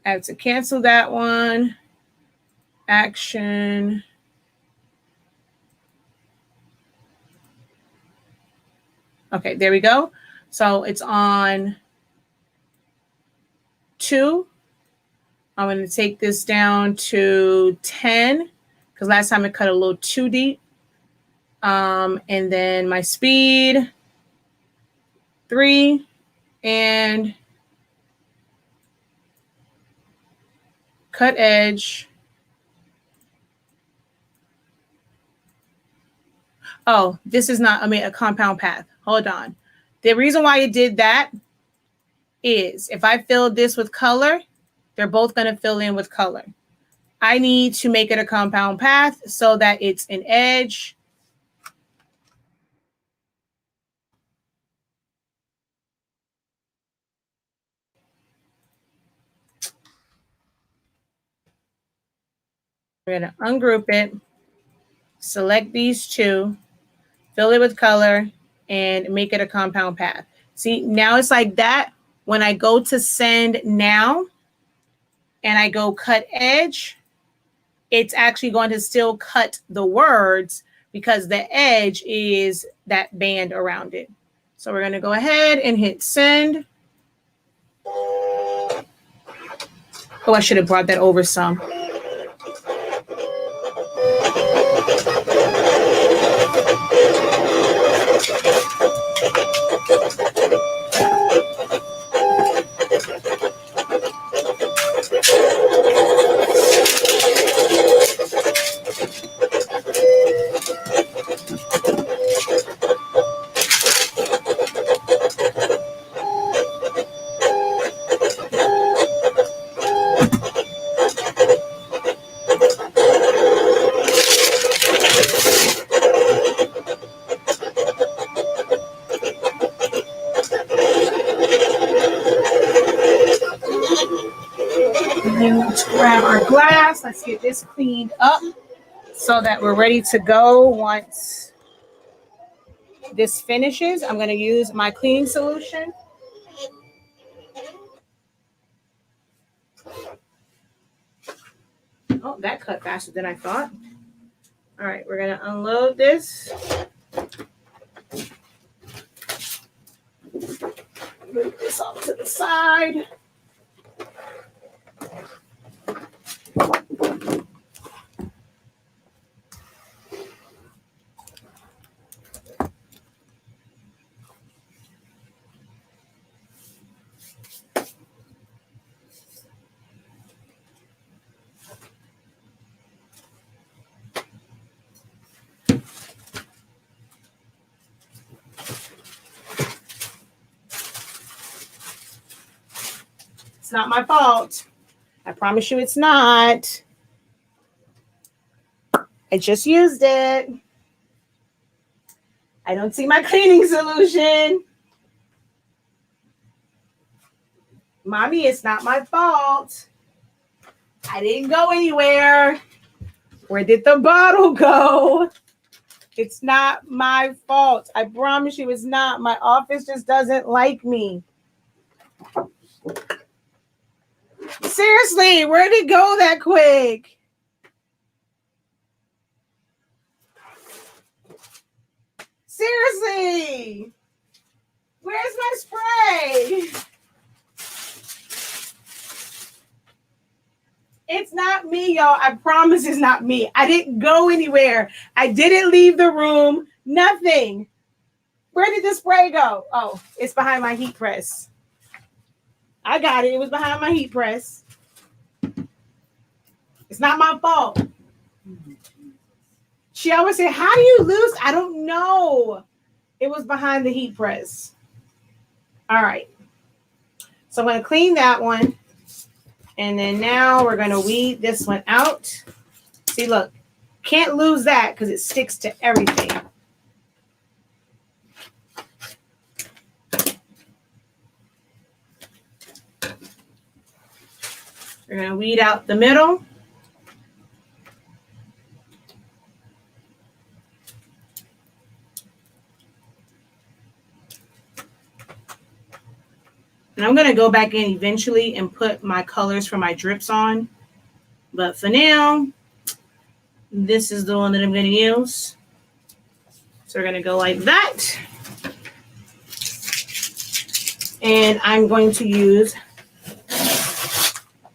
I have to cancel that one. Action. Okay, there we go. So it's on 2. I'm going to take this down to 10 because last time it cut a little too deep. And then my speed, 3, and cut edge. Oh, this is not, a compound path. Hold on. The reason why it did that is if I fill this with color, they're both going to fill in with color. I need to make it a compound path so that it's an edge. We're going to ungroup it, select these 2, fill it with color, and make it a compound path. See, now it's like that. When I go to send now and I go cut edge, it's actually going to still cut the words because the edge is that band around it. So we're going to go ahead and hit send. Oh, I should have brought that over some. Let's grab our glass. Let's get this cleaned up so that we're ready to go once this finishes. I'm going to use my cleaning solution. Oh, that cut faster than I thought. All right, we're going to unload this. Move this off to the side. It's not my fault. I promise you it's not. I just used it. I don't see my cleaning solution. Mommy, it's not my fault. I didn't go anywhere. Where did the bottle go? It's not my fault. I promise you it's not. My office just doesn't like me. Seriously, where did it go that quick? Seriously. Where's my spray? It's not me, y'all. I promise it's not me. I didn't go anywhere. I didn't leave the room. Nothing. Where did the spray go? Oh, it's behind my heat press. I got it. It was behind my heat press. It's not my fault. She always said, how do you lose? I don't know. It was behind the heat press. All right. So I'm going to clean that one. And then now we're going to weed this one out. See, look, can't lose that because it sticks to everything. We're going to weed out the middle. And I'm going to go back in eventually and put my colors for my drips on. But for now, this is the one that I'm going to use. So we're going to go like that. And I'm going to use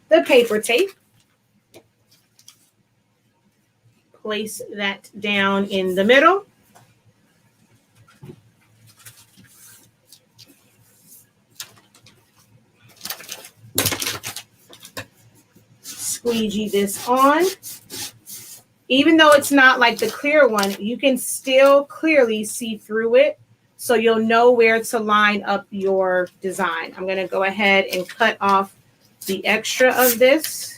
the paper tape. Place that down in the middle. Squeegee this on. Even though it's not like the clear one, you can still clearly see through it. So you'll know where to line up your design. I'm going to go ahead and cut off the extra of this.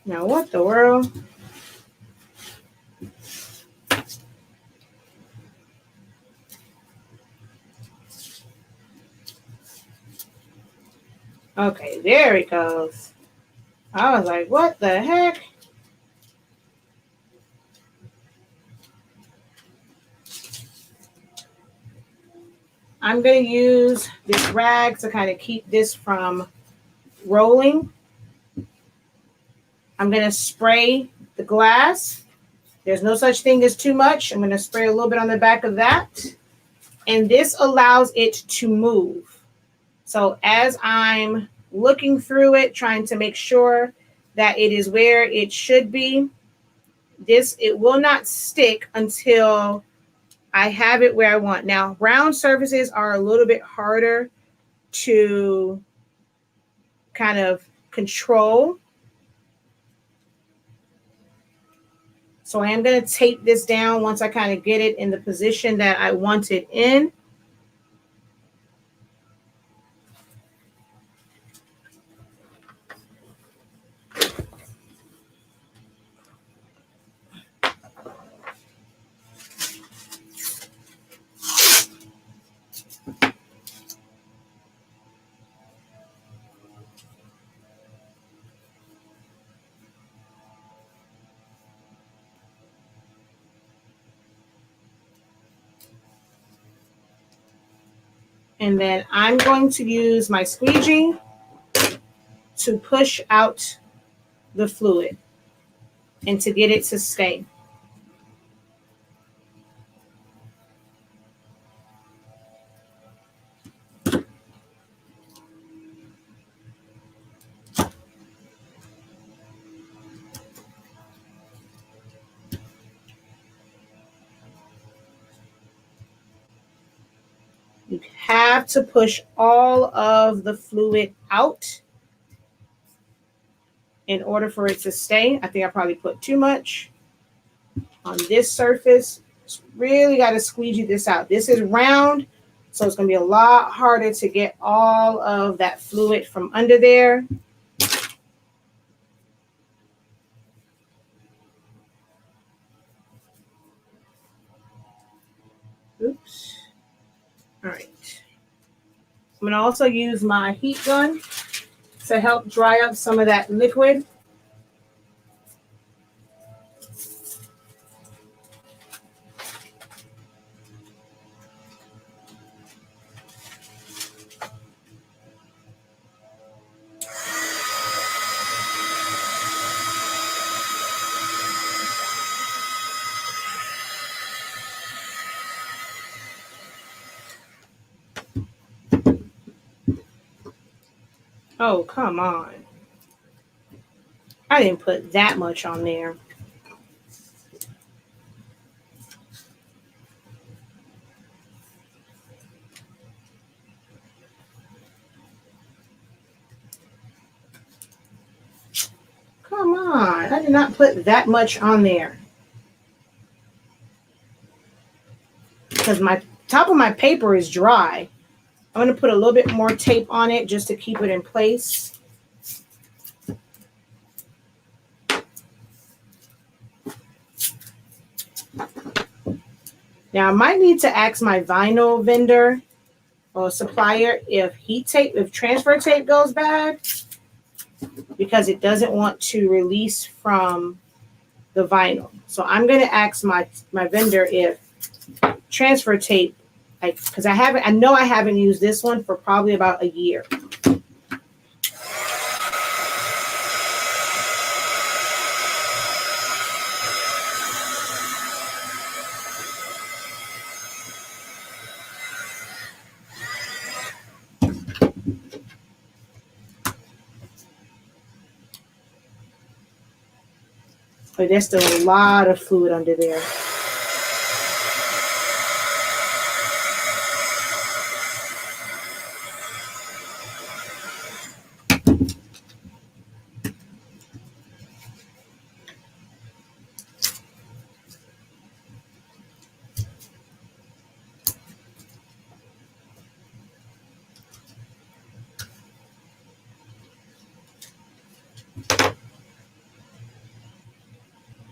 Now, what the world? Okay, there it goes. I was like, what the heck? I'm going to use this rag to kind of keep this from rolling. I'm going to spray the glass. There's no such thing as too much. I'm going to spray a little bit on the back of that. And this allows it to move. So as I'm looking through it, trying to make sure that it is where it should be, it will not stick until I have it where I want. Now, round surfaces are a little bit harder to kind of control. So I am going to tape this down once I kind of get it in the position that I want it in. And then I'm going to use my squeegee to push out the fluid and to get it to stay. You have to push all of the fluid out in order for it to stay. I think I probably put too much on this surface. Just really got to squeegee this out. This is round, so it's going to be a lot harder to get all of that fluid from under there. Oops. All right. I'm going to also use my heat gun to help dry up some of that liquid. Oh, come on. I didn't put that much on there. Come on, I did not put that much on there. Because my top of my paper is dry. I'm going to put a little bit more tape on it just to keep it in place. Now I might need to ask my vinyl vendor or supplier if transfer tape goes bad, because it doesn't want to release from the vinyl. So I'm going to ask my vendor if transfer tape, because I know I haven't used this one for probably about a year. But there's still a lot of fluid under there.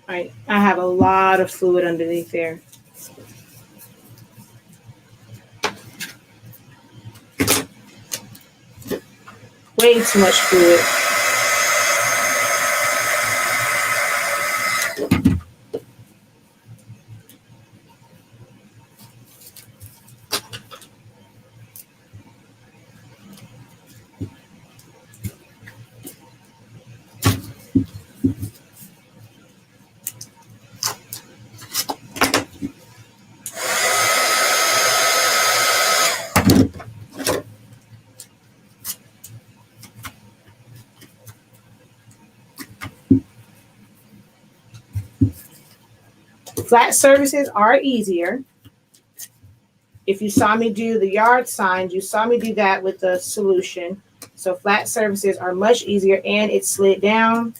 Right, I have a lot of fluid underneath there. Way too much fluid. Flat surfaces are easier. If you saw me do the yard signs, you saw me do that with the solution. So flat surfaces are much easier, and it slid down.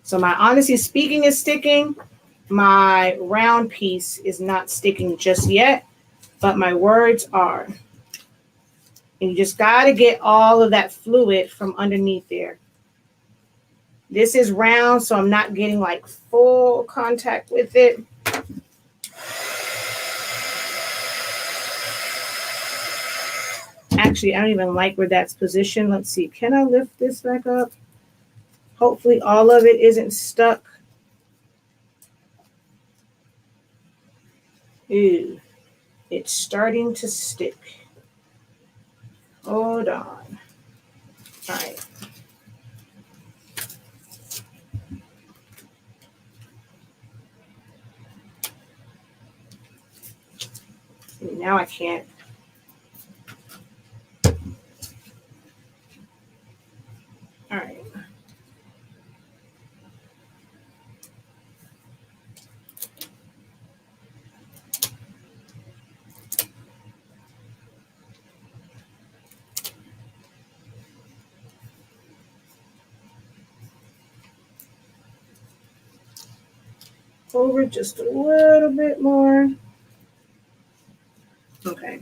So my honesty speaking is sticking. My round piece is not sticking just yet, but my words are. And you just got to get all of that fluid from underneath there. This is round, so I'm not getting like full contact with it. Actually, I don't even like where that's positioned. Let's see. Can I lift this back up? Hopefully all of it isn't stuck. Ooh, it's starting to stick. Hold on. All right. See, now I can't. All right. Over just a little bit more. Okay.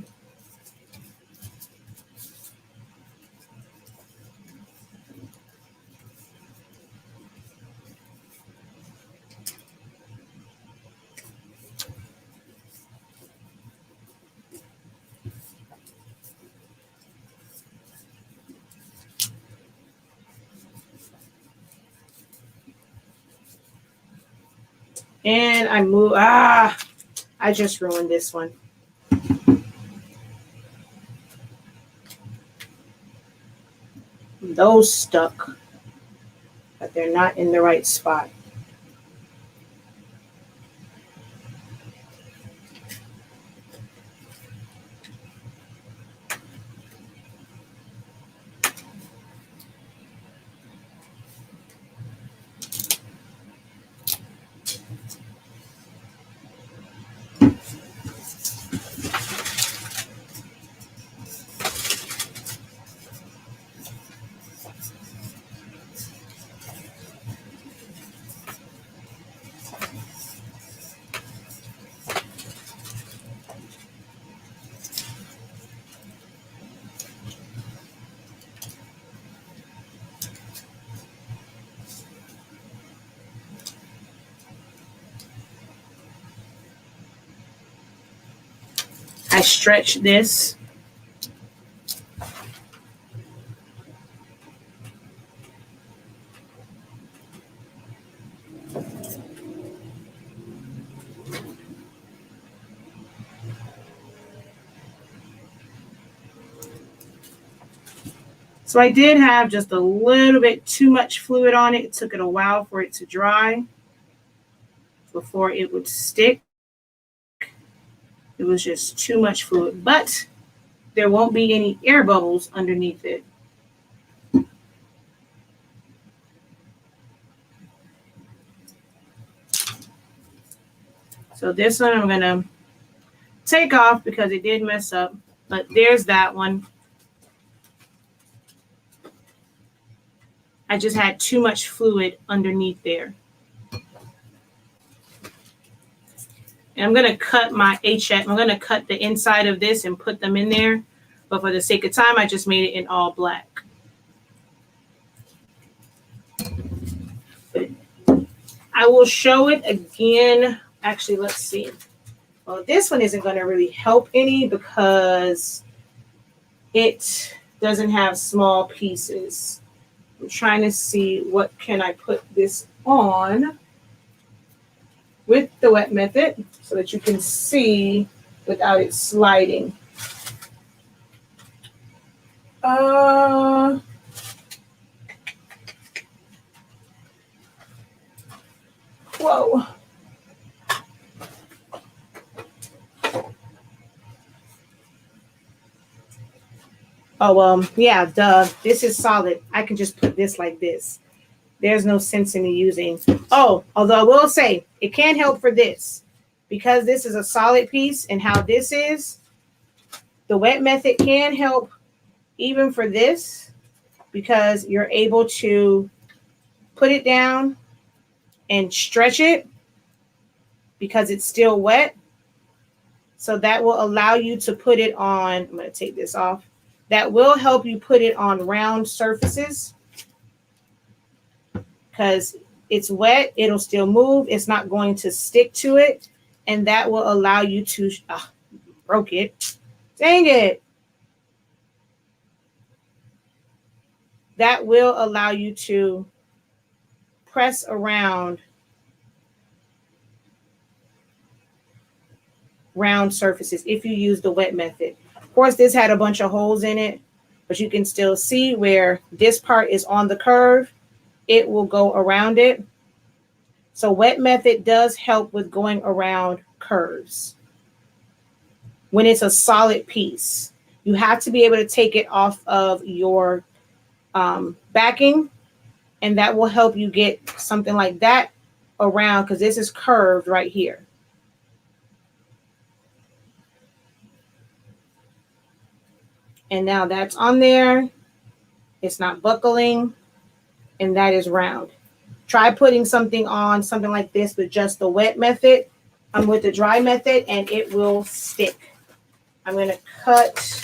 And I move. I just ruined this one. Those stuck, but they're not in the right spot. I stretch this. So I did have just a little bit too much fluid on it. It took it a while for it to dry before it would stick. It was just too much fluid, but there won't be any air bubbles underneath it. So this one I'm gonna take off because it did mess up, but there's that one. I just had too much fluid underneath there. And I'm gonna cut my HF, I'm gonna cut the inside of this and put them in there. But for the sake of time, I just made it in all black. I will show it again. Actually, let's see. Well, this one isn't gonna really help any because it doesn't have small pieces. I'm trying to see what can I put this on with the wet method so that you can see without it sliding. Whoa. Oh, yeah, duh. This is solid. I can just put this like this. There's no sense in me using. Oh, although I will say it can help for this because this is a solid piece and how this is. The wet method can help even for this because you're able to put it down and stretch it because it's still wet. So that will allow you to put it on. I'm going to take this off. That will help you put it on round surfaces because it's wet. It'll still move. It's not going to stick to it. And that will allow you to, broke it. Dang it. That will allow you to press around round surfaces if you use the wet method. Of course, this had a bunch of holes in it, but you can still see where this part is on the curve. It will go around it. So wet method does help with going around curves. When it's a solid piece, you have to be able to take it off of your backing, and that will help you get something like that around because this is curved right here. And now that's on there. It's not buckling, and that is round. Try putting something on, something like this with just the wet method. I'm with the dry method, and it will stick. I'm going to cut.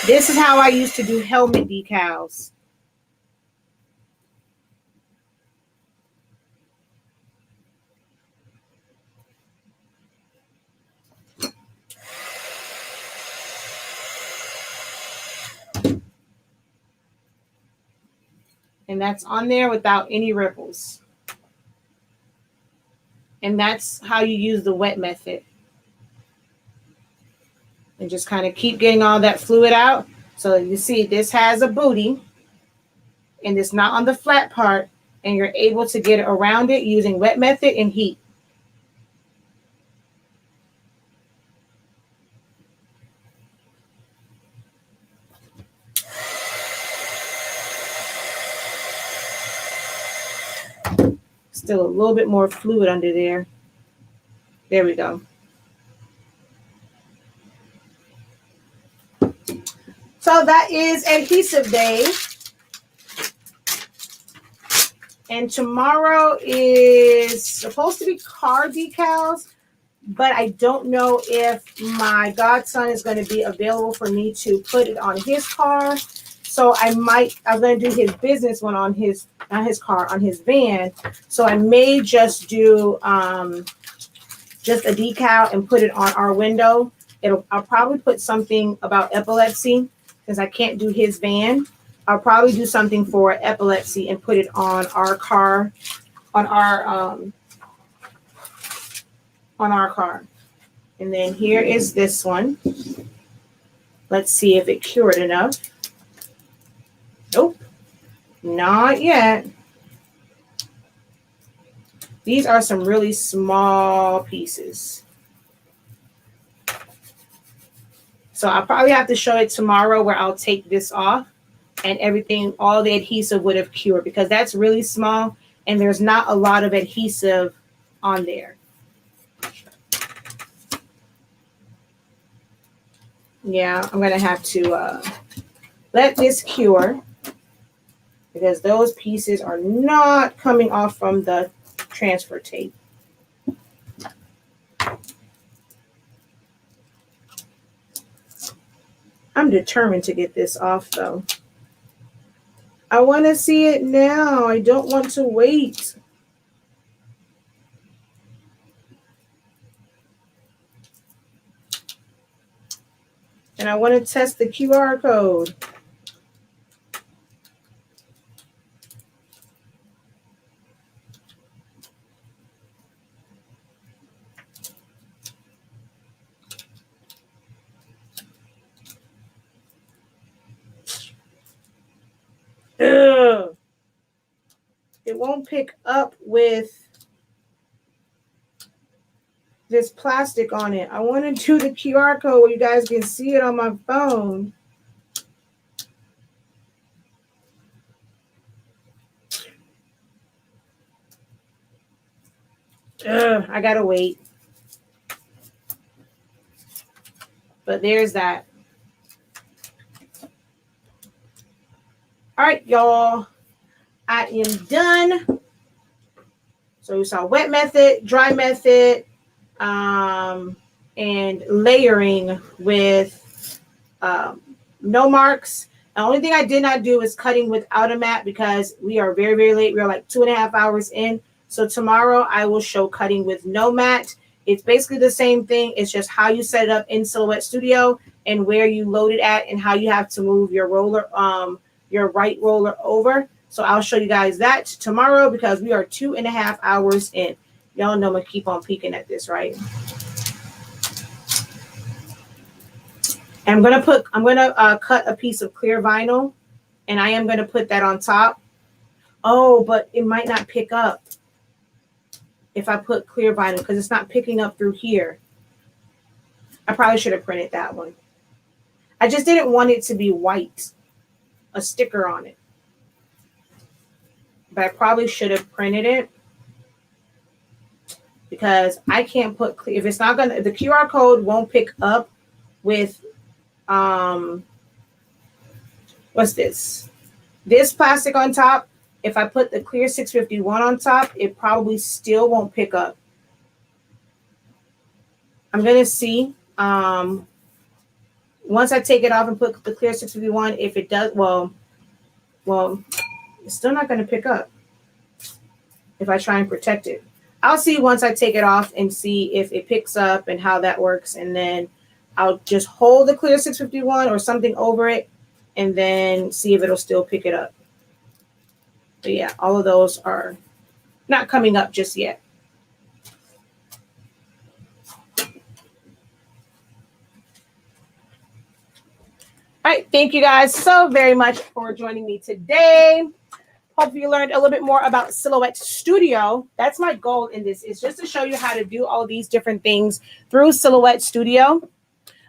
This is how I used to do helmet decals. And that's on there without any ripples. And that's how you use the wet method. And just kind of keep getting all that fluid out. So you see this has a booty and it's not on the flat part, and you're able to get around it using wet method and heat. Still a little bit more fluid under there. There we go. So that is adhesive day. And tomorrow is supposed to be car decals, but I don't know if my godson is going to be available for me to put it on his car. So I'm going to do his business one on his, not his car, on his van. So I may just do just a decal and put it on our window. I'll probably put something about epilepsy because I can't do his van. I'll probably do something for epilepsy and put it on our car, on our car. And then here is this one. Let's see if it cured enough. Nope, not yet. These are some really small pieces. So I'll probably have to show it tomorrow where I'll take this off and everything, all the adhesive would have cured because that's really small and there's not a lot of adhesive on there. Yeah, I'm gonna have to let this cure because those pieces are not coming off from the transfer tape. I'm determined to get this off though. I want to see it now. I don't want to wait. And I want to test the QR code. Ugh. It won't pick up with this plastic on it. I want to do the QR code where you guys can see it on my phone. Ugh, I gotta wait. But there's that. All right, y'all. I am done. So we saw wet method, dry method, and layering with no marks. The only thing I did not do is cutting without a mat because we are very, very late. We're like 2.5 hours in. So tomorrow I will show cutting with no mat. It's basically the same thing. It's just how you set it up in Silhouette Studio and where you load it at and how you have to move your roller, your right roller over. So I'll show you guys that tomorrow because we are 2.5 hours in. Y'all know I'm gonna keep on peeking at this, right? And I'm gonna cut a piece of clear vinyl, and I am gonna put that on top. Oh, but it might not pick up if I put clear vinyl because it's not picking up through here. I probably should have printed that one. I just didn't want it to be white, a sticker on it. But I probably should have printed it because I can't put clear. If it's not gonna, the QR code won't pick up with what's this? This plastic on top. If I put the clear 651 on top, it probably still won't pick up. I'm gonna see once I take it off and put the clear 651, if it does, well, it's still not going to pick up if I try and protect it. I'll see once I take it off and see if it picks up and how that works. And then I'll just hold the clear 651 or something over it and then see if it'll still pick it up. But yeah, all of those are not coming up just yet. All right, thank you guys so very much for joining me today. Hope you learned a little bit more about Silhouette Studio. That's my goal in this, is just to show you how to do all these different things through Silhouette Studio.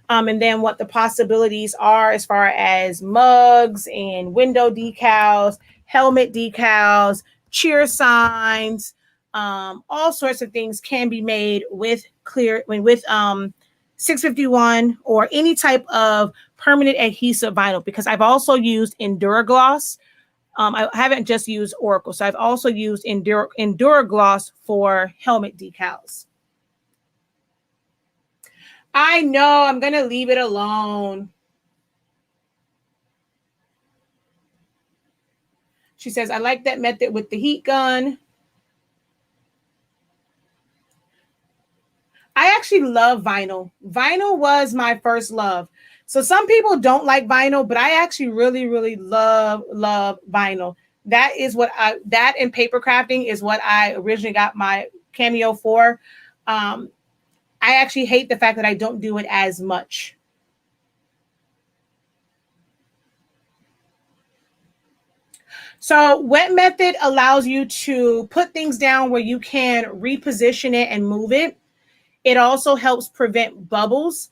And then what the possibilities are as far as mugs and window decals, helmet decals, cheer signs, all sorts of things can be made with 651 or any type of permanent adhesive vinyl, because I've also used Enduragloss. I haven't just used Oracle, so I've also used Enduragloss for helmet decals. I know, I'm going to leave it alone. She says, I like that method with the heat gun. I actually love vinyl. Vinyl was my first love. So some people don't like vinyl, but I actually really, really love vinyl. That is what that and paper crafting is what I originally got my Cameo for. I actually hate the fact that I don't do it as much. So wet method allows you to put things down where you can reposition it and move it. It also helps prevent bubbles.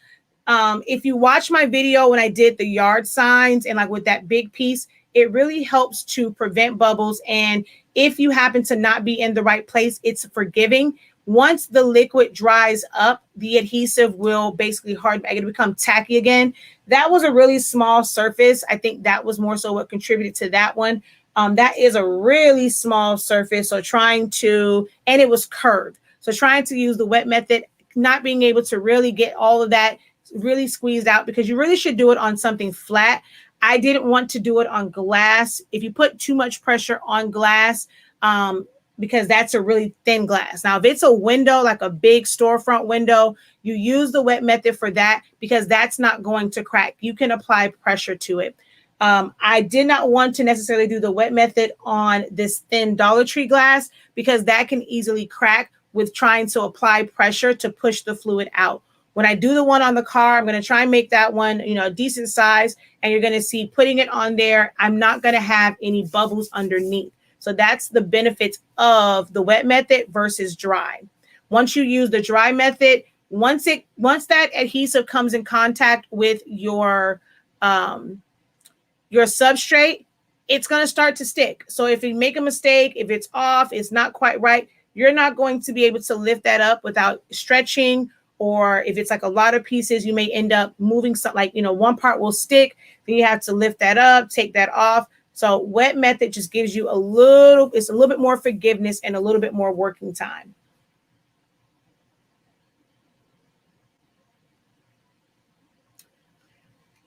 If you watch my video when I did the yard signs and like with that big piece, it really helps to prevent bubbles. And if you happen to not be in the right place, it's forgiving. Once the liquid dries up, the adhesive will basically harden. It'll become tacky again. That was a really small surface. I think that was more so what contributed to that one. That is a really small surface. So and it was curved. So trying to use the wet method, not being able to really get all of that really squeezed out, because you really should do it on something flat. I didn't want to do it on glass. If you put too much pressure on glass, because that's a really thin glass. Now, if it's a window, like a big storefront window, you use the wet method for that, because that's not going to crack. You can apply pressure to it. I did not want to necessarily do the wet method on this thin Dollar Tree glass, because that can easily crack with trying to apply pressure to push the fluid out. When I do the one on the car, I'm going to try and make that one, a decent size. And you're going to see putting it on there, I'm not going to have any bubbles underneath. So that's the benefits of the wet method versus dry. Once you use the dry method, once that adhesive comes in contact with your substrate, it's going to start to stick. So if you make a mistake, if it's off, it's not quite right, you're not going to be able to lift that up without stretching. Or if it's like a lot of pieces, you may end up moving something, like, one part will stick, then you have to lift that up, take that off. So wet method just gives you it's a little bit more forgiveness and a little bit more working time.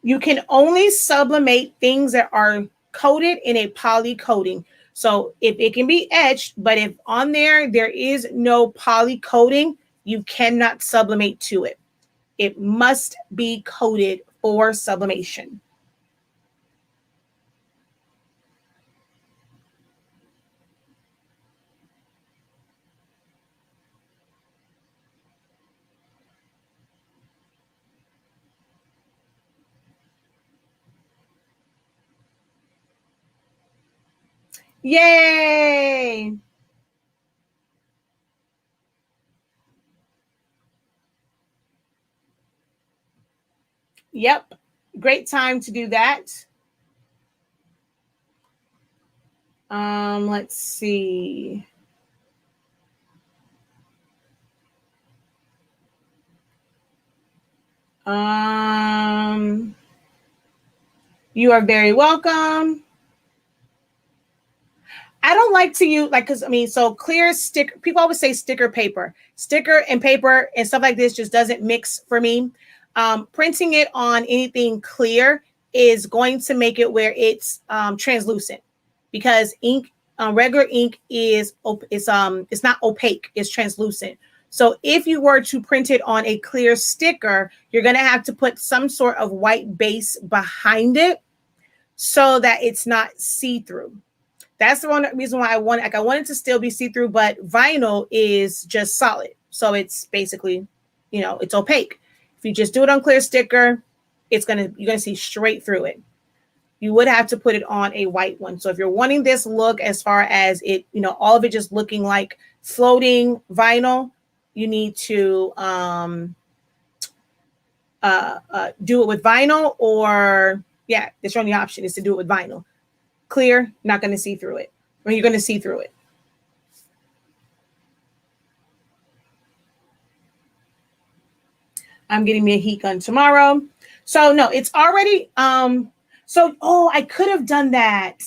You can only sublimate things that are coated in a poly coating. So if it can be etched, but if on there is no poly coating, you cannot sublimate to it. It must be coated for sublimation. Yay! Yep. Great time to do that. Let's see. You are very welcome. I don't like to use so clear sticker. People always say sticker paper and stuff like this just doesn't mix for me. Printing it on anything clear is going to make it where it's translucent, because ink, regular ink is it's not opaque, it's translucent. So if you were to print it on a clear sticker, you're going to have to put some sort of white base behind it so that it's not see-through. That's the one reason why I want it to still be see-through, but vinyl is just solid. So it's basically, you know, it's opaque. If you just do it on clear sticker, you're gonna see straight through it. You would have to put it on a white one. So if you're wanting this look as far as it, you know, all of it just looking like floating vinyl, you need to do it with vinyl, or yeah, it's your only option is to do it with vinyl. Clear, not going to see through it. Or you're going to see through it. I'm getting me a heat gun tomorrow. So no, it's already oh, I could have done that.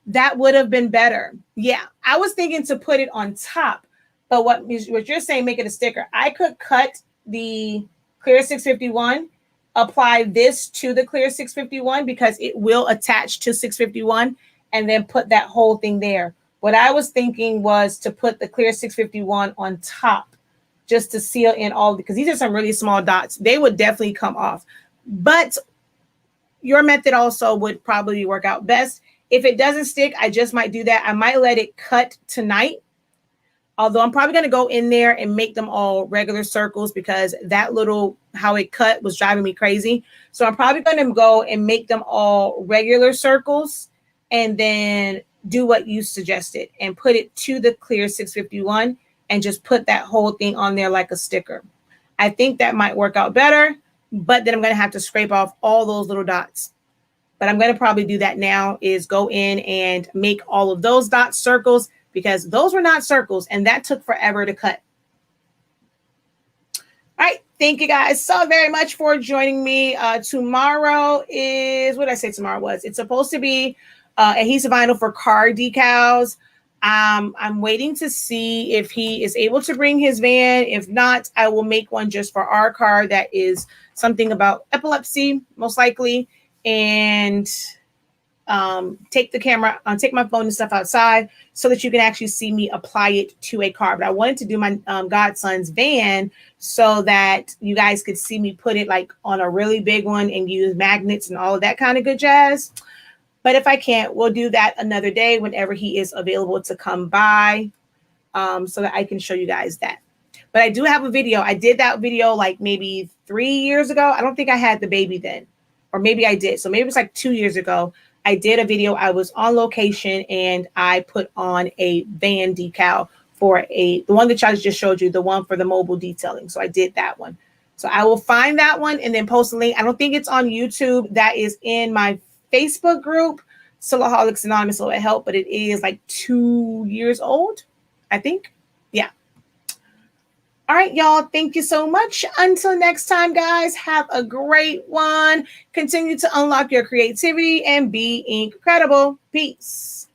That would have been better. Yeah, I was thinking to put it on top, but what you're saying, make it a sticker. I could cut the clear 651, apply this to the clear 651 because it will attach to 651, and then put that whole thing there. What I was thinking was to put the clear 651 on top just to seal in all, because these are some really small dots. They would definitely come off. But your method also would probably work out best. If it doesn't stick, I just might do that. I might let it cut tonight. Although I'm probably going to go in there and make them all regular circles, because that little, how it cut was driving me crazy. So I'm probably going to go and make them all regular circles and then do what you suggested and put it to the clear 651 and just put that whole thing on there like a sticker. I think that might work out better, but then I'm going to have to scrape off all those little dots. But I'm going to probably do that now, is go in and make all of those dots circles, because those were not circles and that took forever to cut. All right. Thank you guys so very much for joining me. Tomorrow is, what did I say tomorrow was? It's supposed to be adhesive vinyl for car decals. I'm waiting to see if he is able to bring his van. If not, I will make one just for our car that is something about epilepsy, most likely. And take the camera, take my phone and stuff outside so that you can actually see me apply it to a car. But I wanted to do my godson's van so that you guys could see me put it like on a really big one and use magnets and all of that kind of good jazz. But if I can't, we'll do that another day whenever he is available to come by, so that I can show you guys that. But I do have a video. I did that video like maybe 3 years ago. I don't think I had the baby then, or maybe I did. So maybe it was like 2 years ago. I did a video. I was on location and I put on a van decal for the one that I just showed you, the one for the mobile detailing. So I did that one. So I will find that one and then post a link. I don't think it's on YouTube. That is in my Facebook group, Silaholics Anonymous, so it helped, but it is like 2 years old, I think. Yeah. All right, y'all. Thank you so much. Until next time, guys, have a great one. Continue to unlock your creativity and be incredible. Peace.